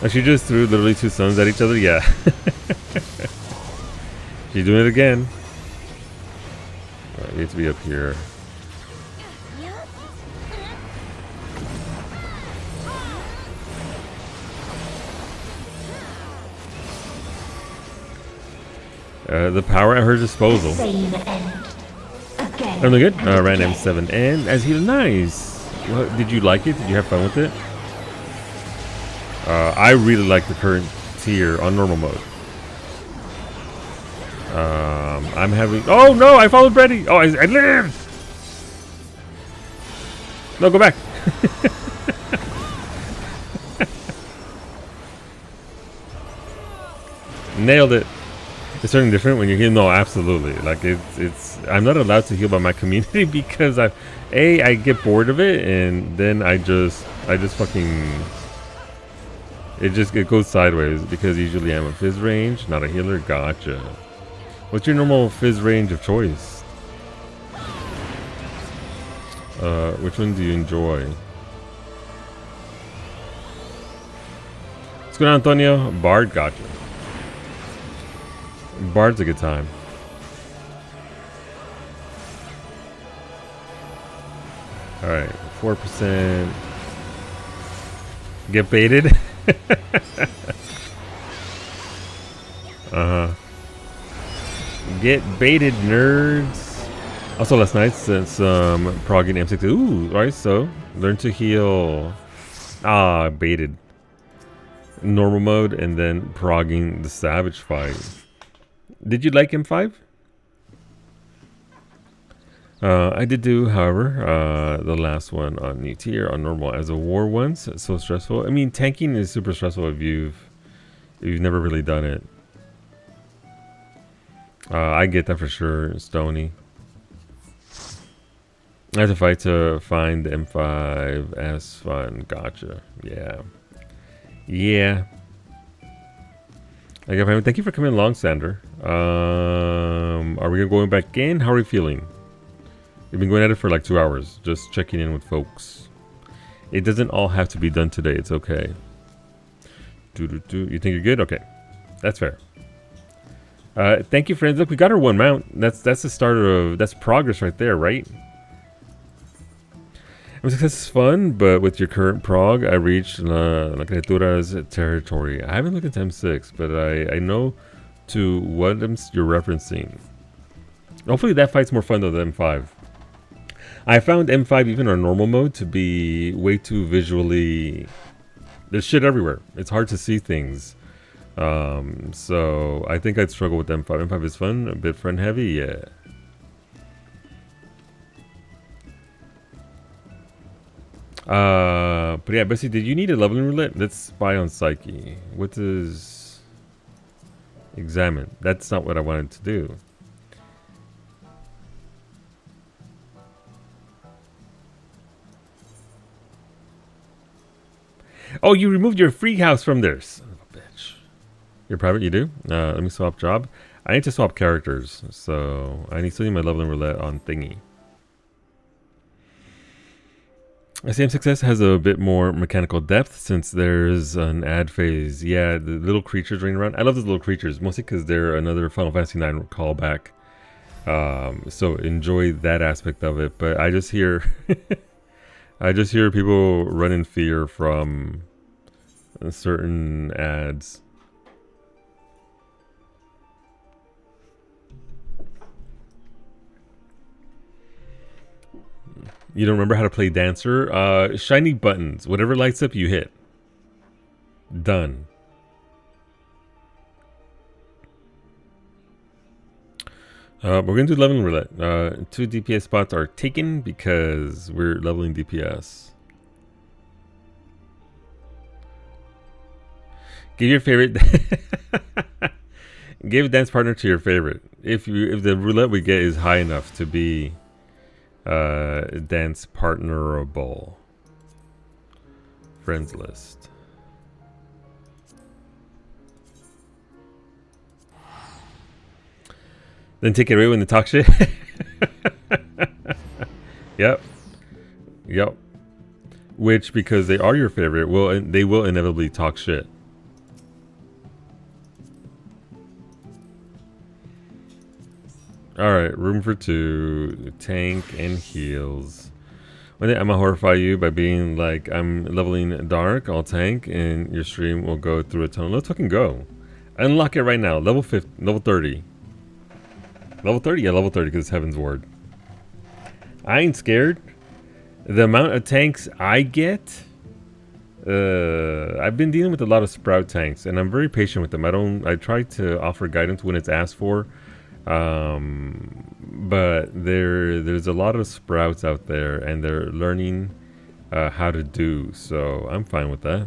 Like she just threw literally two suns at each other. Yeah, she's doing it again. All right, we have to be up here. The power at her disposal. Same end. Again. I'm good. Ran M7 and as he nice. Well, did you like it? Did you have fun with it? I really like the current tier on normal mode. I'm having. Oh no! I followed Brady. Oh, I lived. No, go back. Nailed it. It's something different when you heal. No, absolutely. Like it's. I'm not allowed to heal by my community because I get bored of it, and then I just fucking. It goes sideways because usually I'm a fizz range, not a healer. Gotcha. What's your normal fizz range of choice? Which one do you enjoy? What's going on, Antonio? Bard, gotcha. Bard's a good time. Alright, 4%. Get baited? Get baited, nerds. Also last night, since progging M6. Ooh, alright, so learn to heal. Baited. Normal mode and then progging the savage fight. Did you like M5? I did do, however, the last one on new tier on normal as a war once. It's so stressful. I mean, tanking is super stressful if you've never really done it. I get that for sure, Stony. I have to fight to find the M5 as fun. Gotcha. Yeah. Yeah. I got thank you for coming along, Sander. Are we going back in? How are we feeling? We've been going at it for like 2 hours, just checking in with folks. It doesn't all have to be done today. It's okay. You think you're good? Okay, that's fair. Thank you, friends. Look, we got our 1 mount. That's the start of that's progress right there, right? Success is fun, but with your current prog, I reached La Criatura's territory. I haven't looked at M6, but I know to what you're referencing. Hopefully that fight's more fun than M5. I found M5, even on normal mode, to be way too visually... There's shit everywhere. It's hard to see things. So I think I'd struggle with M5. M5 is fun, a bit friend heavy, yeah. But yeah, Bessie, did you need a leveling roulette? Let's spy on Psyche. What does examine? That's not what I wanted to do. Oh, you removed your free house from there. Son of a bitch. You're private, you do? Let me swap job. I need to swap characters, so I still need my leveling roulette on thingy. Same success has a bit more mechanical depth since there's an ad phase. Yeah, the little creatures running around. I love those little creatures, mostly because they're another Final Fantasy IX callback. So enjoy that aspect of it. But I just hear, I just hear people run in fear from certain ads. You don't remember how to play Dancer? Shiny buttons. Whatever lights up, you hit. Done. We're going to do leveling roulette. 2 DPS spots are taken because we're leveling DPS. Give your favorite... Give a dance partner to your favorite. If the roulette we get is high enough to be... dance partnerable. Friends list. Then take it away when they talk shit. Yep. Yep. Which, because they are your favorite, they will inevitably talk shit. Alright, room for 2, tank and heals. One day I'm gonna horrify you by being like, I'm leveling dark, I'll tank, and your stream will go through a tunnel. Let's fucking go. Unlock it right now. Level 50, level 30. Level 30? Yeah, level 30 because it's Heaven's Ward. I ain't scared. The amount of tanks I get, I've been dealing with a lot of sprout tanks, and I'm very patient with them. I try to offer guidance when it's asked for. But there's a lot of sprouts out there, and they're learning how to do, so I'm fine with that.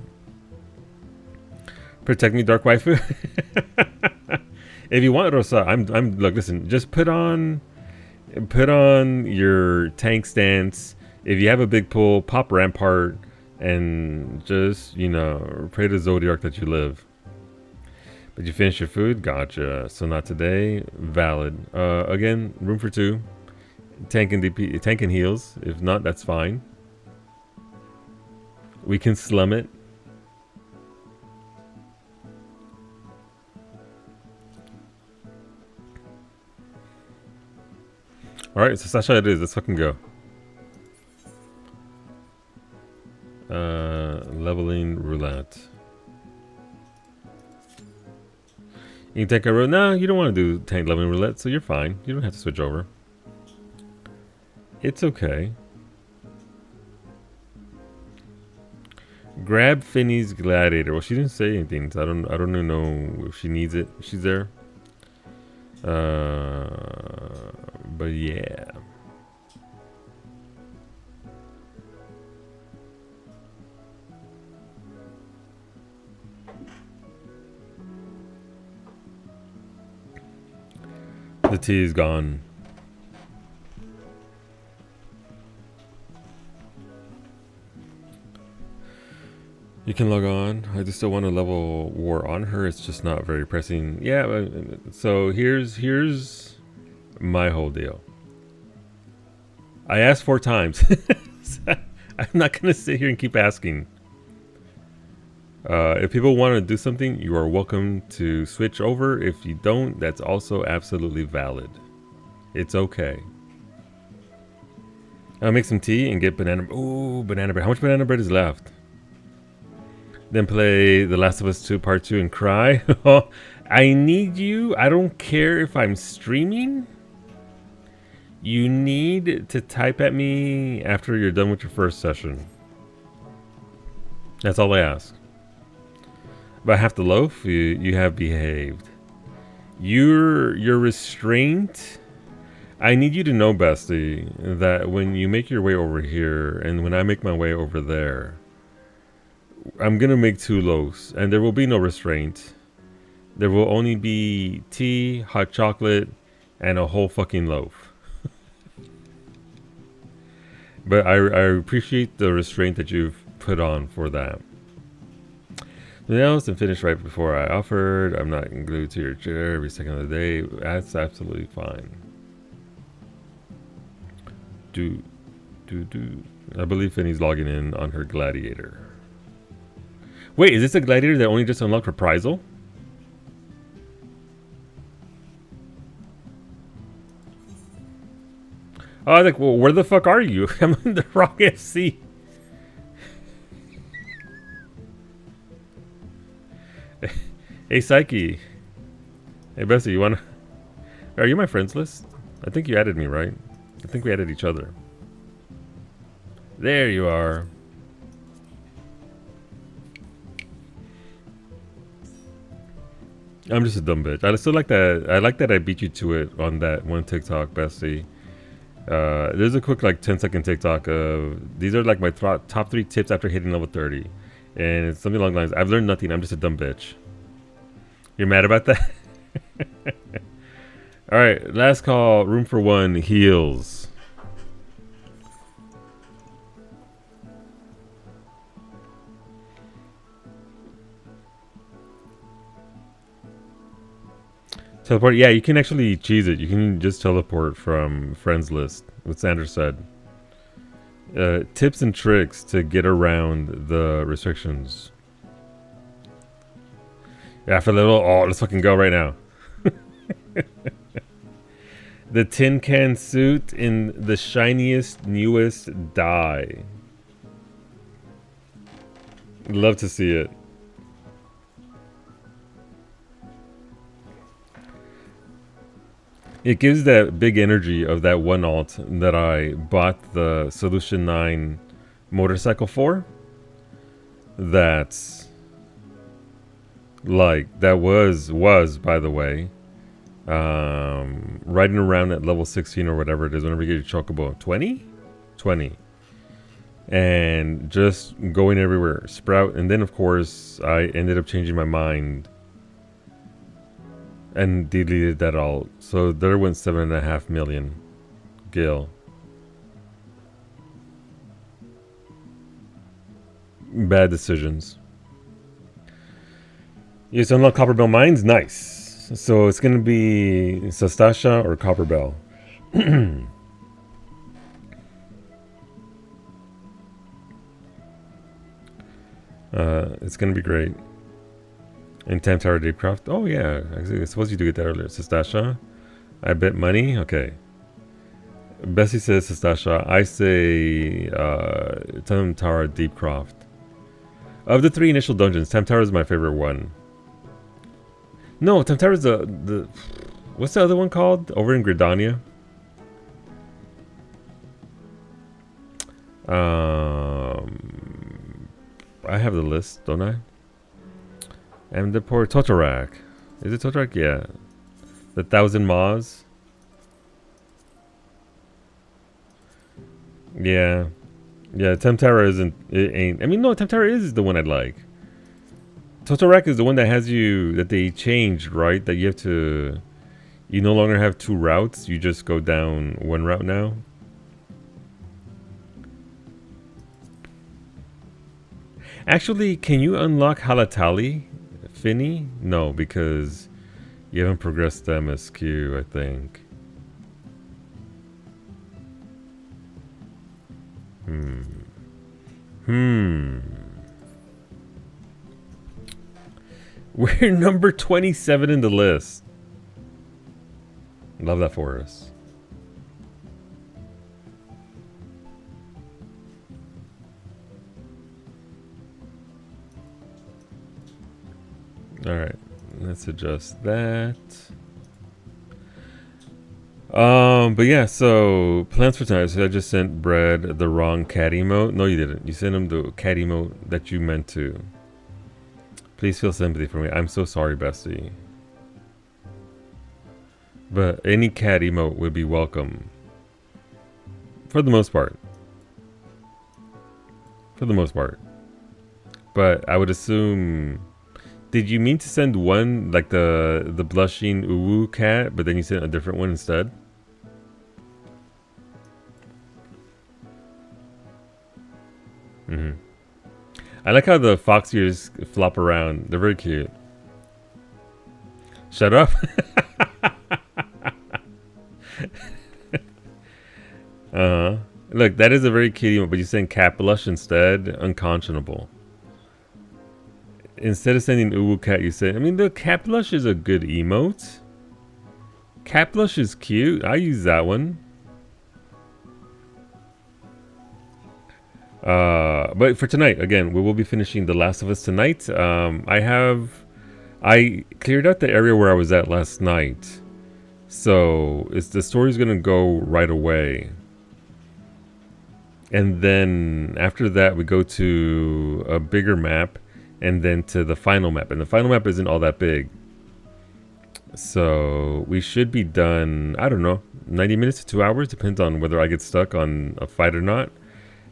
Protect me, Dark Waifu. If you want, Rosa, look, listen, just put on your tank stance. If you have a big pull, pop Rampart, and just, you know, pray to Zodiark that you live. But you finished your food? Gotcha. So not today. Valid. Again, room for 2. Tank and DP, tank and heals. If not, that's fine. We can slum it. Alright, so Sasha it is. Let's fucking go. Leveling roulette. You can take a road. No, you don't want to do tank leveling roulette, so you're fine. You don't have to switch over. It's okay. Grab Finny's Gladiator. Well, she didn't say anything, so I don't even know if she needs it. She's there. But yeah. The tea is gone. You can log on. I just still want to level war on her. It's just not very pressing. Yeah, so here's my whole deal. I asked 4 times. I'm not going to sit here and keep asking. If people want to do something, you are welcome to switch over. If you don't, that's also absolutely valid. It's okay. I'll make some tea and get banana. Ooh, banana bread. How much banana bread is left? Then play The Last of Us 2 Part 2 and cry. I need you. I don't care if I'm streaming. You need to type at me after you're done with your first session. That's all I ask. But half the loaf, you have behaved. Your restraint. I need you to know, bestie, that when you make your way over here and when I make my way over there, I'm gonna make 2 loaves, and there will be no restraint. There will only be tea, hot chocolate, and a whole fucking loaf. But I appreciate the restraint that you've put on for that. The nails and finish right before I offered. I'm not glued to your chair every second of the day. That's absolutely fine. I believe Finny's logging in on her gladiator. Wait, is this a gladiator that only just unlocked reprisal? Oh, I was like, well, where the fuck are you? I'm in the wrong FC. Hey, Psyche. Hey, Bessie, you wanna... Are you my friends list? I think you added me, right? I think we added each other. There you are. I'm just a dumb bitch. I still like that. I like that I beat you to it on that one TikTok, Bessie. There's a quick like 10-second TikTok of these are like my top 3 tips after hitting level 30, and it's something along the lines. I've learned nothing. I'm just a dumb bitch. You're mad about that? All right, last call. Room for 1 heals. Teleport? Yeah, you can actually cheese it. You can just teleport from friends list, what Sandra said. Tips and tricks to get around the restrictions. Yeah, for the little... Oh, let's fucking go right now. The tin can suit in the shiniest, newest dye. Love to see it. It gives that big energy of that one alt that I bought the Solution 9 motorcycle for. That's like, that was by the way, riding around at level 16 or whatever it is whenever you get your chocobo. 20? 20. And just going everywhere. Sprout. And then of course I ended up changing my mind and deleted that all. So there went 7.5 million gil. Bad decisions. Yes, unlock Copper Bell Mines. Nice. So it's gonna be Sastasha or Copper Bell. It's gonna be great. And Tam Tower Deepcroft. Oh yeah, I suppose you do get that earlier. Sastasha. I bet money. Okay. Bessie says Sastasha. I say Tam Tower Deepcroft. Of the 3 initial dungeons, Tam Tower is my favorite one. No, Tam Tower is the what's the other one called? Over in Gridania. I have the list, don't I? And the poor Totorak. Is it Totorak? Yeah. The 1,000 Maws. Yeah. Yeah, Temtara isn't... It ain't... I mean, no, Temtara is the one I'd like. Totorak is the one that has you... That they changed, right? That you You no longer have 2 routes. You just go down 1 route now. Actually, can you unlock Halatali, Finny? No, because you haven't progressed MSQ, I think. We're number 27 in the list. Love that for us. Alright, let's adjust that. But yeah, so plans for tonight. So I just sent Brad the wrong cat emote. No, you didn't. You sent him the cat emote that you meant to. Please feel sympathy for me. I'm so sorry, bestie. But any cat emote would be welcome. For the most part. For the most part. But I would assume... Did you mean to send one, like the blushing uwu cat, but then you sent a different one instead? I like how the fox ears flop around. They're very cute. Shut up. Look, that is a very cute emote, but you sent cat blush instead. Unconscionable. Instead of sending uwu cat, you said, I mean, the cat blush is a good emote. Cat blush is cute. I use that one. But for tonight, again, we will be finishing The Last of Us tonight. I cleared out the area where I was at last night. So the story's gonna go right away. And then after that, we go to a bigger map. And then to the final map. And the final map isn't all that big. So we should be done, I don't know, 90 minutes to 2 hours. Depends on whether I get stuck on a fight or not.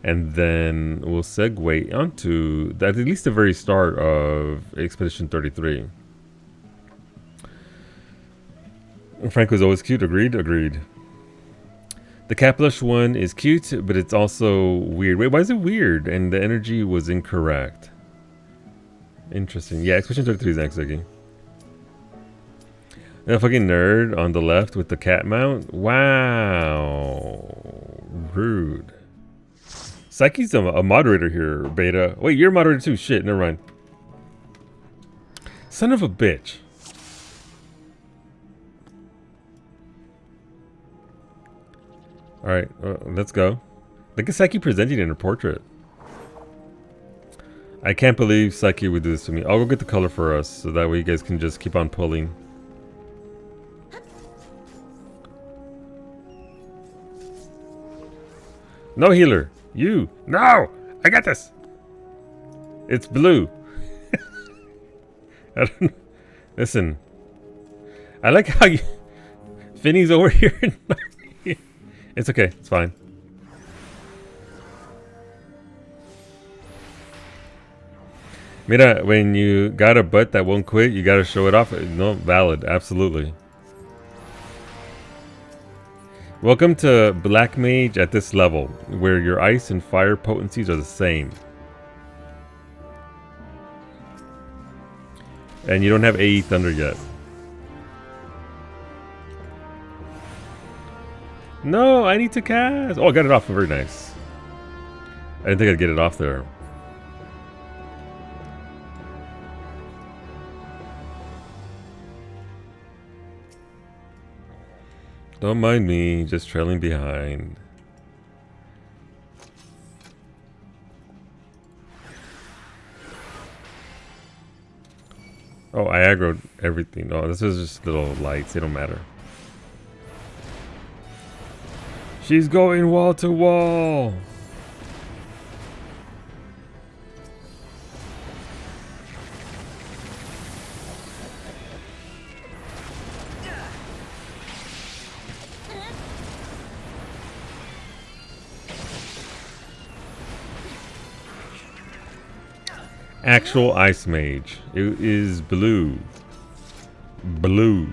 And then we'll segue onto at least the very start of Expedition 33. And Frank was always cute. Agreed? Agreed. The cat blush one is cute, but it's also weird. Wait, why is it weird? And the energy was incorrect. Interesting. Yeah, Expedition 33 is next, Ziggy. That fucking nerd on the left with the cat mount. Wow. Rude. Psyche's a moderator here, Beta. Wait, you're a moderator too. Shit, never mind. Son of a bitch. Alright, let's go. Look at Psyche presenting in her portrait. I can't believe Psyche would do this to me. I'll go get the color for us so that way you guys can just keep on pulling. No healer. You. No! I got this. It's blue. I don't know. Listen. I like how you... Finny's over here. It's okay. It's fine. Mira, when you got a butt that won't quit, you gotta show it off. No, valid. Absolutely. Welcome to Black Mage at this level, where your ice and fire potencies are the same. And you don't have AE Thunder yet. No, I need to cast. Oh, I got it off. Very nice. I didn't think I'd get it off there. Don't mind me, just trailing behind. Oh, I aggroed everything. No, this is just little lights. They don't matter. She's going wall to wall. Actual ice mage. It is blue. Blue.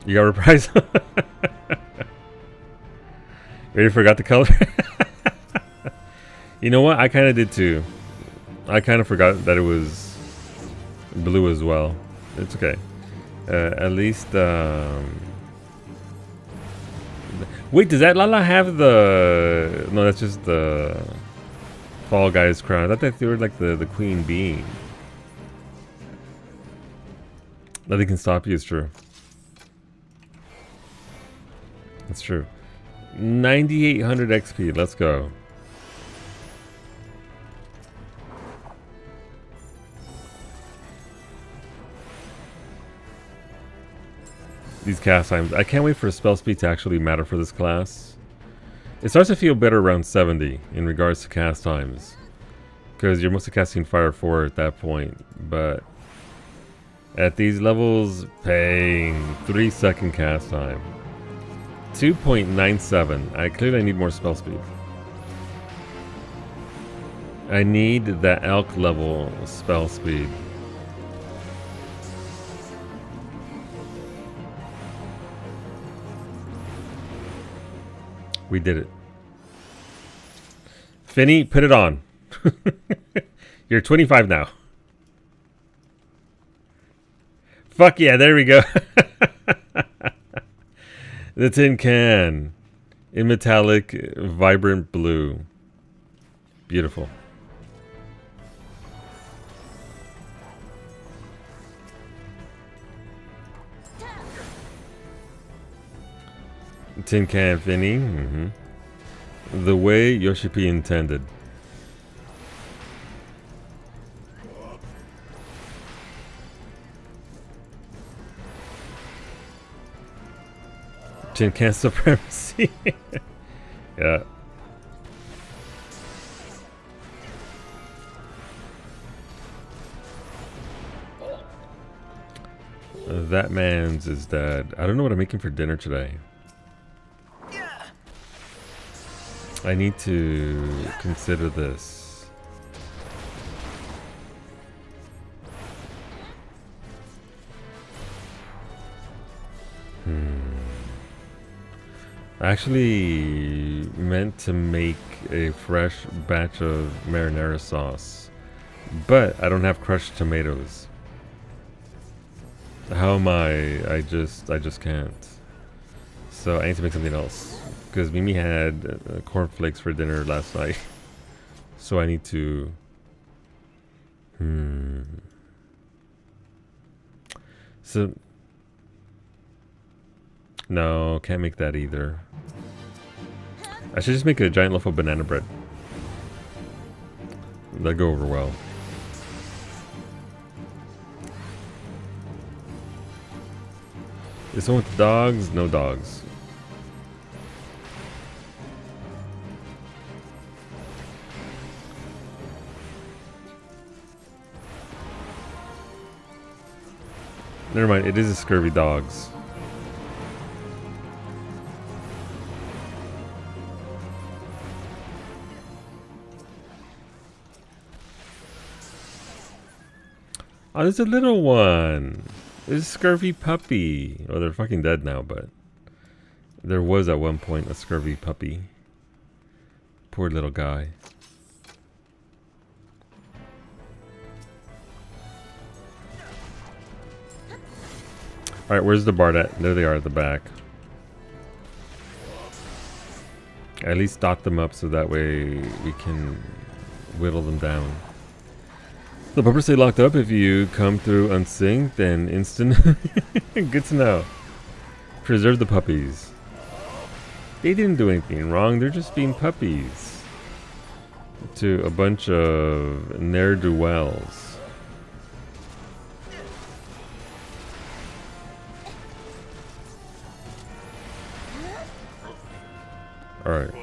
You got reprise? You already forgot the color? You know what? I kind of did too. I kind of forgot that it was blue as well. It's okay. At least... Wait, does that Lala have the... No, that's just the... Fall Guys crown. I thought they were like the queen bee. Nothing can stop you is true. That's true. 9,800 XP. Let's go. These cast times. I can't wait for spell speed to actually matter for this class. It starts to feel better around 70 in regards to cast times. Because you're mostly casting Fire 4 at that point. But at these levels, paying 3-second cast time. 2.97. I clearly need more spell speed. I need that elk level spell speed. We did it. Finny, put it on. You're 25 now. Fuck yeah, there we go. The tin can. In metallic, vibrant blue. Beautiful. Tin can Finny. The way Yoshipi intended. Tin can supremacy. Yeah. That man's is dead. I don't know what I'm making for dinner today. I need to consider this. I actually meant to make a fresh batch of marinara sauce, but I don't have crushed tomatoes. How am I just can't. So I need to make something else. Because Mimi had cornflakes for dinner last night. So I need to... So... No, can't make that either. I should just make a giant loaf of banana bread. That'd go over well. Is someone with dogs? No dogs. Never mind, it is a scurvy dogs. Oh, there's a little one. There's a scurvy puppy. Oh, they're fucking dead now, but there was at one point a scurvy puppy. Poor little guy. Alright, where's the bard at? There they are at the back. At least dot them up so that way we can whittle them down. The puppers stay locked up if you come through unsynced and instant. Good to know. Preserve the puppies. They didn't do anything wrong, they're just being puppies. To a bunch of ne'er-do-wells. Alright.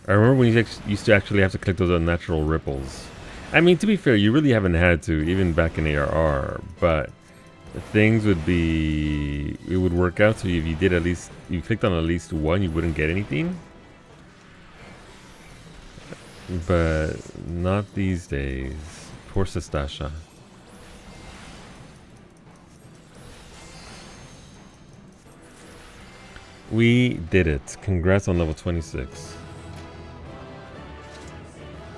I remember when you used to actually have to click those unnatural ripples. I mean, to be fair, you really haven't had to, even back in ARR, but things would be, it would work out. So if you did at least, you clicked on at least one, you wouldn't get anything. But not these days. Poor Sastasha. We did it. Congrats on level 26.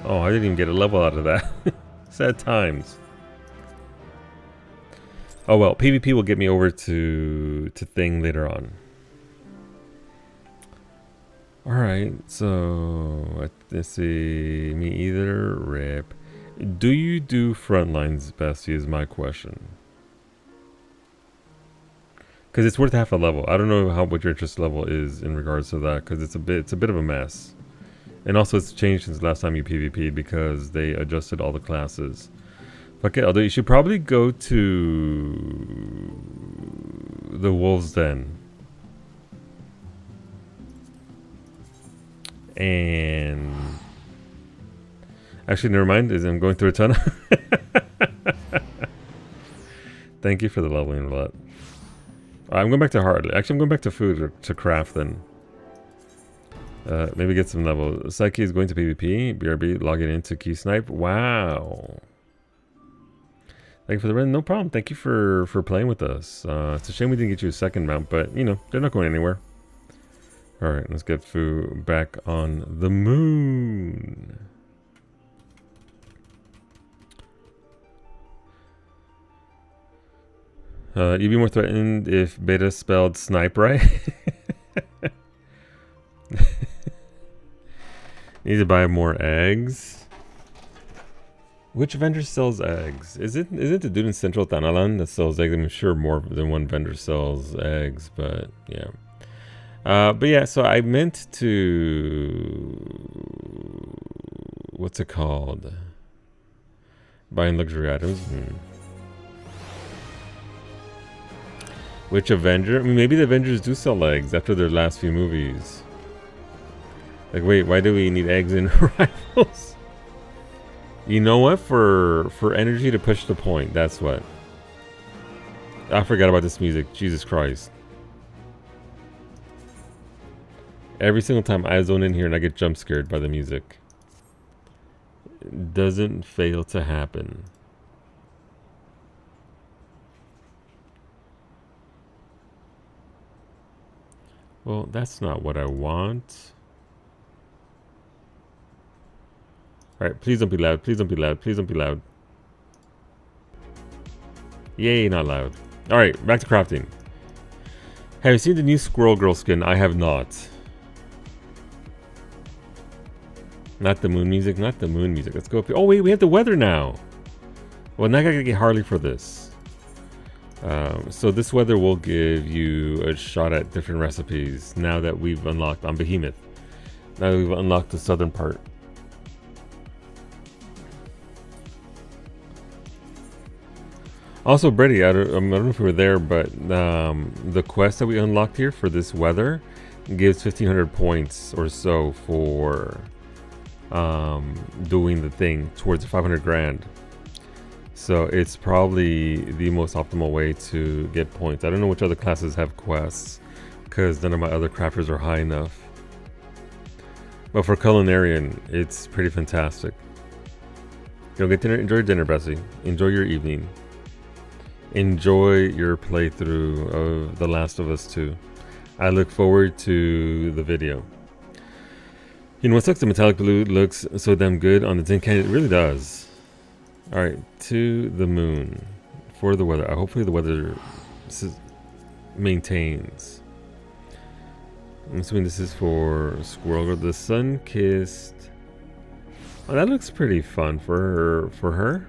Oh, I didn't even get a level out of that. Sad times. Oh well, PvP will get me over to Thing later on. Alright, so let's see. Me either. Rip. Do you do frontlines, Bessie, is my question. Because it's worth half a level. I don't know what your interest level is in regards to that, because it's a bit of a mess. And also it's changed since last time you PvP'd because they adjusted all the classes. Okay, although you should probably go to the Wolves Den. And actually, never mind. I'm going through a ton. Thank you for the leveling a lot. I'm going back to hard. Actually, I'm going back to food to craft then. Maybe get some level. Psyche is going to PvP. BRB logging into Key Snipe. Wow. Thank you for the run. No problem. Thank you for playing with us. It's a shame we didn't get you a second mount, but you know they're not going anywhere. All right, let's get Fu back on the moon. You'd be more threatened if Beta spelled snipe right. Need to buy more eggs. Which vendor sells eggs? Is it the dude in Central Tanalan that sells eggs? I'm sure more than one vendor sells eggs, but yeah. But yeah, so I meant to, what's it called? Buying luxury items. Which Avenger? I mean, maybe the Avengers do sell eggs after their last few movies. Like, wait, why do we need eggs in Rivals? You know what? For energy to push the point. That's what. I forgot about this music. Jesus Christ. Every single time I zone in here and I get jump scared by the music. It doesn't fail to happen. Well, that's not what I want. Alright, please don't be loud. Please don't be loud. Please don't be loud. Yay, not loud. Alright, back to crafting. Have you seen the new Squirrel Girl skin? I have not. Not the moon music, not the moon music. Let's go up here. Oh wait, we have the weather now. Well, now I gotta get Harley for this. So this weather will give you a shot at different recipes now that we've unlocked on Behemoth. Now that we've unlocked the southern part. Also, Brady, I don't know if you were there, but the quest that we unlocked here for this weather gives 1,500 points or so for doing the thing towards 500 grand. So it's probably the most optimal way to get points. I don't know which other classes have quests because none of my other crafters are high enough. But for Culinarian, it's pretty fantastic. You'll get dinner. Enjoy your dinner, Bessie. Enjoy your evening. Enjoy your playthrough of The Last of Us 2. I look forward to the video. You know what sucks? The metallic blue looks so damn good on the tin can. It really does. Alright, to the moon for the weather. Hopefully the weather maintains. I'm assuming this is for Squirrel Girl. The Sun-Kissed. Oh, that looks pretty fun for her.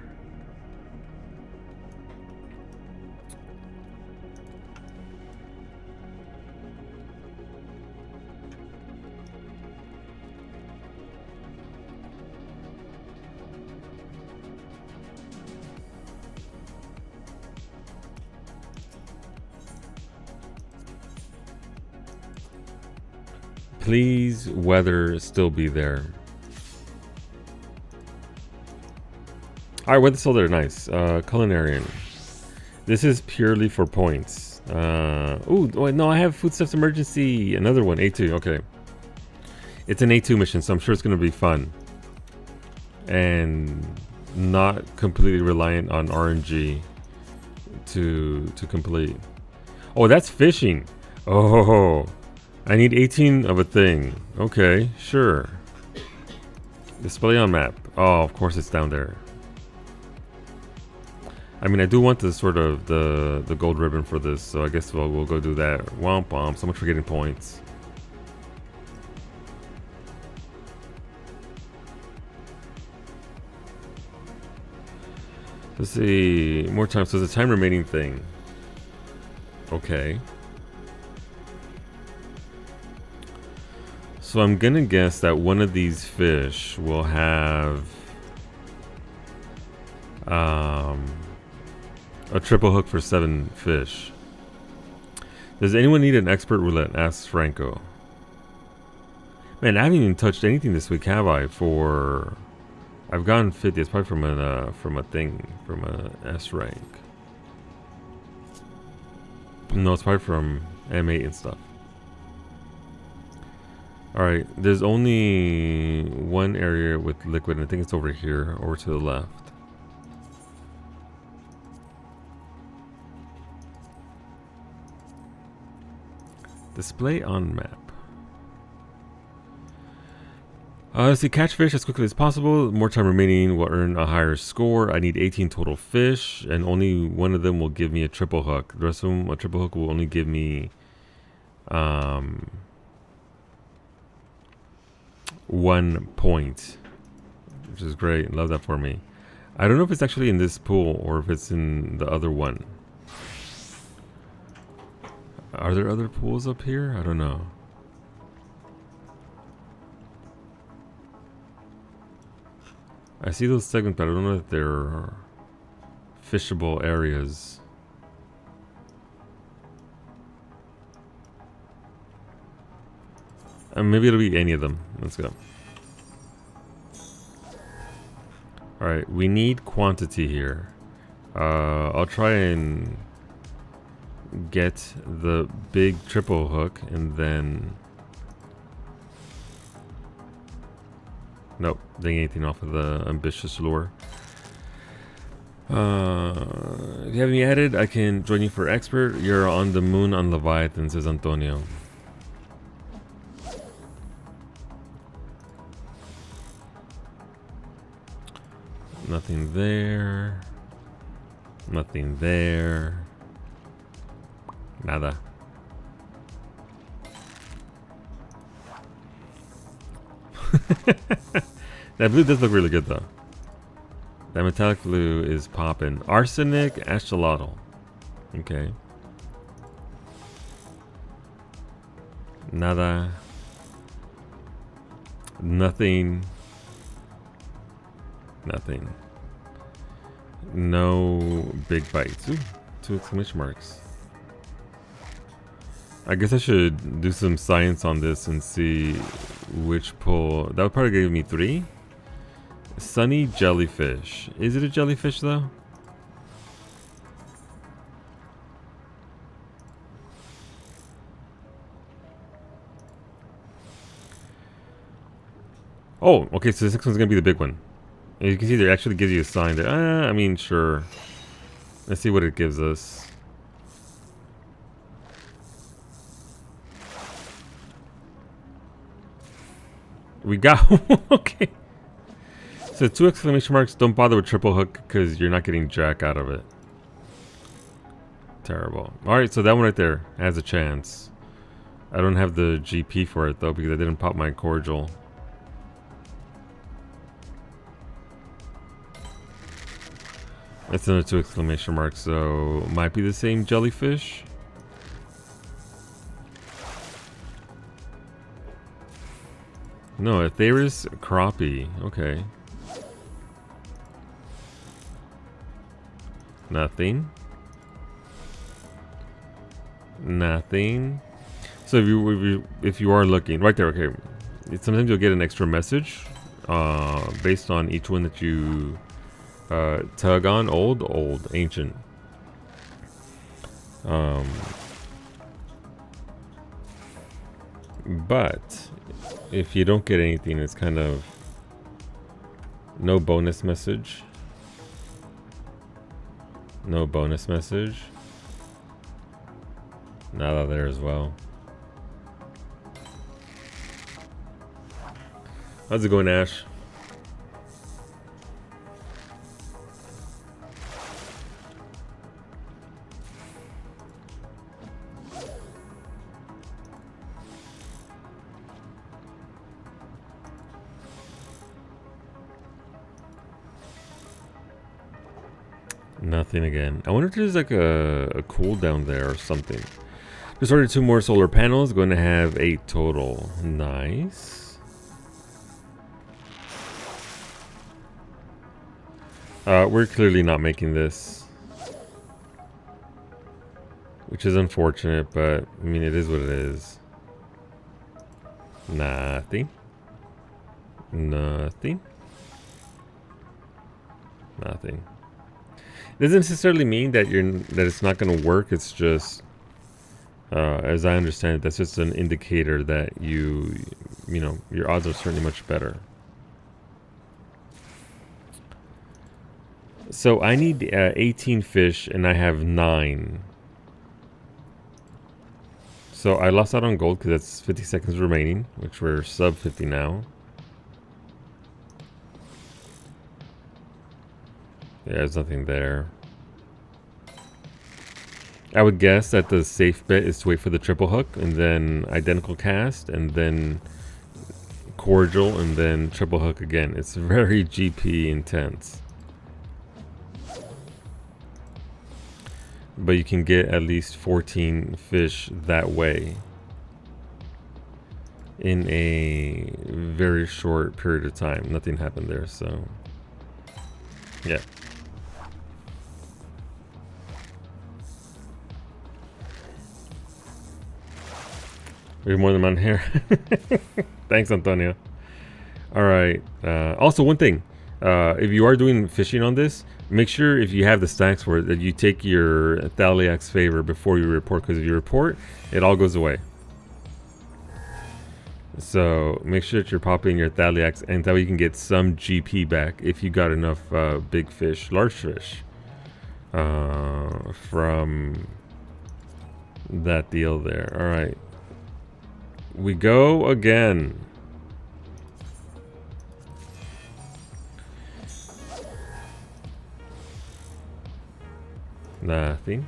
Please, weather still be there. Alright, weather's still there. Nice. Culinarian. This is purely for points. Oh wait, no, I have foodstuffs emergency. Another one, A2. Okay, it's an A2 mission, so I'm sure it's gonna be fun and not completely reliant on RNG to complete. Oh, that's fishing. Oh, I need 18 of a thing. Okay, sure. Display on map. Oh, of course it's down there. I mean, I do want the sort of the gold ribbon for this, so I guess we'll go do that. Womp womp. So much for getting points. Let's see. More time. So there's a time remaining thing. Okay. So I'm gonna guess that one of these fish will have a triple hook for 7 fish. Does anyone need an expert roulette? Asks Franco. Man, I haven't even touched anything this week, have I? I've gotten 50. It's probably from a S rank. No, it's probably from M8 and stuff. Alright, there's only one area with liquid, and I think it's over here, over to the left. Display on map. Let's see, catch fish as quickly as possible. More time remaining will earn a higher score. I need 18 total fish, and only one of them will give me a triple hook. The rest of them, a triple hook will only give me 1 point, which is great. Love that for me. I don't know if it's actually in this pool or if it's in the other one. Are there other pools up here? I don't know. I see those segments, but I don't know if they're fishable areas. Maybe it'll be any of them. Let's go. Alright, we need quantity here. I'll try and get the big triple hook and then... Nope, didn't get anything off of the ambitious lure. If you have any added, I can join you for expert. You're on the moon on Leviathan, says Antonio. Nothing there. Nothing there. Nada. That blue does look really good though. That metallic blue is popping. Arsenic axolotl. Okay. Nada. Nothing. Nothing. No big bites. Ooh, 2 exclamation marks. I guess I should do some science on this and see which pull. That would probably give me 3. Sunny jellyfish. Is it a jellyfish though? Oh, okay, so this one's gonna be the big one. And you can see there actually gives you a sign that, I mean, sure. Let's see what it gives us. We got, okay. So 2 exclamation marks, don't bother with triple hook because you're not getting jack out of it. Terrible. Alright, so that one right there has a chance. I don't have the GP for it though because I didn't pop my cordial. That's another 2 exclamation marks, so might be the same jellyfish. No, Atheris crappie. Okay. Nothing. Nothing. So if you are looking right there, okay. Sometimes you'll get an extra message based on each one that you tug on. Old, ancient. But if you don't get anything, it's kind of no bonus message. No bonus message. Nada there as well. How's it going, Ash? Nothing again. I wonder if there's like a cooldown there or something. Just ordered 2 more solar panels. Going to have 8 total. Nice. We're clearly not making this, which is unfortunate, but I mean, it is what it is. Nothing. Nothing. Nothing. It doesn't necessarily mean that it's not going to work. It's just, as I understand it, that's just an indicator that you know, your odds are certainly much better. So I need 18 fish, and I have 9. So I lost out on gold because that's 50 seconds remaining, which we're sub 50 now. Yeah, there's nothing there. I would guess that the safe bet is to wait for the triple hook and then identical cast and then cordial and then triple hook again. It's very GP intense. But you can get at least 14 fish that way in a very short period of time. Nothing happened there, so yeah. We have more than one here. Thanks, Antonio. All right. Also, one thing. If you are doing fishing on this, make sure if you have the stacks for it that you take your Thaliax favor before you report, because if you report, it all goes away. So make sure that you're popping your Thaliax, and that way you can get some GP back if you got enough big fish, large fish from that deal there. All right. We go again. Nothing.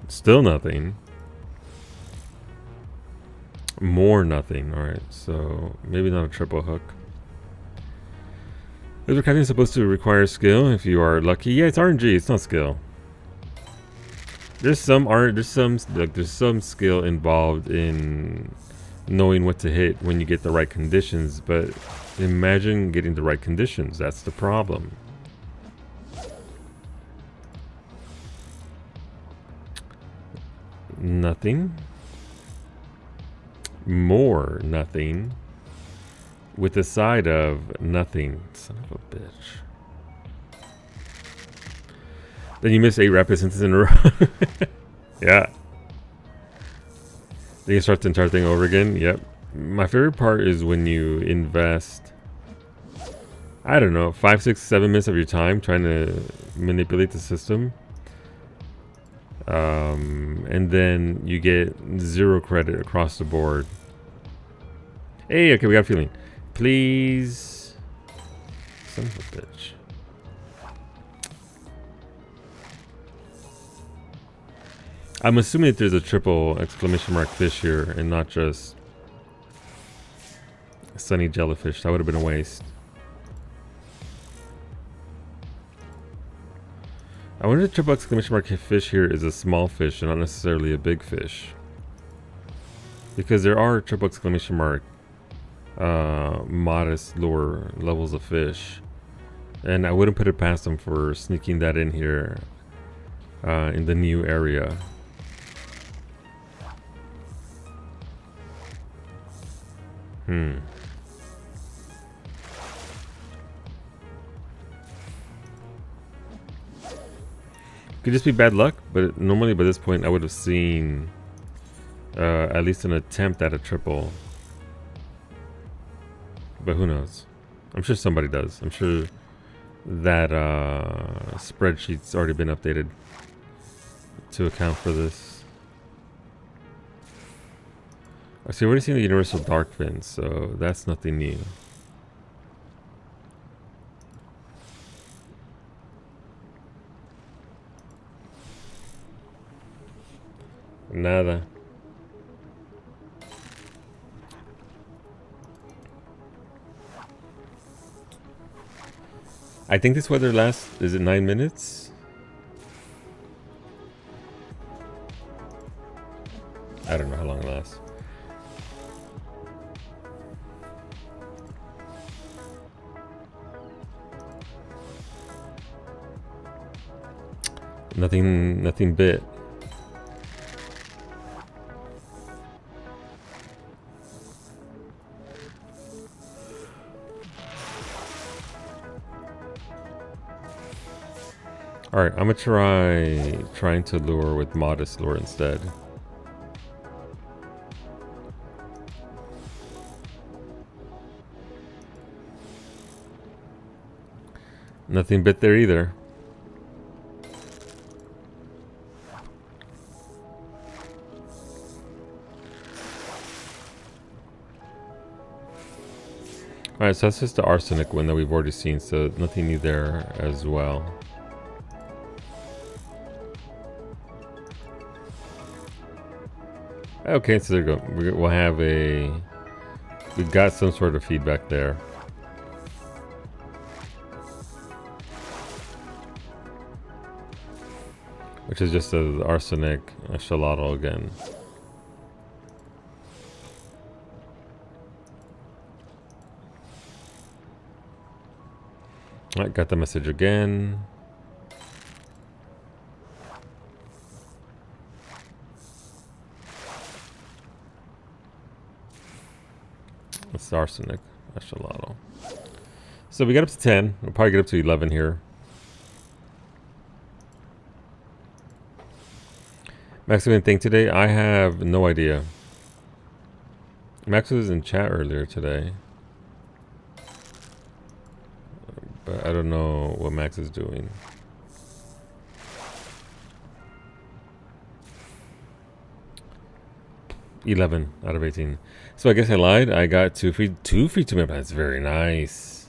Still nothing. More nothing. Alright, so maybe not a triple hook. Is recasting supposed to require skill if you are lucky? Yeah, it's RNG, it's not skill. There's some skill involved in knowing what to hit when you get the right conditions, but imagine getting the right conditions. That's the problem. Nothing. More nothing. With a side of nothing. Son of a bitch. Then you miss 8 rapid sentences in a row. Yeah. Then you start the entire thing over again. Yep. My favorite part is when you invest, I don't know, 5, 6, 7 minutes of your time trying to manipulate the system. And then you get 0 credit across the board. Hey, okay, we got a feeling. Please. Son of a bitch. I'm assuming that there's a triple exclamation mark fish here and not just sunny jellyfish. That would have been a waste. I wonder if the triple exclamation mark fish here is a small fish and not necessarily a big fish. Because there are triple exclamation mark modest lower levels of fish. And I wouldn't put it past them for sneaking that in here in the new area. Could just be bad luck, but normally by this point I would have seen at least an attempt at a triple. But who knows? I'm sure somebody does. I'm sure that spreadsheet's already been updated to account for this. I see, I've already seen the Universal Dark Fin, so that's nothing new. Nada. I think this weather lasts, is it 9 minutes? I don't know how long it lasts. Nothing bit. Alright, I'm gonna trying to lure with modest lure instead. Nothing bit there either. Alright, so that's just the arsenic one that we've already seen, so nothing new there as well. Okay, so there you go. We'll have we got some sort of feedback there. Which is just the arsenic axolotl again. Alright, got the message again. It's arsenic axolotl. So we got up to 10. We'll probably get up to 11 here. Max, what do you think today? I have no idea. Max was in chat earlier today. But I don't know what Max is doing. $11 out of 18. So I guess I lied. I got two free 2-minute plants. Very nice.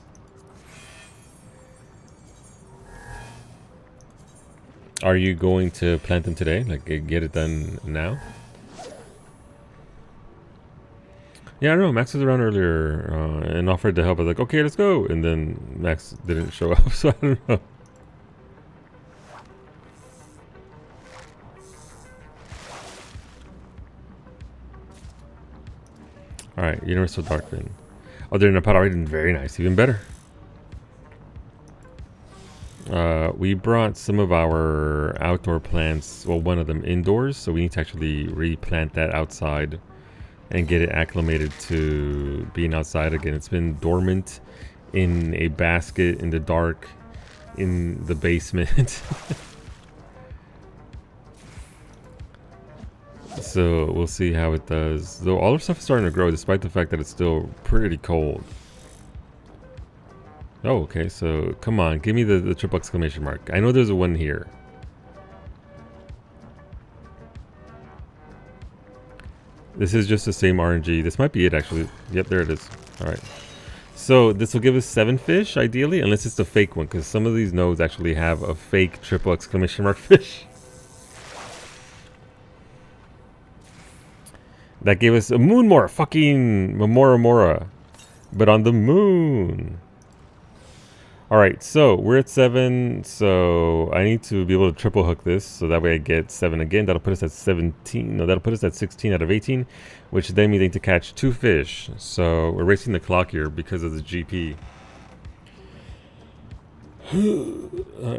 Are you going to plant them today? Like get it done now? Yeah, I don't know. Max was around earlier and offered to help. I was like, okay, let's go. And then Max didn't show up, so I don't know. Alright, Universal Dark Fin. Oh, they're in a pot already. Very nice. Even better. We brought some of our outdoor plants, well, one of them indoors, so we need to actually replant that outside and get it acclimated to being outside again. It's been dormant in a basket in the dark in the basement. So we'll see how it does. Though all our stuff is starting to grow despite the fact that it's still pretty cold. Oh, okay, so come on, give me the triple exclamation mark. I know there's a one here. This is just the same RNG. This might be it, actually. Yep, there it is. All right. So this will give us 7 fish, ideally, unless it's a fake one, because some of these nodes actually have a fake triple exclamation mark fish. That gave us a Moonmora, fucking Mora, but on the moon. Alright, so we're at 7, so I need to be able to triple hook this, so that way I get 7 again. That'll put us at 17, no, that'll put us at 16 out of 18, which then means I need to catch 2 fish. So we're racing the clock here because of the GP.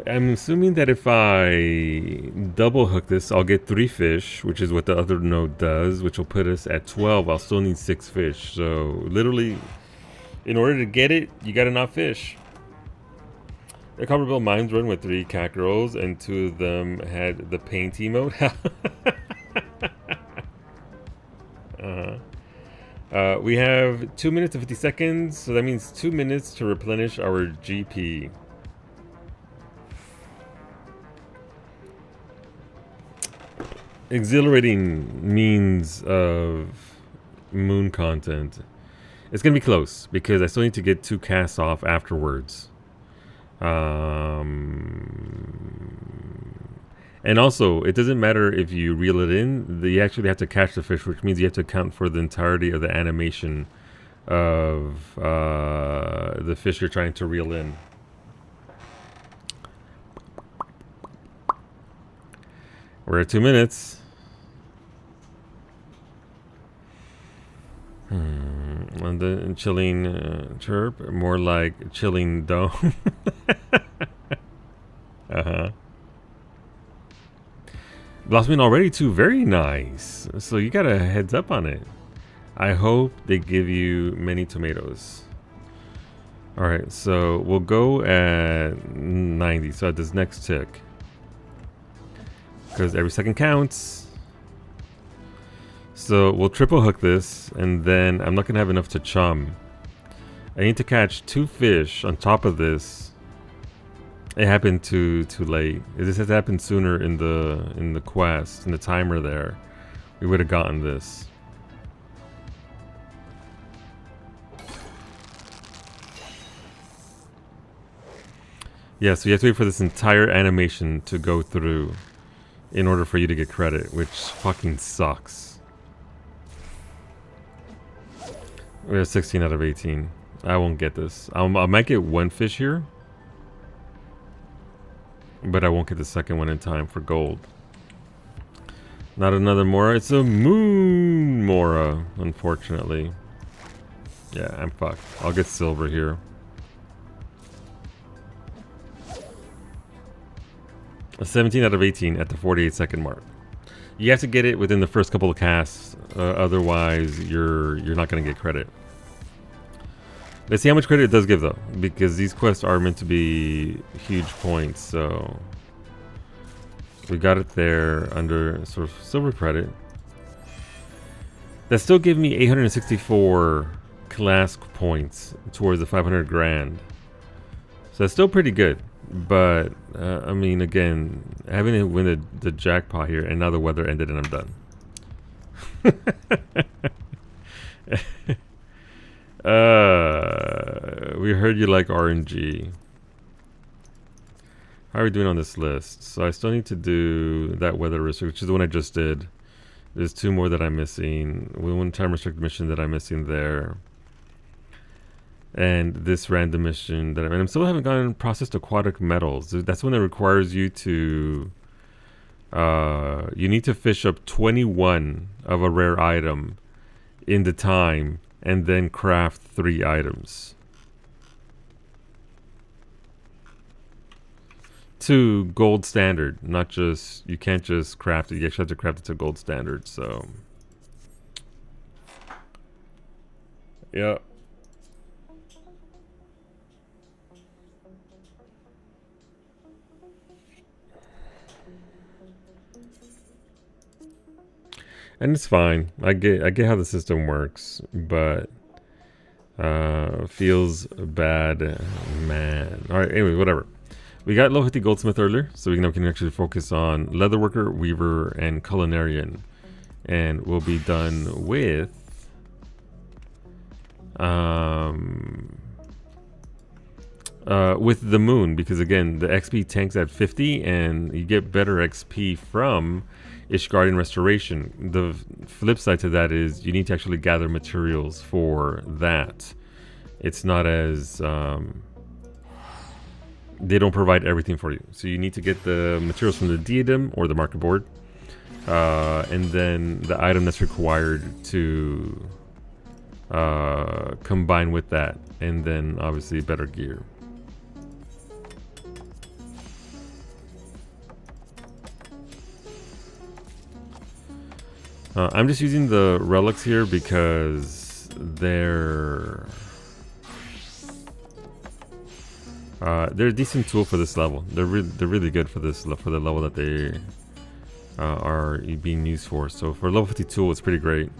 I'm assuming that if I double hook this, I'll get 3 fish, which is what the other node does, which will put us at 12. I'll still need 6 fish. So literally, in order to get it, you gotta not fish. A Copperbill Mines run with 3 cat girls, and 2 of them had the paint emote. We have 2 minutes and 50 seconds, so that means 2 minutes to replenish our GP. Exhilarating means of moon content. It's gonna be close because I still need to get 2 casts off afterwards. And also, it doesn't matter if you reel it in. You actually have to catch the fish, which means you have to account for the entirety of the animation of the fish you're trying to reel in. We're at 2 minutes. And the chilling chirp, more like chilling dome. Blossoming already too, very nice. So you got a heads up on it. I hope they give you many tomatoes. Alright, so we'll go at 90, so at this next tick. Because every second counts. So we'll triple hook this, and then I'm not going to have enough to chum. I need to catch 2 fish on top of this. It happened too late. If this had happened sooner in the quest, in the timer there, we would have gotten this. Yeah, so you have to wait for this entire animation to go through in order for you to get credit, which fucking sucks. We have 16 out of 18. I won't get this. I might get 1 fish here, but I won't get the second one in time for gold. Not another Mora. It's a moon Mora, unfortunately. Yeah, I'm fucked. I'll get silver here. A 17 out of 18 at the 48-second mark. You have to get it within the first couple of casts, otherwise you're not going to get credit. Let's see how much credit it does give though, because these quests are meant to be huge points. So we got it there under sort of silver credit. That still gave me 864 class points towards the 500 grand. So that's still pretty good. But I mean, again, having to win the jackpot here, and now the weather ended and I'm done. We heard you like RNG. How are we doing on this list? So I still need to do that weather restrict, which is the one I just did. There's 2 more that I'm missing. One time restricted mission that I'm missing there. And this random mission that I'm still haven't gotten processed aquatic metals. That's when it requires you to you need to fish up 21 of a rare item in the time and then craft 3 items to gold standard. Not just, you can't just craft it, you actually have to craft it to gold standard. So yeah. And it's fine. I get how the system works, but feels bad, man. All right, anyway, whatever. We got low 50 goldsmith earlier, so we can actually focus on leatherworker, weaver, and culinarian, and we'll be done with the moon, because again, the XP tanks at 50, and you get better XP from Ishgardian Restoration. The flip side to that is you need to actually gather materials for that. It's not as they don't provide everything for you, so you need to get the materials from the diadem or the market board, and then the item that's required to combine with that, and then obviously better gear. I'm just using the relics here because they're They're a decent tool for this level. They're really good for this for the level that they are being used for. So for level 50 tool, it's pretty great.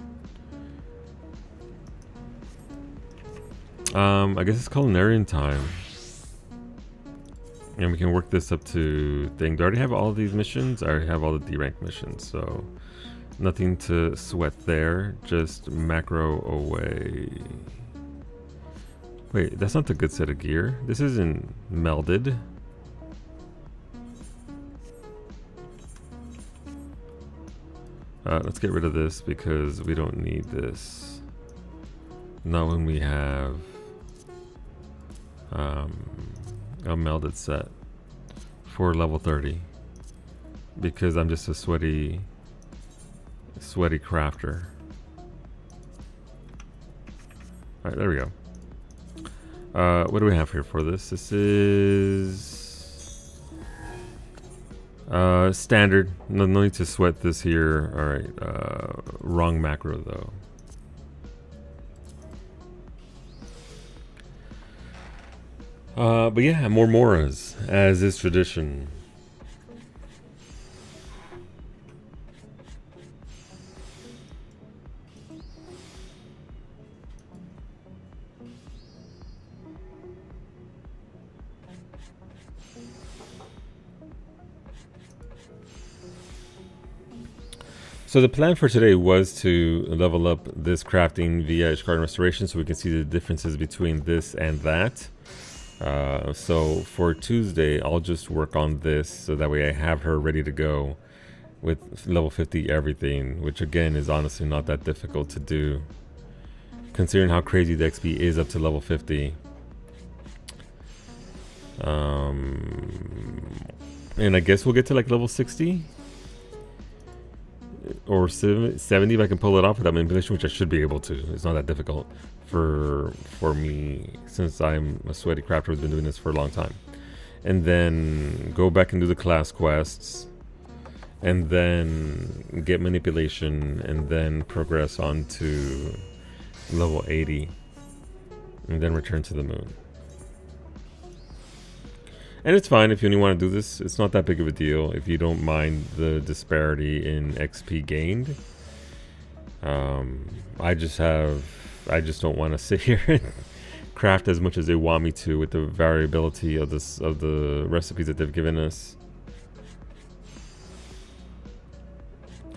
I guess it's culinarian time. And we can work this up to thing. Do I already have all of these missions? I already have all the D rank missions, so nothing to sweat there. Just macro away. Wait, that's not the good set of gear. This isn't melded. Let's get rid of this because we don't need this. Not when we have a melded set for level 30. Because I'm just a sweaty crafter. Alright, there we go. What do we have here for this? This is standard. No need to sweat this here. Alright, wrong macro though. But yeah, more Moras, as is tradition. So the plan for today was to level up this crafting via Ishgard Restoration so we can see the differences between this and that. So for Tuesday, I'll just work on this so that way I have her ready to go with level 50 everything, which again is honestly not that difficult to do considering how crazy the XP is up to level 50. And I guess we'll get to like level 60 or 70 if I can pull it off without manipulation, which I should be able to. It's not that difficult for me since I'm a sweaty crafter who's been doing this for a long time. And then go back and do the class quests, and then get manipulation, and then progress on to level 80, and then return to the moon. And it's fine if you only want to do this. It's not that big of a deal if you don't mind the disparity in XP gained. I just don't want to sit here and craft as much as they want me to with the variability of the recipes that they've given us.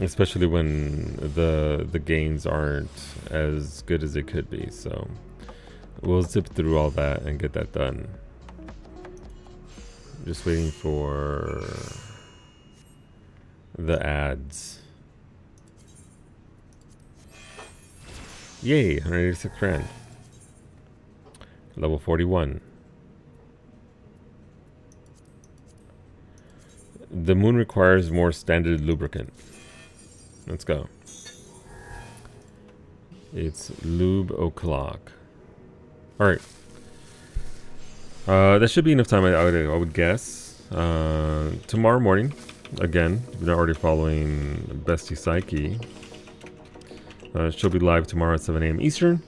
Especially when the gains aren't as good as they could be. So we'll zip through all that and get that done. Just waiting for the ads. Yay, 186 grand. Level 41. The moon requires more standard lubricant. Let's go. It's lube o'clock. Alright. That should be enough time, I would guess. Tomorrow morning, again, if you're not already following Bestie Psyche, she'll be live tomorrow at 7 a.m. Eastern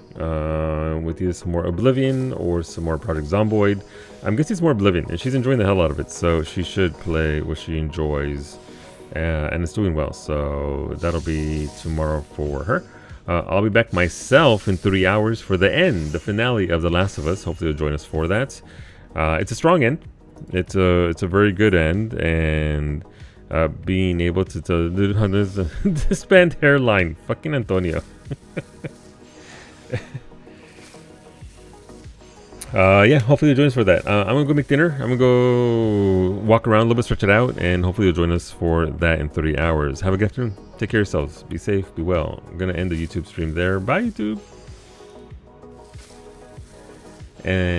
with either some more Oblivion or some more Project Zomboid. I'm guessing it's more Oblivion, and she's enjoying the hell out of it, so she should play what she enjoys, and it's doing well, so that'll be tomorrow for her. I'll be back myself in 3 hours for the finale of The Last of Us. Hopefully you'll join us for that. It's a strong end. It's a very good end, and being able to disband hairline. Fucking Antonio. Yeah, hopefully you'll join us for that. I'm gonna go make dinner. I'm gonna go walk around a little bit, stretch it out, and hopefully you'll join us for that in 3 hours. Have a good afternoon. Take care of yourselves. Be safe. Be well. I'm gonna end the YouTube stream there. Bye, YouTube. And